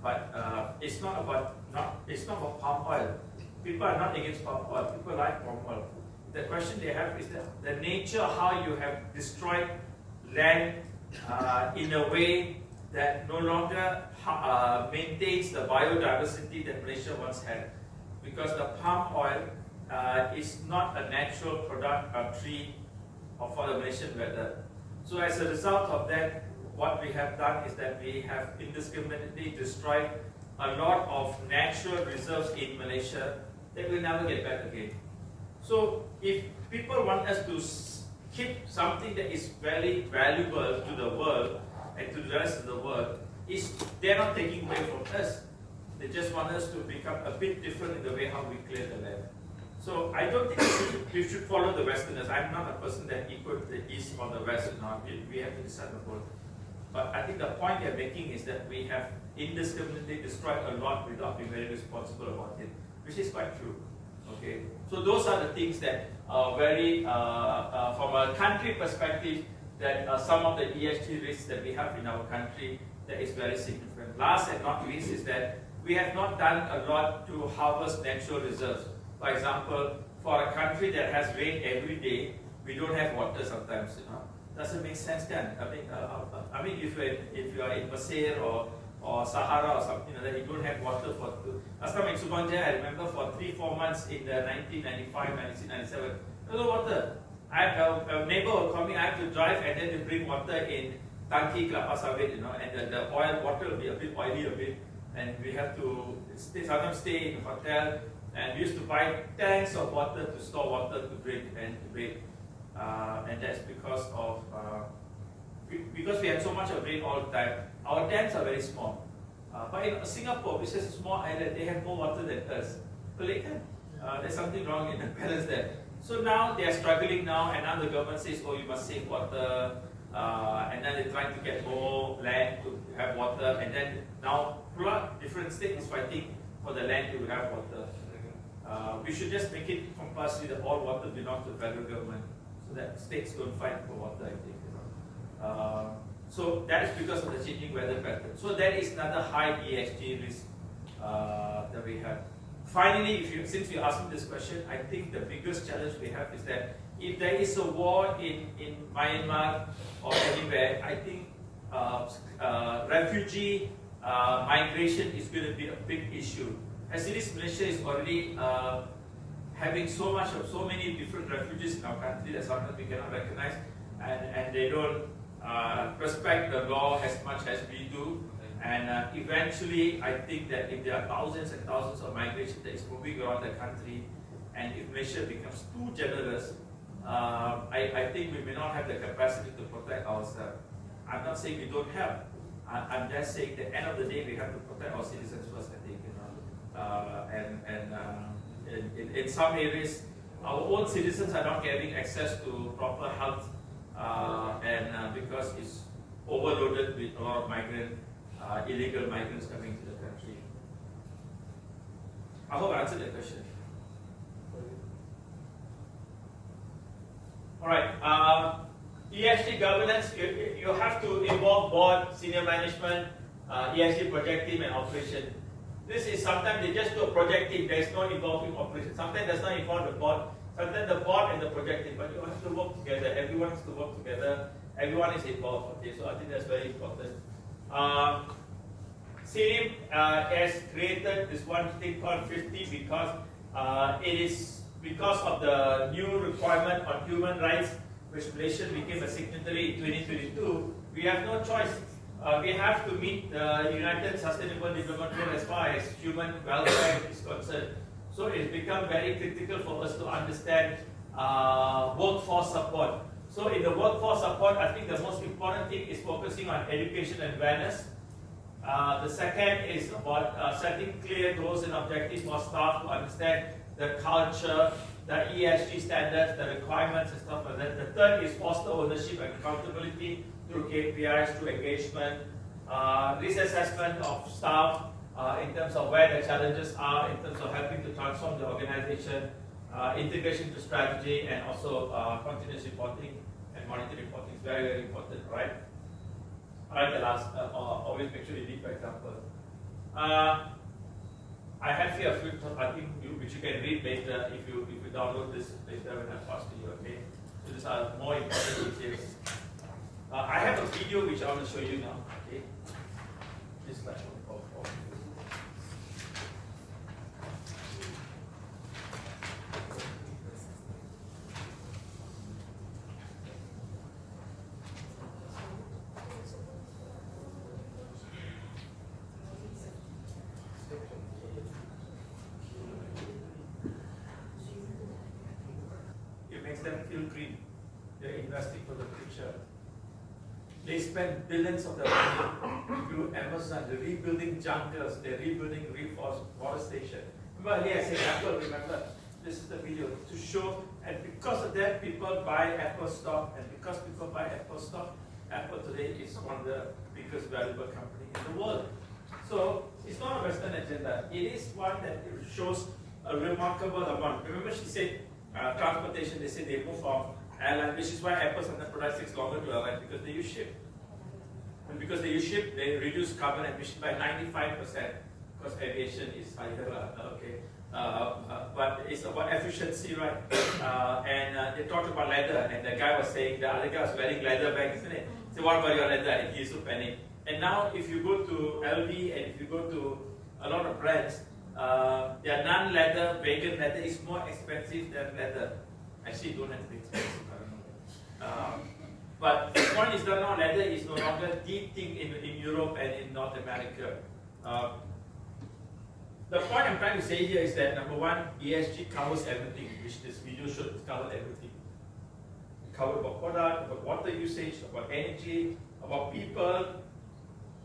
but it's not about palm oil. People are not against palm oil. People like palm oil. The question they have is that the nature how you have destroyed land in a way that no longer maintains the biodiversity that Malaysia once had, because the palm oil is not a natural product of tree or for the Malaysian weather. So as a result of that, what we have done is that we have indiscriminately destroyed a lot of natural reserves in Malaysia that will never get back again. So if people want us to keep something that is very valuable to the world and to the rest of the world, they're not taking away from us. They just want us to become a bit different in the way how we clear the land. So I don't think we should follow the Westerners. I'm not a person that equals the East or the West. No, we have to decide on both. But I think the point they're making is that we have indiscriminately destroyed a lot without being very responsible about it, which is quite true. Okay, so those are the things that are very, from a country perspective, that some of the ESG risks that we have in our country that is very significant. Last and not least is that we have not done a lot to harvest natural reserves. For example, for a country that has rain every day, we don't have water sometimes. Doesn't make sense, then. I mean, if you are in Mesir or Sahara or something like that, you don't have water for. Last time in Subang Jaya, I remember for 3-4 months in the 1995, 1997, there was no water. I have a neighbor who called me. I have to drive and then to bring water in Tangki Kelapa Sawit, and the oil water will be a bit oily a bit, and we have to sometimes stay in a hotel. And we used to buy tanks of water to store water to drink and to bathe. And that's because of because we had so much of rain all the time. Our dams are very small. But in Singapore, which is a small island, they have more water than us. There's something wrong in the balance there. So now they are struggling now, and now the government says, oh, you must save water. And then they're trying to get more land to have water. And then now different states is fighting for the land to have water. We should just make it compulsory that all water belongs to the federal government, so that states don't fight for water, I think. So that is because of the changing weather pattern. So that is another high ESG risk that we have. Finally, since you asked me this question, I think the biggest challenge we have is that if there is a war in Myanmar or anywhere, I think refugee migration is going to be a big issue. As it is, Malaysia is already having so many different refugees in our country that sometimes we cannot recognize, and they don't respect the law as much as we do. And eventually, I think that if there are thousands and thousands of migration that is moving around the country, and if Malaysia becomes too generous, I think we may not have the capacity to protect ourselves. I'm not saying we don't have. I'm just saying at the end of the day, we have to protect our citizens first, I think. In some areas, our own citizens are not getting access to proper health, because it's overloaded with a lot of illegal migrants coming to the country. I hope I answered the question. All right. ESG governance, you have to involve board, senior management, ESG project team, and operation. This is sometimes they just do a project team, there is no involving operation. Sometimes it does not involve the board, sometimes the board and the project team, but you have to work together, everyone has to work together, everyone is involved. Okay, so I think that's very important. CIRIM has created this one thing called 50 because it is because of the new requirement on human rights, which Malaysia became a signatory in 2022. We have no choice. we have to meet the United Sustainable Development Goal as far as human welfare is concerned. So it's become very critical for us to understand workforce support. So in the workforce support, I think the most important thing is focusing on education and awareness. The second is about setting clear goals and objectives for staff to understand the culture, the ESG standards, the requirements and stuff like that. The third is foster ownership and accountability through KPIs, through engagement, risk assessment of staff in terms of where the challenges are, in terms of helping to transform the organization, integration to strategy, and also continuous reporting and monitoring reporting is very, very important, right? Alright, the last, always make sure you lead by example. I have here a few, I think, which you can read later if you download this later when I pass to you, okay? So these are more important details. I have a video which I want to show you now, okay? This slide. It makes them feel green. They're investing for the future. They spend billions of their money through Amazon. They're rebuilding jungles. They're rebuilding reforestation. Remember earlier I said Apple, remember? This is the video to show, and because of that, people buy Apple stock, and because people buy Apple stock, Apple today is one of the biggest valuable companies in the world. So it's not a Western agenda. It is one that shows a remarkable amount. Remember she said transportation, they say they move from airline, which is why Apple sometimes product takes longer to arrive because they use ship. And because they use ship, they reduce carbon emission by 95%. Because aviation is higher, okay. But it's about efficiency, right? And they talked about leather, and the guy was saying, the other guy was wearing leather bags, isn't it? So what about your leather? And he used to panic. And now if you go to LV and if you go to a lot of brands, their non-leather, vegan leather is more expensive than leather. Actually, don't have to be expensive, I don't know. But the point is that now leather is no longer the thing in Europe and in North America. The point I'm trying to say here is that number one, ESG covers everything, which this video should cover everything. It covers about product, about water usage, about energy, about people,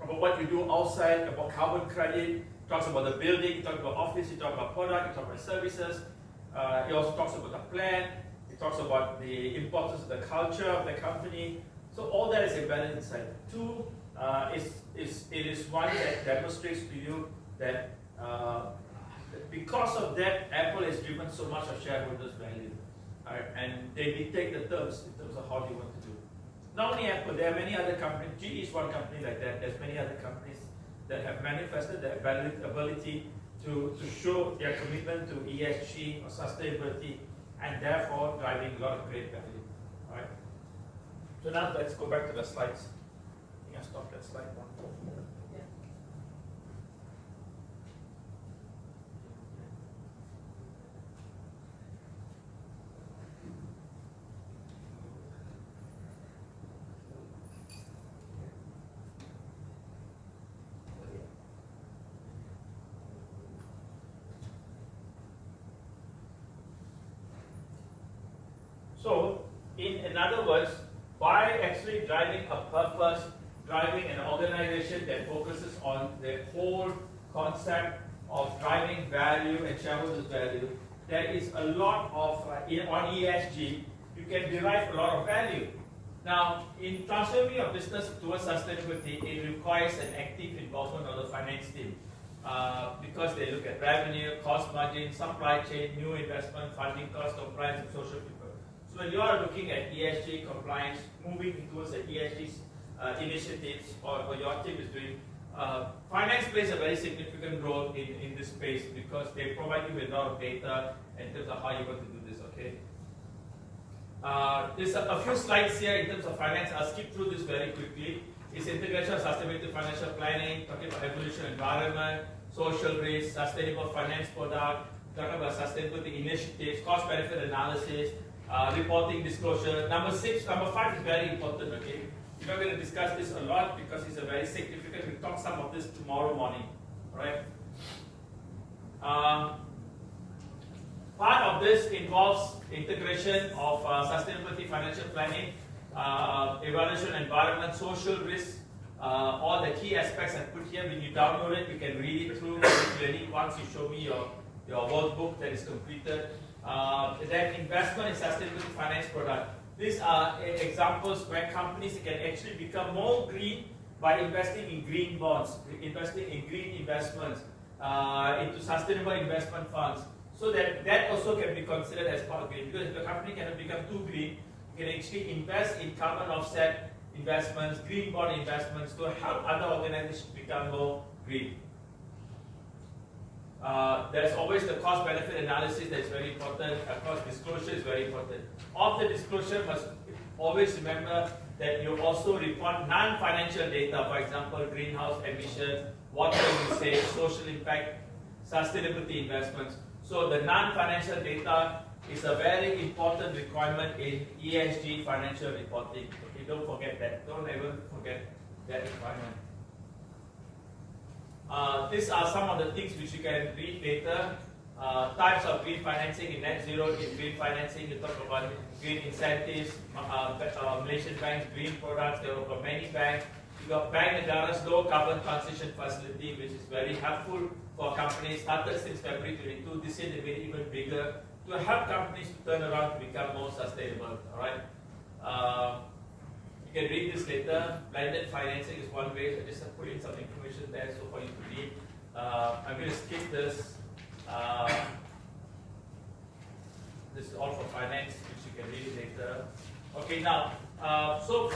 about what you do outside, about carbon credit, talks about the building, it talks about office, it talks about product, it talks about services, it also talks about the plan, it talks about the importance of the culture of the company. So all that is embedded inside. Two, it is one that demonstrates to you that because of that, Apple has driven so much of shareholders' value. Right? And they dictate the terms in terms of how they want to do. Not only Apple, there are many other companies. GE is one company like that. There's many other companies that have manifested their ability to show their commitment to ESG or sustainability, and therefore driving a lot of great value. All right. So now let's go back to the slides. I think I stopped at slide 1. So, in other words, by actually driving a purpose, driving an organization that focuses on the whole concept of driving value and shareholders' value, there is a lot of, on ESG, you can derive a lot of value. Now, in transforming your business towards sustainability, it requires an active involvement of the finance team. Because they look at revenue, cost margin, supply chain, new investment, funding cost, compliance, and social people. So when you are looking at ESG compliance, moving towards the ESG initiatives, or your team is doing, finance plays a very significant role in this space because they provide you with a lot of data in terms of how you're going to do this, okay? There's a few slides here in terms of finance. I'll skip through this very quickly. It's integration of sustainability financial planning, talking about evolution environment, social risk, sustainable finance product, talking about sustainability initiatives, cost benefit analysis, reporting disclosure. Number 5 is very important, okay? We're not going to discuss this a lot because it's a very significant. We'll talk some of this tomorrow morning. Right? Part of this involves integration of sustainability financial planning, evaluation, environment, social risk, all the key aspects I put here. When you download it, you can read it through clearly once you show me your workbook that is completed. Then investment in sustainability finance product. These are examples where companies can actually become more green by investing in green bonds, investing in green investments, into sustainable investment funds. So that also can be considered as part of green. Because if the company cannot become too green, you can actually invest in carbon offset investments, green bond investments to help other organizations become more green. There's always the cost benefit analysis that's very important. Cost disclosure is very important. Of the disclosure, must always remember that you also report non-financial data, for example, greenhouse emissions, water usage, social impact, sustainability investments. So the non-financial data is a very important requirement in ESG financial reporting. Okay, don't forget that. Don't ever forget that requirement. These are some of the things which you can read later. Types of green financing in net zero. In green financing, you talk about green incentives, Malaysian banks, green products. There are many banks. You got Bank Negara's low carbon transition facility, which is very helpful for companies. Started since February 22. This year they made it even bigger to help companies to turn around to become more sustainable. All right. You can read this later. Blended financing is one way. I just put in some information there so for you to read. I'm going to skip this. This is all for finance, which you can read later. Okay, now, so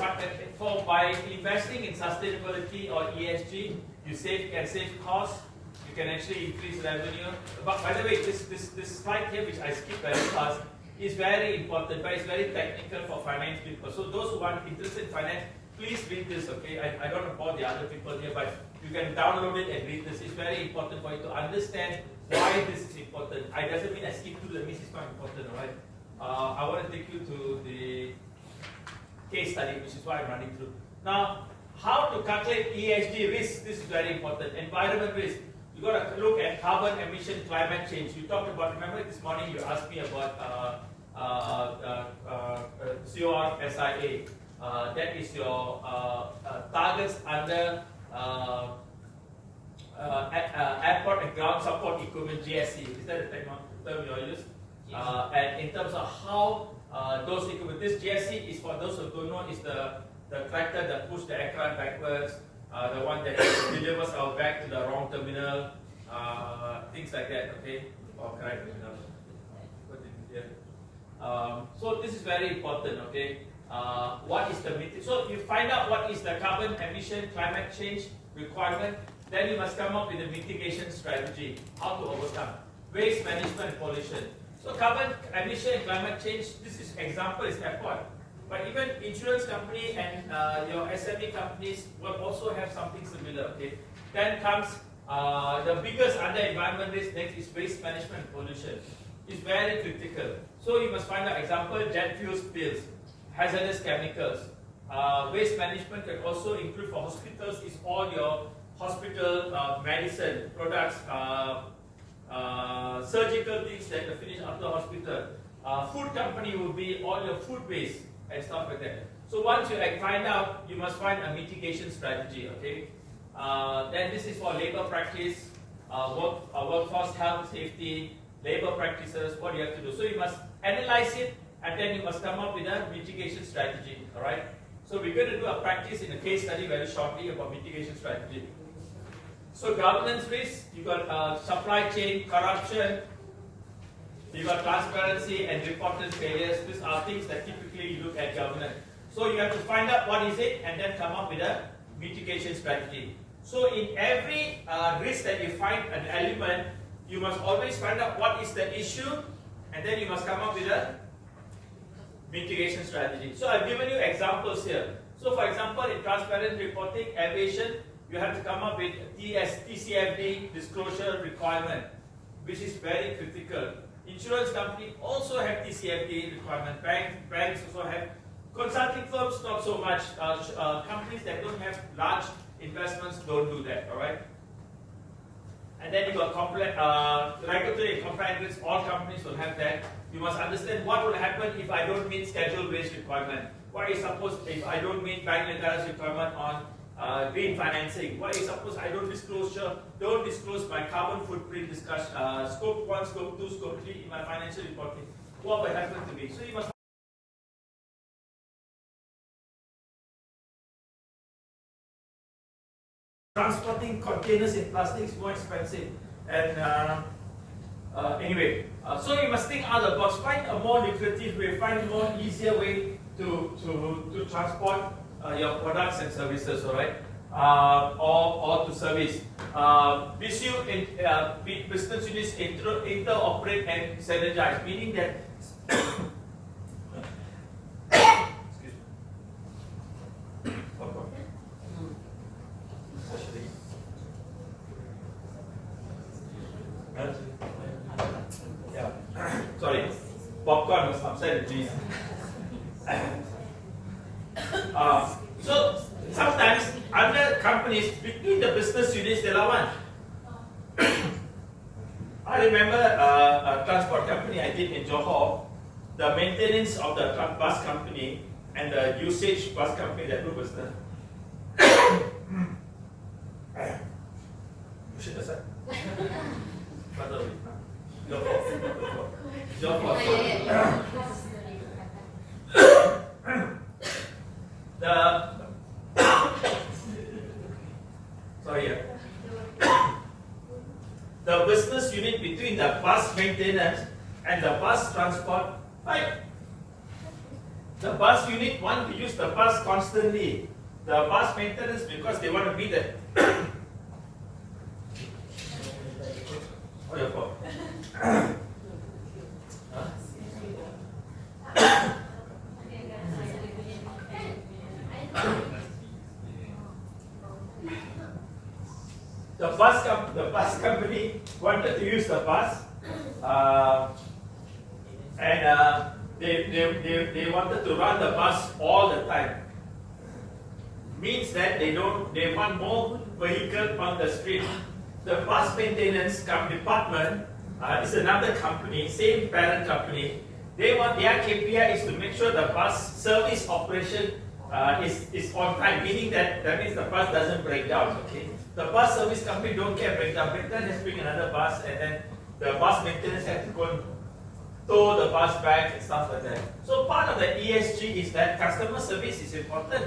by investing in sustainability or ESG, you can save costs. You can actually increase revenue. But by the way, this slide here, which I skipped very fast, is very important, but it's very technical for finance people. So those who are interested in finance, please read this, okay? I don't want to bore the other people here, but you can download it and read this. It's very important for you to understand why this is important. It doesn't mean I skip through, that means it's not important, all right? I want to take you to the case study, which is why I'm running through. Now, how to calculate ESG risk? This is very important. Environment risk. You got to look at carbon emission, climate change. You talked about, remember this morning you asked me about CORSIA. That is your targets under airport and ground support equipment, GSE. Is that the term you use? And in terms of how those equipment, this GSE is, for those who don't know, is the tractor that pushes the aircraft backwards, the one that delivers our bag to the wrong terminal, things like that, okay? Or correct terminal. So this is very important, okay? What is the so you find out what is the carbon emission, climate change requirement, then you must come up with a mitigation strategy, how to overcome. Waste management and pollution. So carbon emission and climate change, this is example is airport. But even insurance company and your SME companies will also have something similar, okay? Then comes the biggest under environment risk, next is waste management and pollution. It's very critical. So you must find out example, jet fuel spills, hazardous chemicals. Waste management can also include for hospitals is all your hospital medicine products, surgical things that are finished after hospital. Food company will be all your food waste and stuff like that. So once you find out, you must find a mitigation strategy, okay? Then this is for labor practice, workforce health, safety, labor practices, what you have to do. So you must analyze it and then you must come up with a mitigation strategy, all right? So we're going to do a practice in a case study very shortly about mitigation strategy. So governance risk, you got supply chain, corruption, you got transparency and reported failures. These are things that typically you look at governance. So you have to find out what is it and then come up with a mitigation strategy. So in every risk that you find an element, you must always find out what is the issue and then you must come up with a mitigation strategy. So I've given you examples here. So for example, in transparent reporting, aviation, you have to come up with TCFD disclosure requirement, which is very critical. Insurance company also have TCFD requirement. Banks also have Consulting firms, not so much. Companies that don't have large investments don't do that, all right? And then you got regulatory and compliance, all companies will have that. You must understand what will happen if I don't meet schedule-based requirement. What is suppose if I don't meet bank letters requirement on green financing? What is suppose I don't disclose my carbon footprint discussion, scope 1, scope 2, scope 3 in my financial reporting? What will happen to me? So you must transporting containers in plastic is more expensive, and anyway, so you must think out of the box. Find a more lucrative way, find a more easier way to transport your products and services, all right, or to service. Business units interoperate and synergize, meaning that. Yeah. Sorry, popcorn was upside please. So sometimes other companies between the business units they lawan. I remember a transport company I did in Johor, the maintenance of the bus company and the usage bus company that do business. You should have said. The business unit between the bus maintenance and the bus transport fight. The bus unit want to use the bus constantly. The bus maintenance because they want to be the oh, your fault. The bus company wanted to use the bus, and they wanted to run the bus all the time. Means that they want more vehicle on the street. The bus maintenance department is another company, same parent company. They want their KPI is to make sure the bus service operation is on time, meaning that means the bus doesn't break down. Okay, the bus service company don't care breakdown. Breakdown just bring another bus, and then the bus maintenance have to go and tow the bus back and stuff like that. So part of the ESG is that customer service is important.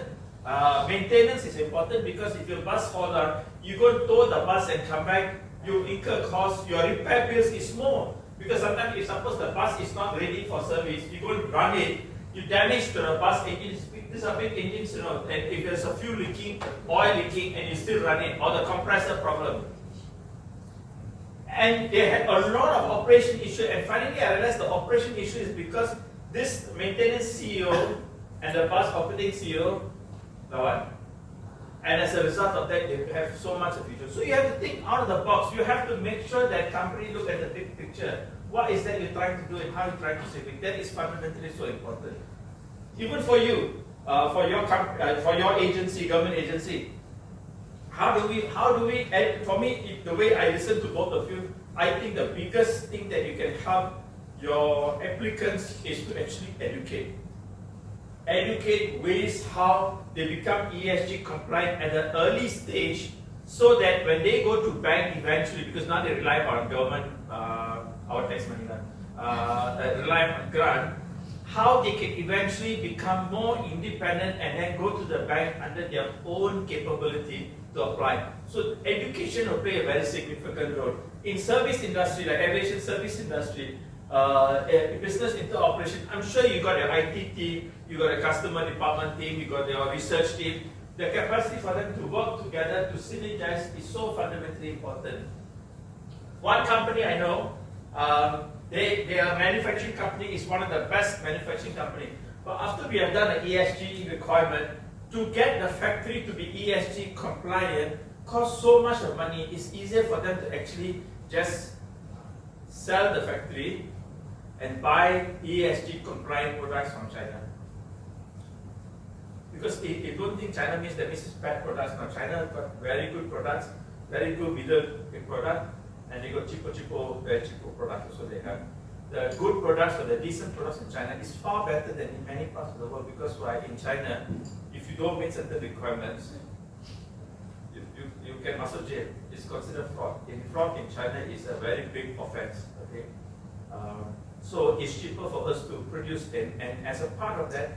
Maintenance is important because if your bus falls down, you go and tow the bus and come back, you incur costs, your repair bills is more. Because sometimes if suppose the bus is not ready for service, you go and run it, you damage to the bus engines. These are big engines, you know, and if there's a fuel leaking, oil leaking, and you still run it, or the compressor problem. And they had a lot of operation issue, and finally I realized the operation issue is because this maintenance CEO and the bus operating CEO, lawan. And as a result of that, they have so much of future. So you have to think out of the box. You have to make sure that company look at the big picture. What is that you're trying to do and how you're trying to save it? That is fundamentally so important. Even for you, for your agency, government agency. How do we? And for me, the way I listen to both of you, I think the biggest thing that you can help your applicants is to actually educate. Educate ways how they become ESG compliant at an early stage, so that when they go to bank eventually, because now they rely on government, our tax money, rely on grant, how they can eventually become more independent and then go to the bank under their own capability to apply. So education will play a very significant role. In service industry, like aviation service industry, business interoperation, I'm sure you got your IT team, you got a customer department team, you got your research team. The capacity for them to work together, to synergize is so fundamentally important. One company I know, their manufacturing company is one of the best manufacturing company. But after we have done an ESG requirement, to get the factory to be ESG compliant costs so much of money, it's easier for them to actually just sell the factory and buy ESG compliant products from China. Because if you don't think China means that means it's bad products. Now China got very good products, very good middle product, and they got cheaper, very cheaper products. So they have the good products or the decent products in China is far better than in many parts of the world, because right in China, if you don't meet certain requirements, you can muscle jail. It's considered fraud. Fraud in China is a very big offense. Okay, so it's cheaper for us to produce, and as a part of that,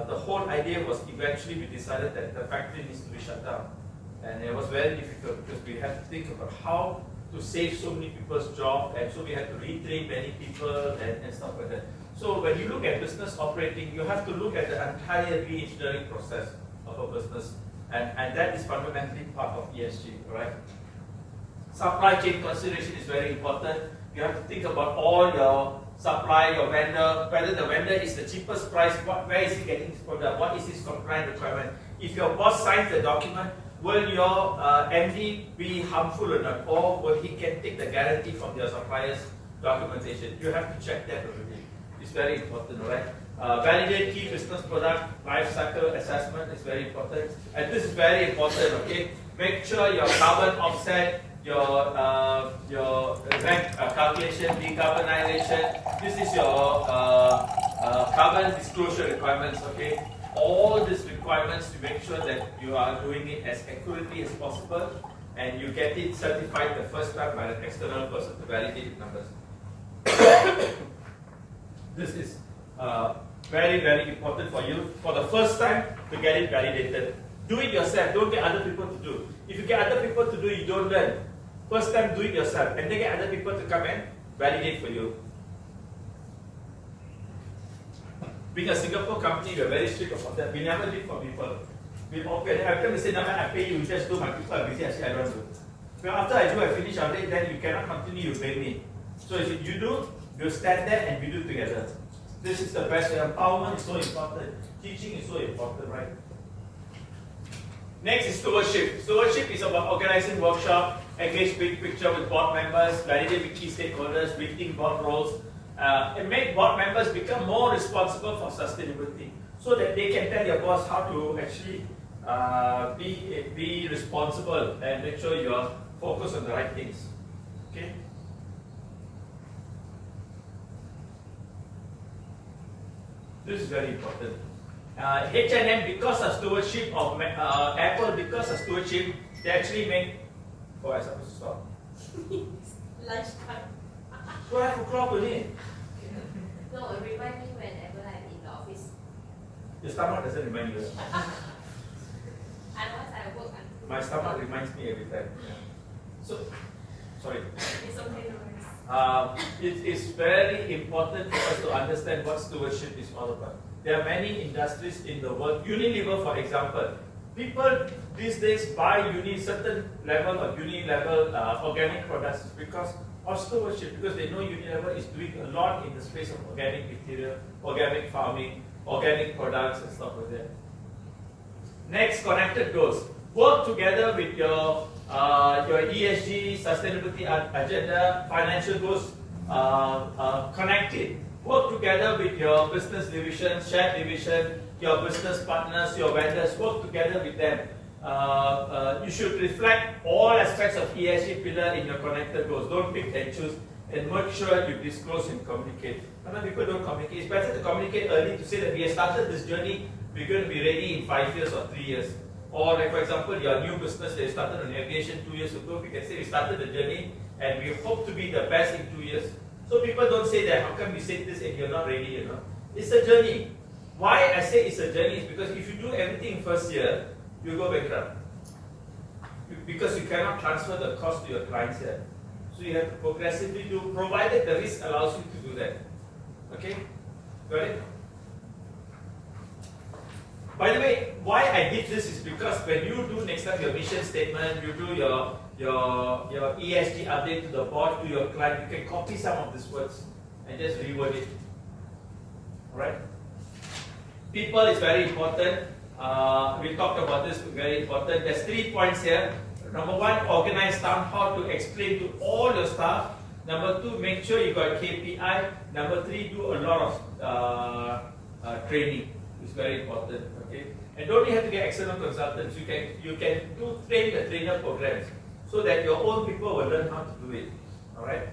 the whole idea was eventually we decided that the factory needs to be shut down, and it was very difficult because we had to think about how to save so many people's jobs, and so we had to retrain many people and stuff like that. So when you look at business operating, you have to look at the entire re-engineering process of a business, and that is fundamentally part of ESG, right? Supply chain consideration is very important. You have to think about all your supply, your vendor, whether the vendor is the cheapest price, where is he getting his product, what is his compliance requirement. If your boss signs the document, will your MD be harmful or not, or will he can take the guarantee from your supplier's documentation? You have to check that already. It's very important, right? Validate key business product life cycle assessment is very important, and this is very important. Okay, make sure your carbon offset, your rank calculation, decarbonization. This is your carbon disclosure requirements. Okay, all these requirements to make sure that you are doing it as accurately as possible, and you get it certified the first time by an external person to validate numbers. This is very, very important for you for the first time to get it validated. Do it yourself, don't get other people to do. If you get other people to do, you don't learn. First time, do it yourself, and then get other people to come and validate for you. Being a Singapore company, we are very strict about that. We never live for people. We open, I come and say, no, I pay you, just do, my people are busy, I say, I don't do. Well, after I do, I finish our day, then you cannot continue, you pay me. So if you do, you stand there and we do together. This is the best. Empowerment is so important. Teaching is so important, right? Next is stewardship. Stewardship is about organizing workshop, engage big picture with board members, validate with key stakeholders, rethink board roles, and make board members become more responsible for sustainability, so that they can tell your boss how to actually be responsible and make sure you are focused on the right things. Okay. This is very important. H&M, because of stewardship of Apple, because of stewardship, they actually make. Oh, I supposed to stop. Lunchtime. So I have to clock with it. No, remind me whenever I'm in the office. Your stomach doesn't remind you. Otherwise, I work until. My stomach reminds me every time. So, sorry. It's okay, no worries. It is very important for us to understand what stewardship is all about. There are many industries in the world. Unilever, for example, people these days buy certain level of Unilever organic products because of stewardship, because they know Unilever is doing a lot in the space of organic material, organic farming, organic products and stuff like that. Next, connected goals. Work together with your ESG, sustainability agenda, financial goals, connected. Work together with your business division, shared division, your business partners, your vendors. Work together with them. You should reflect all aspects of ESG pillar in your connected goals. Don't pick and choose, and make sure you disclose and communicate. Sometimes people don't communicate. It's better to communicate early to say that we have started this journey. We're going to be ready in 5 years or 3 years. Or like for example, your new business that you started on aviation 2 years ago, we can say we started the journey and we hope to be the best in 2 years. So people don't say that, how come you said this and you're not ready, you know. It's a journey. Why I say it's a journey is because if you do everything first year, you go bankrupt. Because you cannot transfer the cost to your clients here. So you have to progressively do, provided the risk allows you to do that. Okay? Got it? By the way, why I did this is because when you do next time your mission statement, you do your ESG update to the board, to your client, you can copy some of these words and just reword it. Alright? People is very important. We talked about this, very important. There's 3 points here. Number 1, organize town hall to explain to all your staff. Number 2, make sure you got KPI. Number 3, do a lot of training to It's very important, okay? And don't have to get external consultants. You can do train the trainer programs so that your own people will learn how to do it. All right.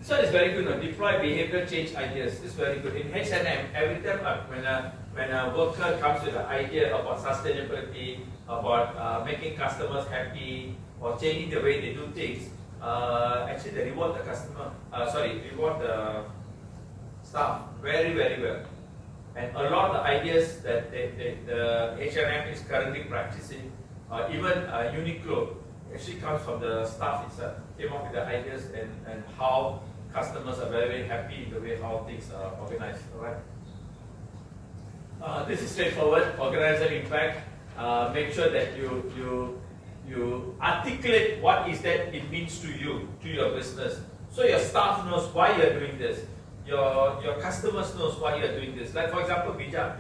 This one is very good. Deploy behavior change ideas. It's very good. In H&M, every time when a worker comes with an idea about sustainability, about making customers happy, or changing the way they do things, actually they reward the customer. Reward the staff very, very well. And a lot of the ideas that the H&M is currently practicing, even Uniqlo, actually comes from the staff itself. Came up with the ideas and how customers are very, very happy in the way how things are organized. All right. This is straightforward. Organizer impact. Make sure that you articulate what is that it means to you, to your business, so your staff knows why you are doing this. Your customers knows why you are doing this. Like for example, Bija.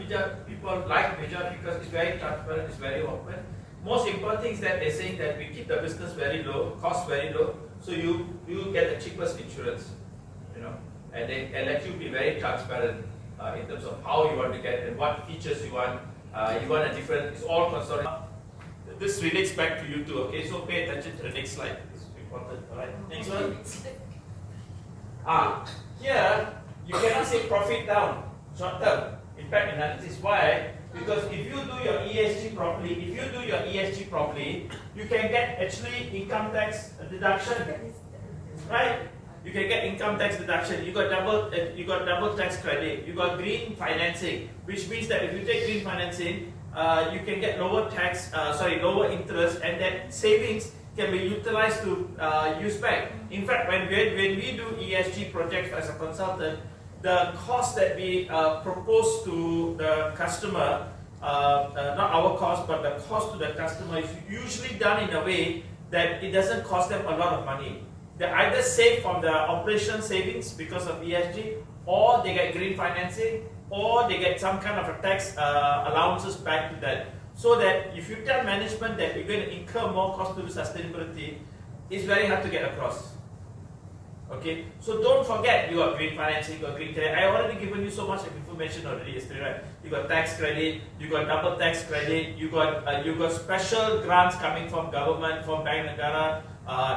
People like Bija because it's very transparent, it's very open. Most important thing is that they're saying that we keep the business very low, cost very low, so you get the cheapest insurance, you know, and they let you be very transparent in terms of how you want to get and what features you want. You want a different. It's all consolidated. This relates back to you too. Okay, so pay attention to the next slide. It's important. All right. Next one. Here you cannot say profit down short term. Impact analysis. Why? Because if you do your ESG properly, you can get actually income tax deduction, right? You can get income tax deduction. You got double tax credit. You got green financing, which means that if you take green financing, you can get lower interest, and that savings can be utilized to use back. In fact, when we do ESG projects as a consultant, the cost that we propose to the customer, not our cost, but the cost to the customer is usually done in a way that it doesn't cost them a lot of money. They either save from the operation savings because of ESG, or they get green financing, or they get some kind of a tax allowances back to that. So that if you tell management that you're going to incur more cost to do sustainability, it's very hard to get across. Okay, so don't forget you got green financing, you got green credit. I already given you so much information already yesterday, right? You got tax credit, you got double tax credit, you got special grants coming from government, from Bank Negara,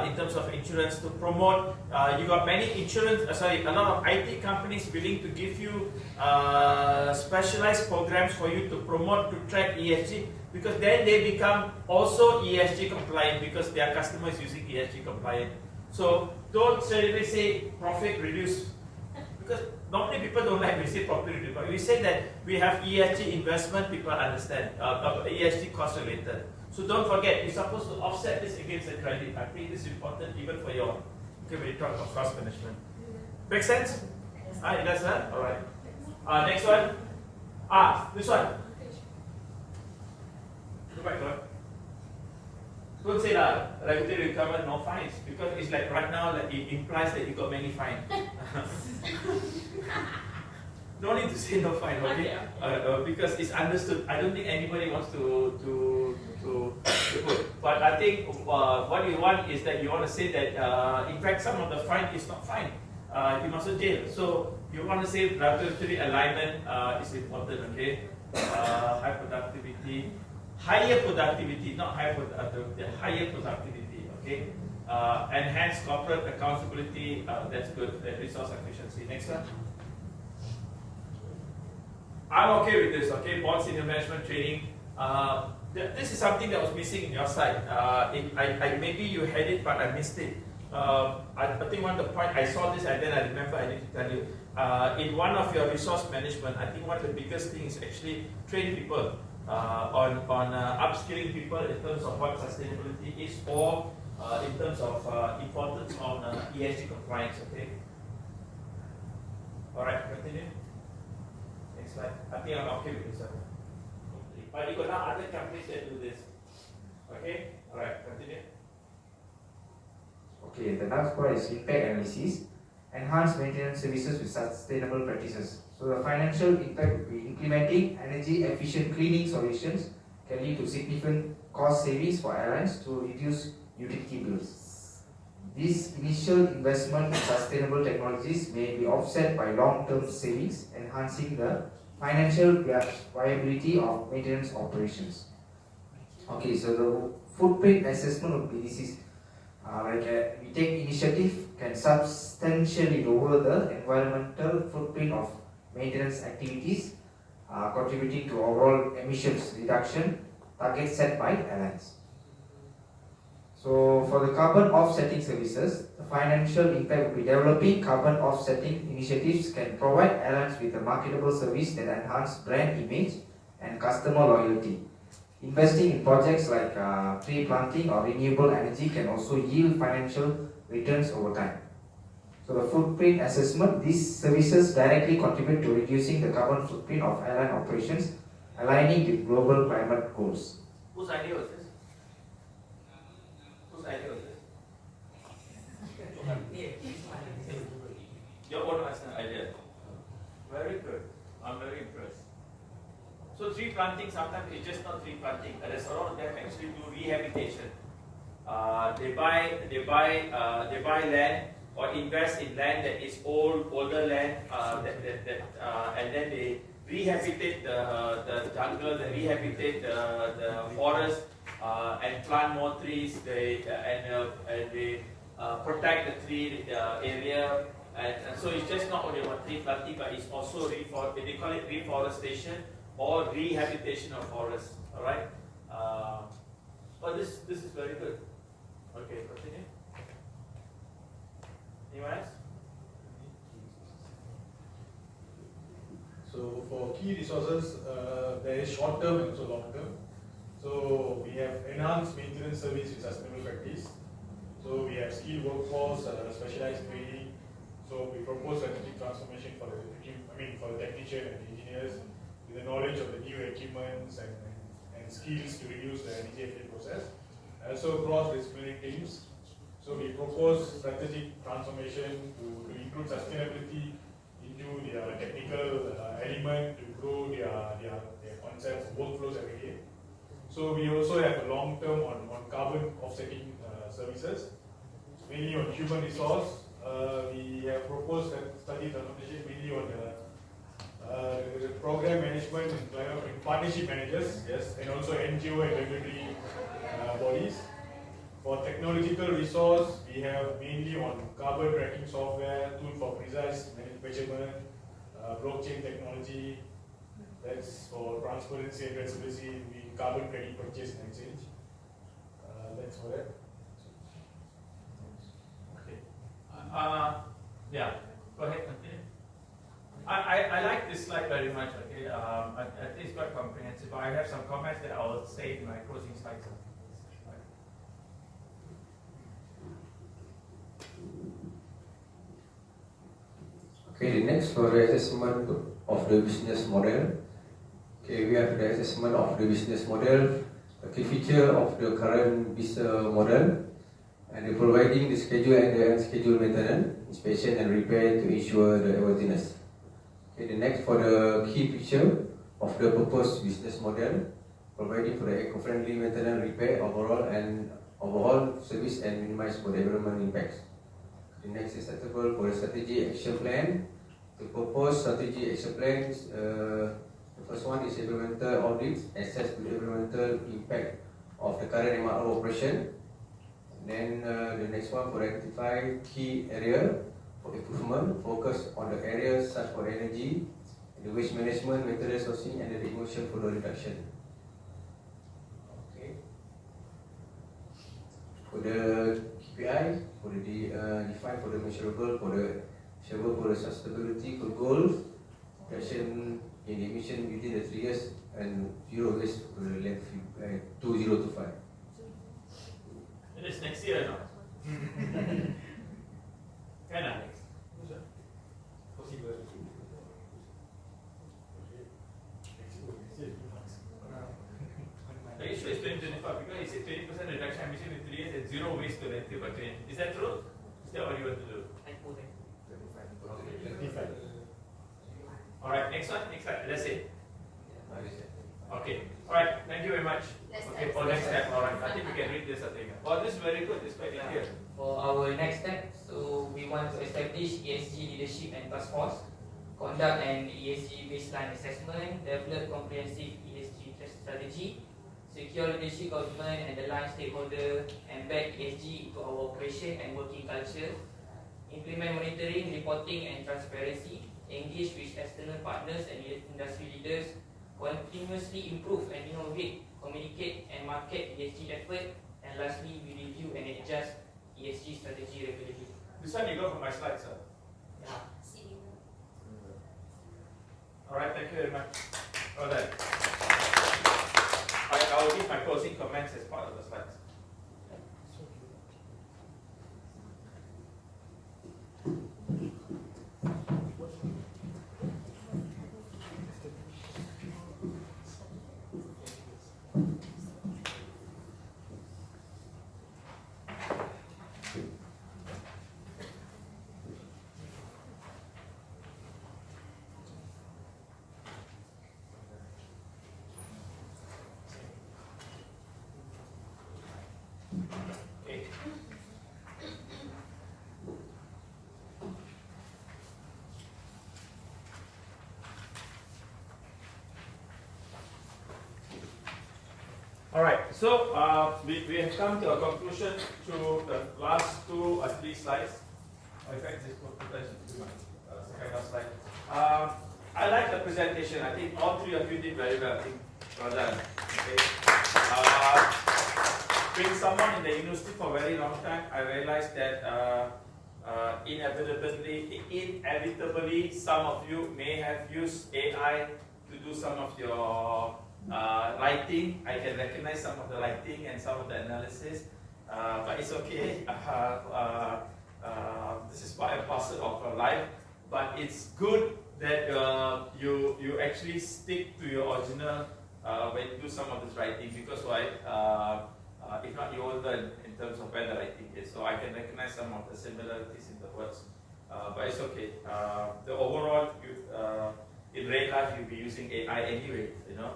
in terms of insurance to promote. You got many a lot of IT companies willing to give you specialized programs for you to promote, to track ESG, because then they become also ESG compliant because their customers using ESG compliant. So don't simply say profit reduce, because normally people don't like we say profit reduce, but we say that we have ESG investment, people understand, ESG cost related. So don't forget, you're supposed to offset this against the credit. I think this is important even for your, when you talk about cost management. Make sense? It does, huh? Alright. Next one. This one. Go back, go. Don't say that regulatory requirement, no fines, because it's like right now that it implies that you got many fines. No need to say no fine, okay? Because it's understood. I don't think anybody wants to put. But I think what you want is that you want to say that in fact some of the fine is not fine. You must jail. So you want to say regulatory alignment is important, okay? High productivity. Higher productivity, not high productivity, higher productivity, okay? Enhanced corporate accountability, that's good. Resource efficiency. Next one. I'm okay with this, okay? Board senior management training. This is something that was missing in your side. Maybe you had it, but I missed it. I think one of the points, I saw this and then I remember I need to tell you. In one of your resource management, I think one of the biggest things is actually train people. On upskilling people in terms of what sustainability is, or in terms of importance on ESG compliance. Okay. All right. Continue. Next slide. I think I'm okay with this one. But you got now other companies that do this. Okay. All right. Continue. Okay. The last part is impact analysis. Enhance maintenance services with sustainable practices. So the financial impact will be implementing energy efficient cleaning solutions can lead to significant cost savings for airlines to reduce utility bills. This initial investment in sustainable technologies may be offset by long-term savings, enhancing the financial viability of maintenance operations. Okay, so the footprint assessment would be this is we take initiative can substantially lower the environmental footprint of maintenance activities, contributing to overall emissions reduction targets set by airlines. So for the carbon offsetting services, the financial impact will be developing carbon offsetting initiatives can provide airlines with a marketable service that enhance brand image and customer loyalty. Investing in projects like tree planting or renewable energy can also yield financial returns over time. So the footprint assessment, these services directly contribute to reducing the carbon footprint of airline operations, aligning with global climate goals. Whose idea was this? Whose idea was this? Your own idea. Very good. I'm very impressed. So tree planting sometimes it's just not tree planting. There's a lot of them actually do rehabilitation. They buy land or invest in land that is older land, and then they rehabilitate the jungle, they rehabilitate the forest, and plant more trees. They protect the tree area, and so it's just not only about tree planting, but it's also they call it reforestation or rehabilitation of forests. All right. But this is very good. Okay, continue. Anyone else? So for key resources, there is short term and also long term. So we have enhanced maintenance service with sustainable practice. So we have skilled workforce, specialized training. So we propose strategic transformation for the technician and engineers with the knowledge of the new equipments and skills to reduce the energy process. Also cross-disciplinary teams. So we propose strategic transformation to include sustainability into their technical element to grow their concepts, workflows every day. So we also have a long term on carbon offsetting services, mainly on human resource. We have proposed a study transformation mainly on the program management and partnership managers, yes, and also NGO and regulatory bodies. For technological resource, we have mainly on carbon tracking software, tool for precise measurement, blockchain technology. That's for transparency and traceability in carbon credit purchase and exchange. That's for that. Okay. Yeah. Go ahead. Continue. I like this slide very much. Okay. I think it's quite comprehensive. I have some comments that I will say in my closing slides. Okay, the next for the assessment of the business model. Okay, we have the assessment of the business model, the key feature of the current business model, and the providing the schedule and the unscheduled maintenance, inspection and repair to ensure the airworthiness. Okay, the next for the key feature of the proposed business model, providing for the eco-friendly maintenance, repair, overall service and minimize for the environmental impacts. The next is acceptable for the strategy action plan. The proposed strategy action plans, the first one is environmental audits, assess the environmental impact of the current MRO operation. And then the next one for identify key area for improvement, focus on the areas such for energy, the waste management, material sourcing, and the emission for the reduction. Okay. For the KPI, for the define for the measurable for the sustainability goals, reduction in emission within the 3 years, and zero waste for the landfill 2025. It is next year now. Can I next? Possible. Are you sure it's 2025? Because it said 20% reduction emission in 3 years and zero waste to landfill by 20. Is that true? Is that what you want to do? Okay. Alright, next one, next slide. That's it. Okay. Alright, thank you very much. Okay, for next step. Alright, I think we can read this. Oh, this is very good. we want to establish ESG leadership and task force, conduct an ESG baseline assessment, develop comprehensive ESG strategy, secure leadership government and align stakeholder, embed ESG into our operation and working culture, implement monitoring, reporting and transparency, engage with external partners and industry leaders, continuously improve and innovate, communicate and market ESG effort, and lastly, we review and adjust ESG strategy regularly. This one you got from my slides, sir. Yeah. Alright, thank you very much. Alright. I will give my closing comments as part of the slides. Alright, so we have come to a conclusion to the last two or three slides. In fact, this is my second last slide. I like the presentation. I think all three of you did very well. I think well done. Okay. Being someone in the university for a very long time, I realized that inevitably, some of you may have used AI to do some of your writing. I can recognize some of the writing and some of the analysis, but it's okay. This is part and parcel of life. But it's good that you actually stick to your original when you do some of this writing, because why? If not, you will learn in terms of where the writing is. So I can recognize some of the similarities in the words, but it's okay. The overall, in real life, you'll be using AI anyway. You know.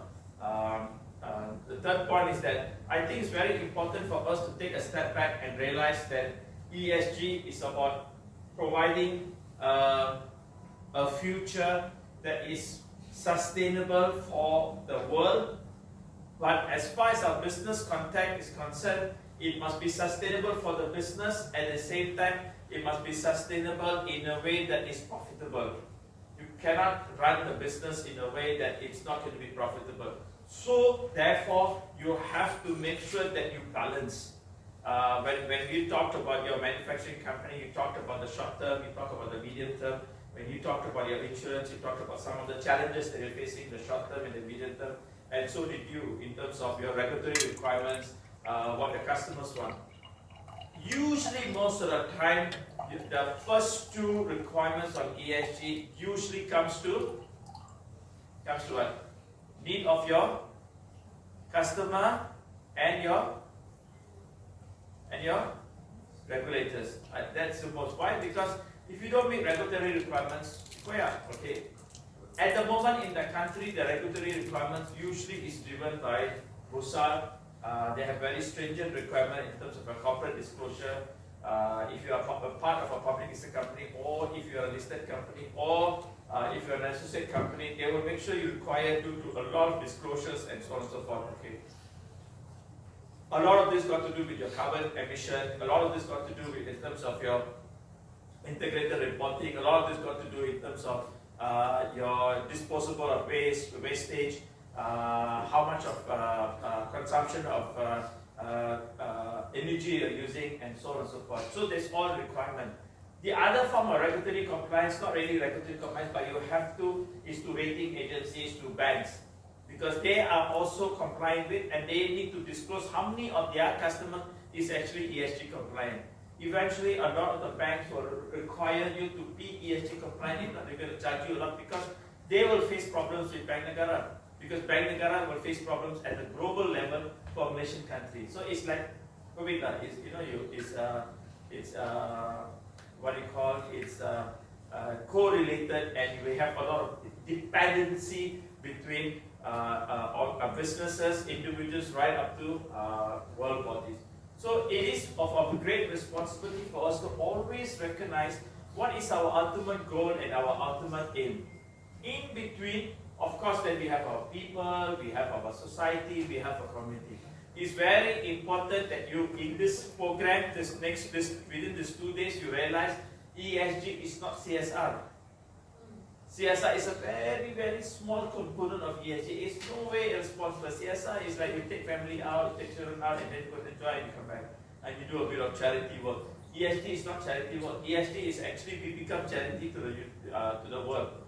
The third point is that I think it's very important for us to take a step back and realize that ESG is about providing a future that is sustainable for the world. But as far as our business context is concerned, it must be sustainable for the business. At the same time, it must be sustainable in a way that is profitable. You cannot run the business in a way that it's not going to be profitable. So, therefore, you have to make sure that you balance. When you talked about your manufacturing company, you talked about the short term, you talked about the medium term. When you talked about your insurance, you talked about some of the challenges that you're facing in the short term and the medium term. And so did you in terms of your regulatory requirements, what the customers want. Usually, most of the time, the first two requirements on ESG usually comes to what? Need of your customer and your regulators. That's the most. Why? Because if you don't meet regulatory requirements, okay. At the moment in the country, the regulatory requirements usually is driven by Rusal. They have very stringent requirement in terms of a corporate disclosure. If you are a part of a public listed company, or if you are a listed company, or if you are an associate company, they will make sure you require to do a lot of disclosures and so on and so forth. Okay. A lot of this got to do with your carbon emission. A lot of this got to do with in terms of your integrated reporting. A lot of this got to do in terms of your disposable of wastage, how much of consumption of energy you're using, and so on and so forth. So there's all requirement. The other form of regulatory compliance, not really regulatory compliance, but you have to, is to rating agencies, to banks, because they are also compliant with, and they need to disclose how many of their customers is actually ESG compliant. Eventually, a lot of the banks will require you to be ESG compliant. If not, they're going to charge you a lot, because they will face problems with Bank Negara. Because Bank Negara will face problems at the global level for Malaysian countries. So it's like COVID, it's what you call, it's correlated, and we have a lot of dependency between businesses, individuals, right up to world bodies. So it is of great responsibility for us to always recognize what is our ultimate goal and our ultimate aim. In between, of course, then we have our people, we have our society, we have a community. It's very important that you, in this program, within these 2 days, you realize ESG is not CSR. CSR is a very, very small component of ESG. It's no way responsible. CSR is like you take family out, you take children out, and then go and enjoy and you come back. And you do a bit of charity work. ESG is not charity work. ESG is actually we become charity to the world.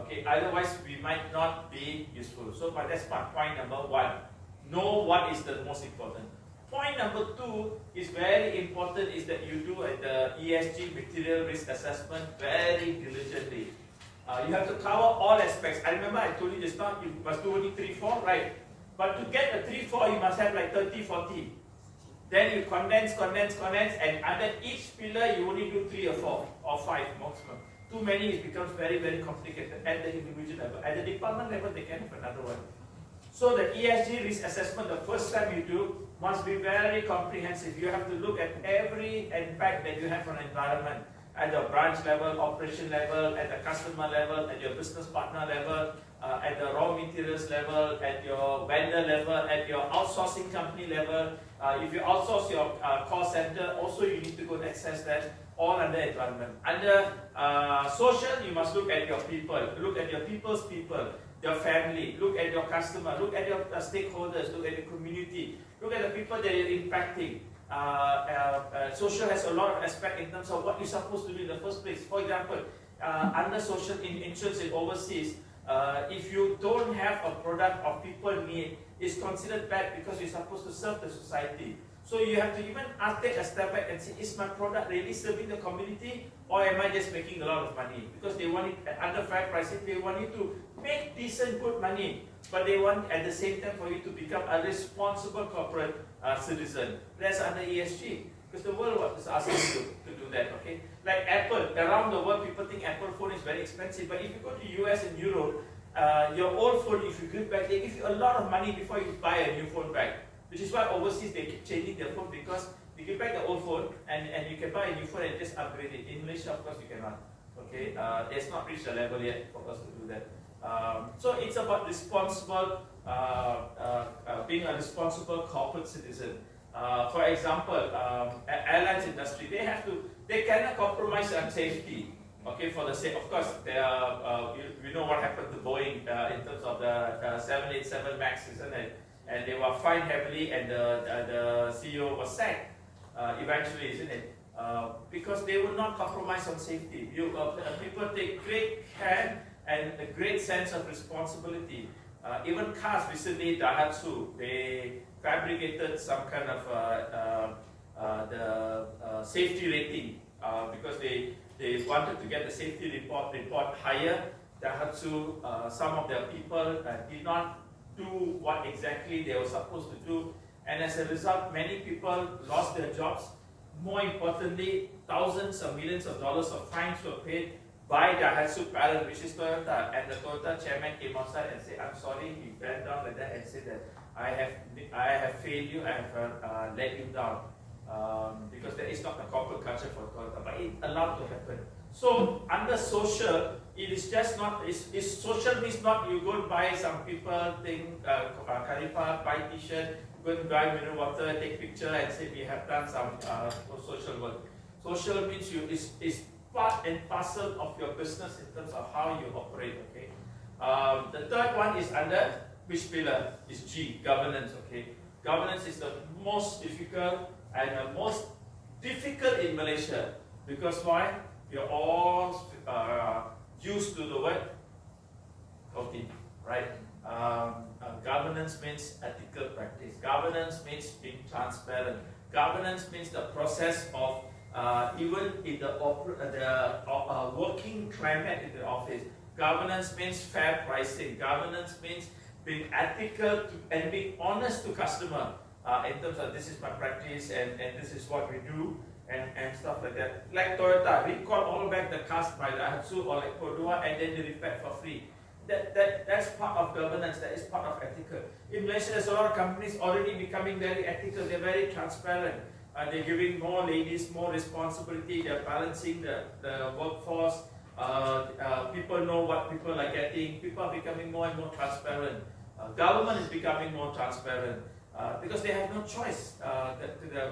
Okay. Otherwise, we might not be useful. So, but that's point number 1. Know what is the most important. Point number 2 is very important. Is that you do the ESG material risk assessment very diligently. You have to cover all aspects. I remember I told you just now you must do only 3-4, right? But to get a 3-4, you must have like 30-40. Then you condense, and under each pillar you only do 3 or 4 or 5 maximum. Too many, it becomes very, very complicated at the individual level. At the department level, they can have another one. So the ESG risk assessment, the first time you do, must be very comprehensive. You have to look at every impact that you have on the environment. At the branch level, operation level, at the customer level, at your business partner level, at the raw materials level, at your vendor level, at your outsourcing company level. If you outsource your call center, also you need to go and access that, all under environment. Under social, you must look at your people, look at your people's people, your family, look at your customer, look at your stakeholders, look at the community, look at the people that you're impacting. Social has a lot of aspect in terms of what you're supposed to do in the first place. For example, under social insurance in overseas, if you don't have a product of people need, it's considered bad because you're supposed to serve the society. So you have to even take a step back and say, is my product really serving the community, or am I just making a lot of money? Because they want it at under fair pricing, they want you to make decent, good money, but they want at the same time for you to become a responsible corporate citizen. That's under ESG, because the world is asking you to do that. Okay, like Apple, around the world people think Apple phone is very expensive, but if you go to US and Europe, your old phone, if you give back, they give you a lot of money before you buy a new phone back. Which is why overseas they keep changing their phone, because you give back the old phone and you can buy a new phone and just upgrade it. In Malaysia, of course, you cannot. Okay, it's not reached the level yet for us to do that. So it's about responsible, being a responsible corporate citizen. For example, airlines industry, they cannot compromise on safety. Okay, for the sake, of course, there are, we know what happened to Boeing in terms of the 787 MAX, isn't it? And they were fined heavily, and the CEO was sacked eventually, isn't it? Because they would not compromise on safety. People take great care and a great sense of responsibility. Even cars recently, Daihatsu, they fabricated some kind of safety rating because they wanted to get the safety report higher. Daihatsu, some of their people did not do what exactly they were supposed to do, and as a result, many people lost their jobs. More importantly, thousands or millions of dollars of fines were paid by Daihatsu parent, which is Toyota, and the Toyota chairman came outside and said, "I'm sorry." He bent down like that and said that I have failed you, I have let you down, because that is not the corporate culture for Toyota, but it allowed to happen. So under social, it is just not, social means not you go and buy some people thing, Khalifa, buy t-shirt, go and buy mineral water, take picture and say we have done some social work. Social means is part and parcel of your business in terms of how you operate. Okay. The third one is under which pillar? Is G, governance. Okay. Governance is the most difficult and the most difficult in Malaysia, because why? You're all used to the word coding, right? Governance means ethical practice. Governance means being transparent. Governance means the process of even in the working climate in the office. Governance means fair pricing. Governance means being ethical and being honest to customer in terms of this is my practice and this is what we do. And stuff like that. Like Toyota, recall all back the cars by Daihatsu or like Cordua and then they repair for free. that's part of governance, that is part of ethical. In Malaysia, there's a lot of companies already becoming very ethical, they're very transparent. They're giving more ladies more responsibility, they're balancing the workforce. People know what people are getting, people are becoming more and more transparent. Government is becoming more transparent because they have no choice,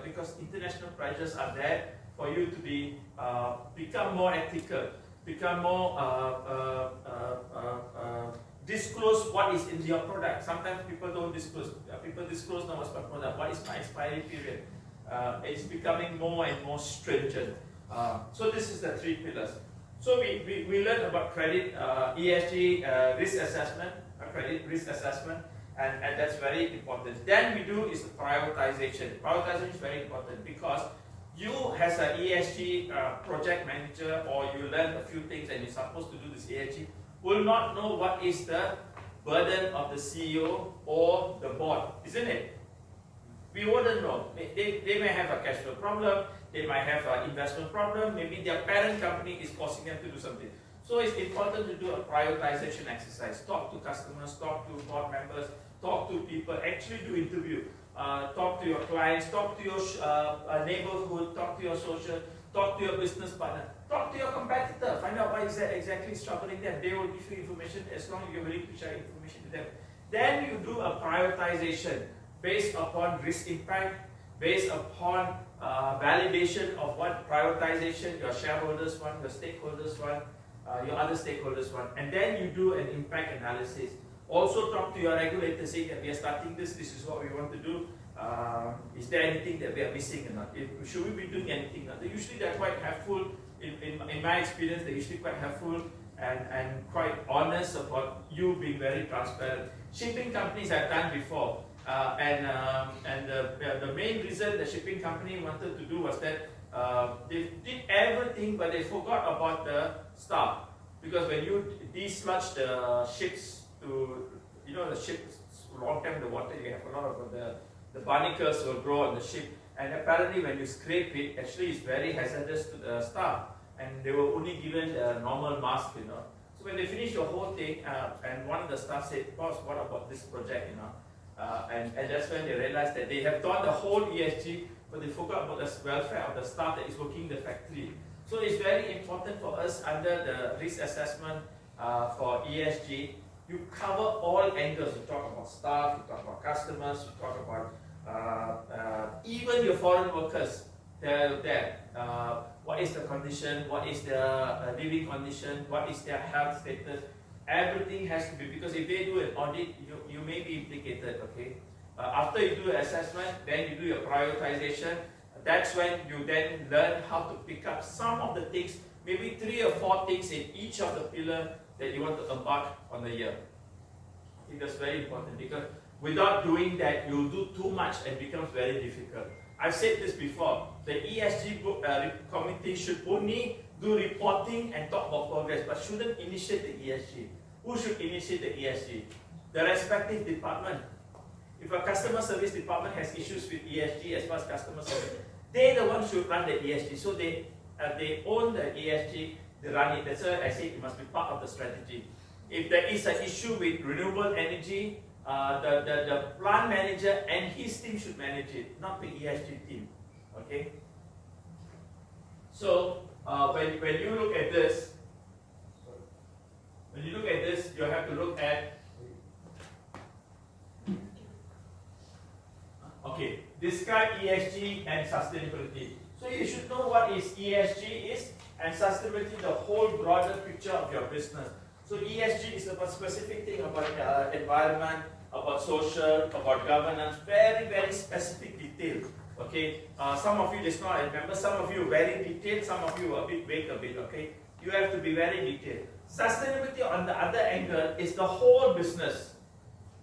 because international pressures are there for you to become more ethical, become more disclose what is in your product. Sometimes people don't disclose. People disclose now what's my product, what is my expiry period. It's becoming more and more stringent. So this is the 3 pillars. So we learned about credit, ESG risk assessment, credit risk assessment, and that's very important. Then we do is the prioritization. Prioritization is very important because you as an ESG project manager, or you learn a few things and you're supposed to do this ESG, will not know what is the burden of the CEO or the board, isn't it? We wouldn't know. They may have a cash flow problem, they might have an investment problem, maybe their parent company is forcing them to do something. So it's important to do a prioritization exercise. Talk to customers, talk to board members, talk to people, actually do interview. Talk to your clients, talk to your neighborhood, talk to your social, talk to your business partner, talk to your competitor, find out what is that exactly troubling them. They will give you information as long as you're willing to share information to them. Then you do a prioritization based upon risk impact, based upon validation of what prioritization your shareholders want, your stakeholders want, your other stakeholders want, and then you do an impact analysis. Also talk to your regulator, saying that we are starting this is what we want to do. Is there anything that we are missing or not? Should we be doing anything or not? Usually they're quite helpful. In my experience, they're usually quite helpful and quite honest about you being very transparent. Shipping companies have done before. The main reason the shipping company wanted to do was that they did everything, but they forgot about the staff. Because when you desludge the ships to, the ship long time in the water, you have a lot of the barnacles will grow on the ship. And apparently when you scrape it, actually it's very hazardous to the staff. And they were only given a normal mask, So when they finished the whole thing, and one of the staff said, boss, what about this project, and that's when they realized that they have done the whole ESG, but they forgot about the welfare of the staff that is working in the factory. So it's very important for us under the risk assessment for ESG, you cover all angles. You talk about staff, you talk about customers, you talk about even your foreign workers. They're there. What is the condition? What is their living condition? What is their health status? Everything has to be, because if they do an audit, you may be implicated, okay? After you do an assessment, then you do your prioritization. That's when you then learn how to pick up some of the things, maybe 3 or 4 things in each of the pillars that you want to embark on the year. I think that's very important, because without doing that, you'll do too much and it becomes very difficult. I've said this before, the ESG committee should only do reporting and talk about progress, but shouldn't initiate the ESG. Who should initiate the ESG? The respective department. If a customer service department has issues with ESG as far as customer service, they the ones should run the ESG. So they own the ESG, they run it. That's why I say it must be part of the strategy. If there is an issue with renewable energy, the plant manager and his team should manage it, not the ESG team. Okay. So when you look at this, you have to look at. Okay, describe ESG and sustainability. So you should know what is ESG is, and sustainability, the whole broader picture of your business. So ESG is about specific thing about environment, about social, about governance, very, very specific detail. Okay, some of you just not remember, some of you very detailed, some of you a bit vague a bit, okay? You have to be very detailed. Sustainability on the other angle is the whole business.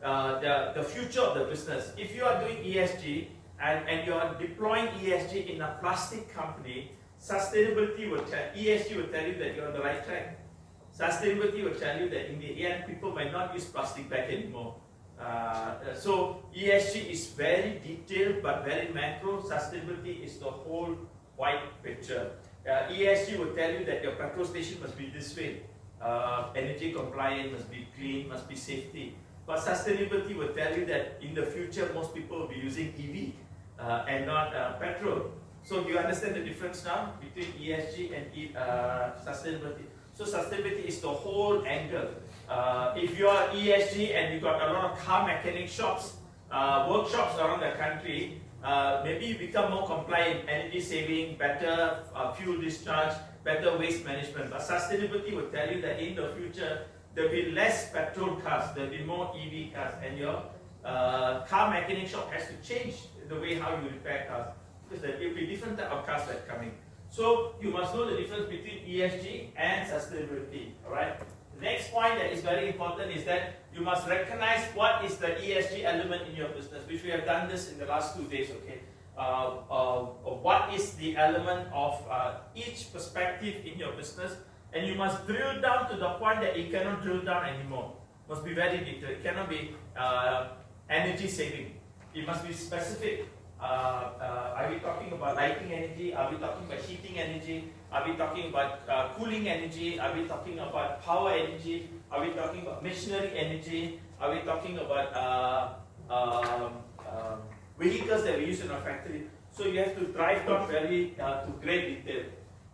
The future of the business. If you are doing ESG and you are deploying ESG in a plastic company, sustainability will ESG will tell you that you're on the right track. Sustainability will tell you that in the end, people might not use plastic bag anymore. So ESG is very detailed but very macro. Sustainability is the whole wide picture. ESG will tell you that your petrol station must be this way. energy compliant, must be clean, must be safety. But sustainability will tell you that in the future, most people will be using EV and not petrol. So you understand the difference now between ESG and sustainability. So sustainability is the whole angle. If you are ESG and you got a lot of car mechanic shops, workshops around the country, maybe you become more compliant, energy saving, better fuel discharge, better waste management. But sustainability will tell you that in the future, there will be less petrol cars, there will be more EV cars, and your car mechanic shop has to change the way how you repair cars, because there will be different type of cars that are coming. So you must know the difference between ESG and sustainability. Alright. The next point that is very important is that you must recognize what is the ESG element in your business, which we have done this in the last 2 days. Okay. What is the element of each perspective in your business, and you must drill down to the point that you cannot drill down anymore. It must be very detailed. It cannot be energy saving. It must be specific. Are we talking about lighting energy? Are we talking about heating energy? Are we talking about cooling energy? Are we talking about power energy? Are we talking about machinery energy? Are we talking about vehicles that we use in our factory? So you have to drive down very to great detail.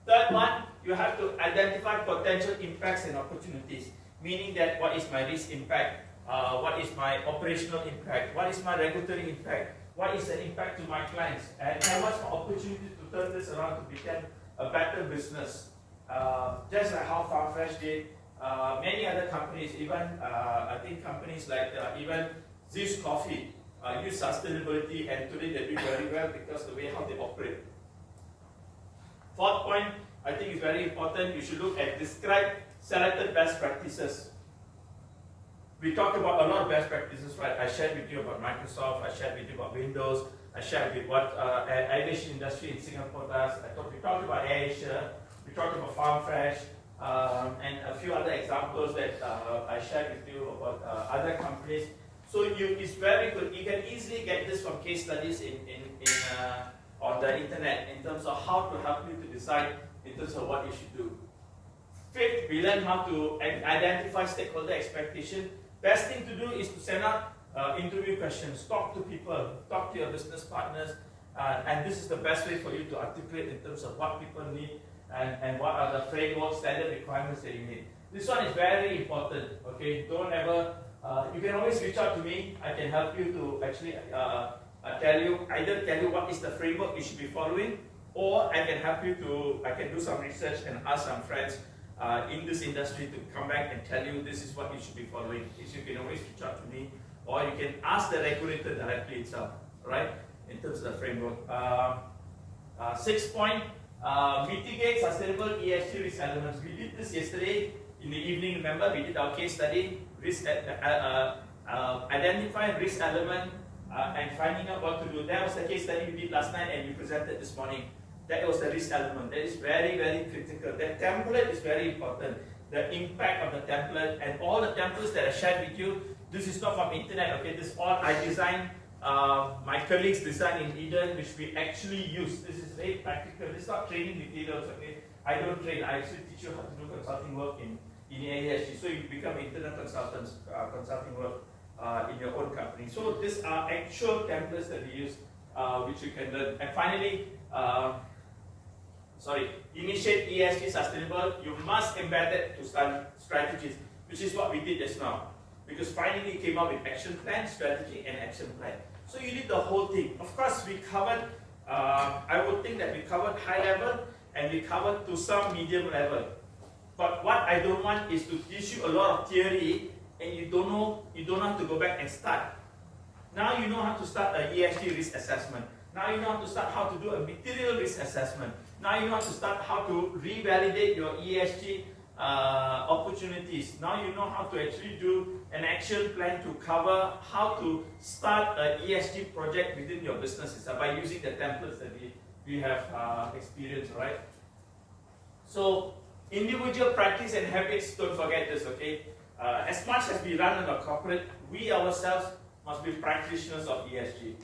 Third one, you have to identify potential impacts and opportunities, meaning that what is my risk impact? What is my operational impact? What is my regulatory impact? What is the impact to my clients? And what's my opportunity to turn this around to become a better business? Just like how Farmfresh did, many other companies, even I think companies like even Zeus Coffee use sustainability, and today they do very well because the way how they operate. Fourth point, I think is very important. You should look at describe selected best practices. We talked about a lot of best practices, right? I shared with you about Microsoft, I shared with you about Windows, I shared with what aviation industry in Singapore does. We talked about AirAsia, we talked about Farmfresh, and a few other examples that I shared with you about other companies. So it's very good. You can easily get this from case studies on the internet in terms of how to help you to decide in terms of what you should do. Fifth, we learn how to identify stakeholder expectation. Best thing to do is to send out interview questions, talk to people, talk to your business partners, and this is the best way for you to articulate in terms of what people need and what are the framework standard requirements that you need. This one is very important. Okay, don't ever. You can always reach out to me. I can help you to actually either tell you what is the framework you should be following, or I can help you to. I can do some research and ask some friends in this industry to come back and tell you this is what you should be following. You can always reach out to me, or you can ask the regulator directly itself, right? In terms of the framework. Sixth point, mitigate sustainable ESG risk elements. We did this yesterday in the evening. Remember, we did our case study, risk identify risk element and finding out what to do. That was the case study we did last night and we presented this morning. That was the risk element. That is very, very critical. That template is very important. The impact of the template and all the templates that I shared with you, this is not from internet, okay? This all I designed, my colleagues designed in Eden, which we actually use. This is very practical. This is not training materials, okay? I don't train. I actually teach you how to do consulting work in ESG. So you become internal consultants, consulting work in your own company. So these are actual templates that we use, which you can learn. And finally, initiate ESG sustainable. You must embed it to strategies, which is what we did just now. Because finally we came up with action plan, strategy, and action plan. So you need the whole thing. Of course, we covered, I would think that we covered high level and we covered to some medium level. But what I don't want is to teach you a lot of theory and you don't know how to go back and start. Now you know how to start an ESG risk assessment. Now you know how to start how to do a material risk assessment. Now you know how to start how to revalidate your ESG opportunities. Now you know how to actually do an action plan to cover how to start an ESG project within your businesses by using the templates that we have experienced, right? So individual practice and habits, don't forget this, okay? As much as we run in a corporate, we ourselves must be practitioners of ESG.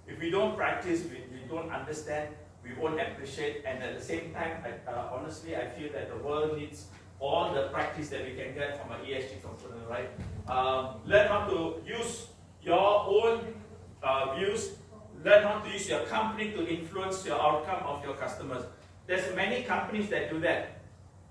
If we don't practice, we don't understand, we won't appreciate, and at the same time, honestly, I feel that the world needs all the practice that we can get from an ESG component, right? Learn how to use your own views, learn how to use your company to influence your outcome of your customers. There's many companies that do that.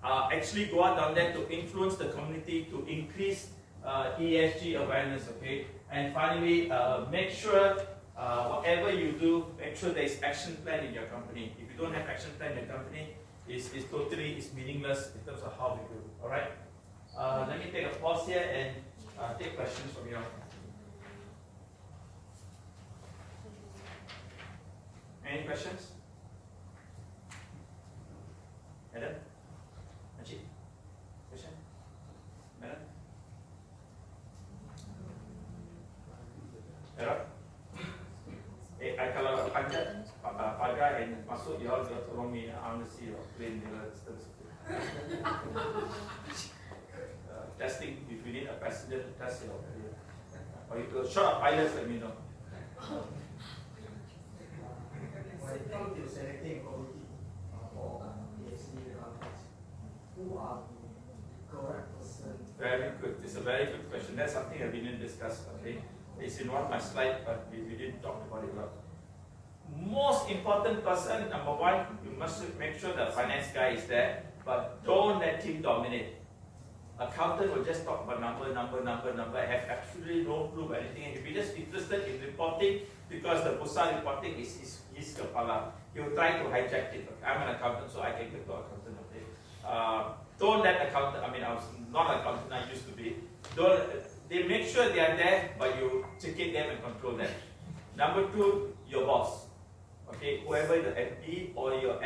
Actually go out down there to influence the community to increase ESG awareness, okay? And finally, make sure whatever you do, make sure there is action plan in your company. If you don't have action plan in your company, it's totally meaningless in terms of how we do. All right. Let me take a pause here and take questions from you. Any questions? Madam? Ajit? Question? Madam? Error? Kalau pagar and masuk, you all tolong me. I want to see your plane distance. Testing, if you need a passenger to test your plane. Or if you're short of pilots, let me know. When it comes to selecting quality for ESG companies, who are the correct person? Very good. It's a very good question. That's something that we didn't discuss. Okay, it's in one of my slides, but we didn't talk about it a lot. Most important person, number one, you must make sure the finance guy is there, but don't let him dominate. Accountant will just talk about number, have absolutely no clue of anything. And if you're just interested in reporting, because the Pusat reporting is his kepala, he'll try to hijack it. Okay, I'm an accountant, so I can get to accountant. Okay, don't let accountant. I mean, I was not an accountant. I used to be. They make sure they are there, but you educate them and control them. Number two, your boss. Okay, whoever the MD or your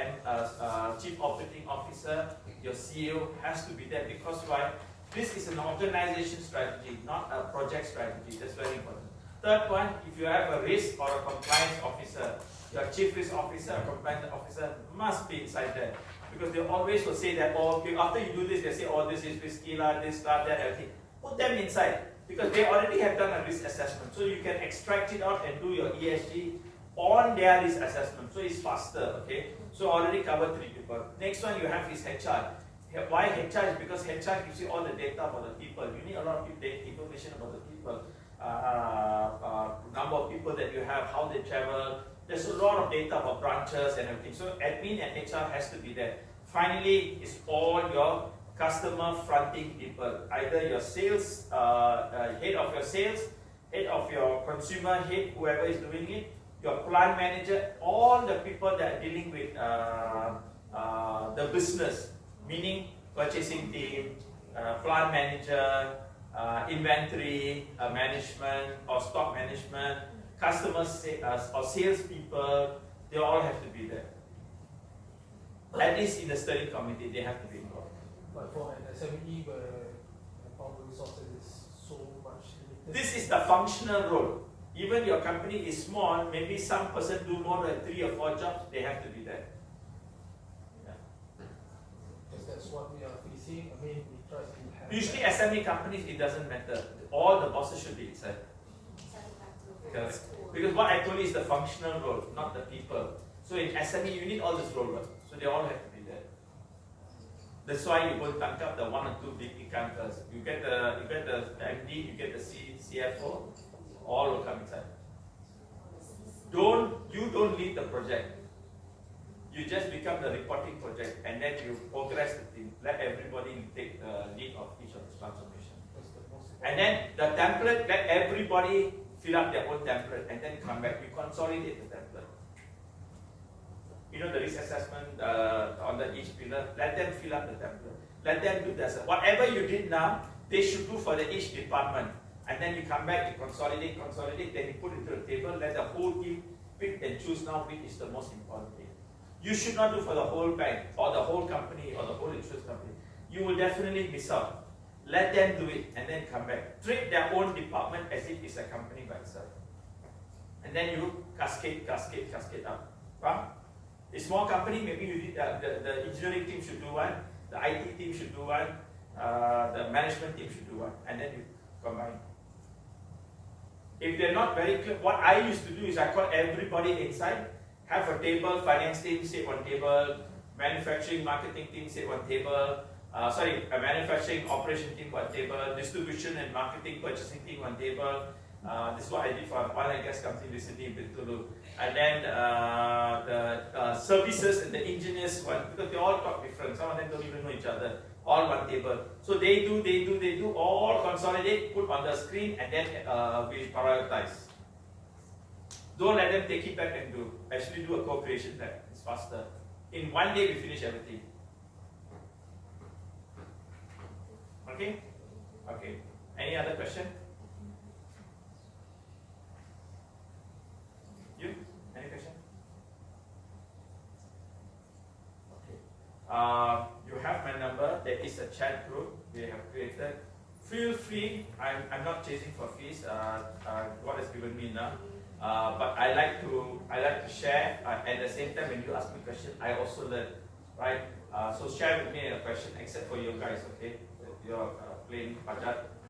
Chief Operating Officer, your CEO has to be there, because why? This is an organization strategy, not a project strategy. That's very important. Third one, if you have a risk or a compliance officer, your Chief Risk Officer or Compliance Officer must be inside there, because they always will say that, oh, okay, after you do this, they say, oh, this is risky, this, that, everything. Put them inside, because they already have done a risk assessment, so you can extract it out and do your ESG on their risk assessment, so it's faster, okay? So already covered 3 people. Next one you have is HR. Why HR? Is because HR gives you all the data about the people. You need a lot of information about the people. Number of people that you have, how they travel. There's a lot of data about branches and everything. So admin and HR has to be there. Finally, it's all your customer fronting people. Either your sales, head of your sales, head of your consumer, head, whoever is doing it, your plant manager, all the people that are dealing with the business, meaning purchasing team, plant manager, inventory management or stock management, customers or sales people, they all have to be there. At least in the steering committee, they have to be involved. But for an SME where power resources is so much limited. This is the functional role. Even your company is small, maybe some person do more than 3 or 4 jobs, they have to be there. Yeah. Because that's what we are facing. I mean, we try to have... Usually SME companies, it doesn't matter. All the bosses should be inside. Correct. Because what I told you is the functional role, not the people. So in SME, you need all this role. So they all have to be there. That's why you go tank up the 1 or 2 big accountants. You get the MD, you get the CFO. All will come inside. You don't lead the project. You just become the reporting project, and then you progress the thing. Let everybody take the lead of each of this transformation. And then the template, let everybody fill up their own template, and then come back. We consolidate the template. You know the risk assessment on each pillar. Let them fill up the template. Let them do this. Whatever you did now, they should do for each department. And then you come back, you consolidate, then you put it to the table, let the whole team pick and choose now which is the most important thing. You should not do for the whole bank, or the whole company, or the whole insurance company. You will definitely miss out. Let them do it, and then come back. Treat their own department as if it's a company by itself. And then you cascade up. Right? A small company, maybe you did the engineering team should do one, the IT team should do one, the management team should do one, and then you combine. If they're not very clear, what I used to do is I call everybody inside, have a table, finance team sit one table, manufacturing, marketing team sit one table, A manufacturing operation team one table, distribution and marketing purchasing team one table. This is what I did for an oil and gas company recently in Bintulu. And then the services and the engineers one, because they all talk different. Some of them don't even know each other. All one table. So they do, all consolidate, put on the screen, and then we prioritize. Don't let them take it back and do. Actually do a co-creation back. It's faster. In one day we finish everything. Okay? Okay. Any other question? You? Any question? Okay. You have my number. There is a chat group we have created. Feel free. I'm not chasing for fees. God has given me enough. But I like to share. At the same time, when you ask me questions, I also learn. Right? So share with me a question, except for you guys. Okay? You're playing Pajat.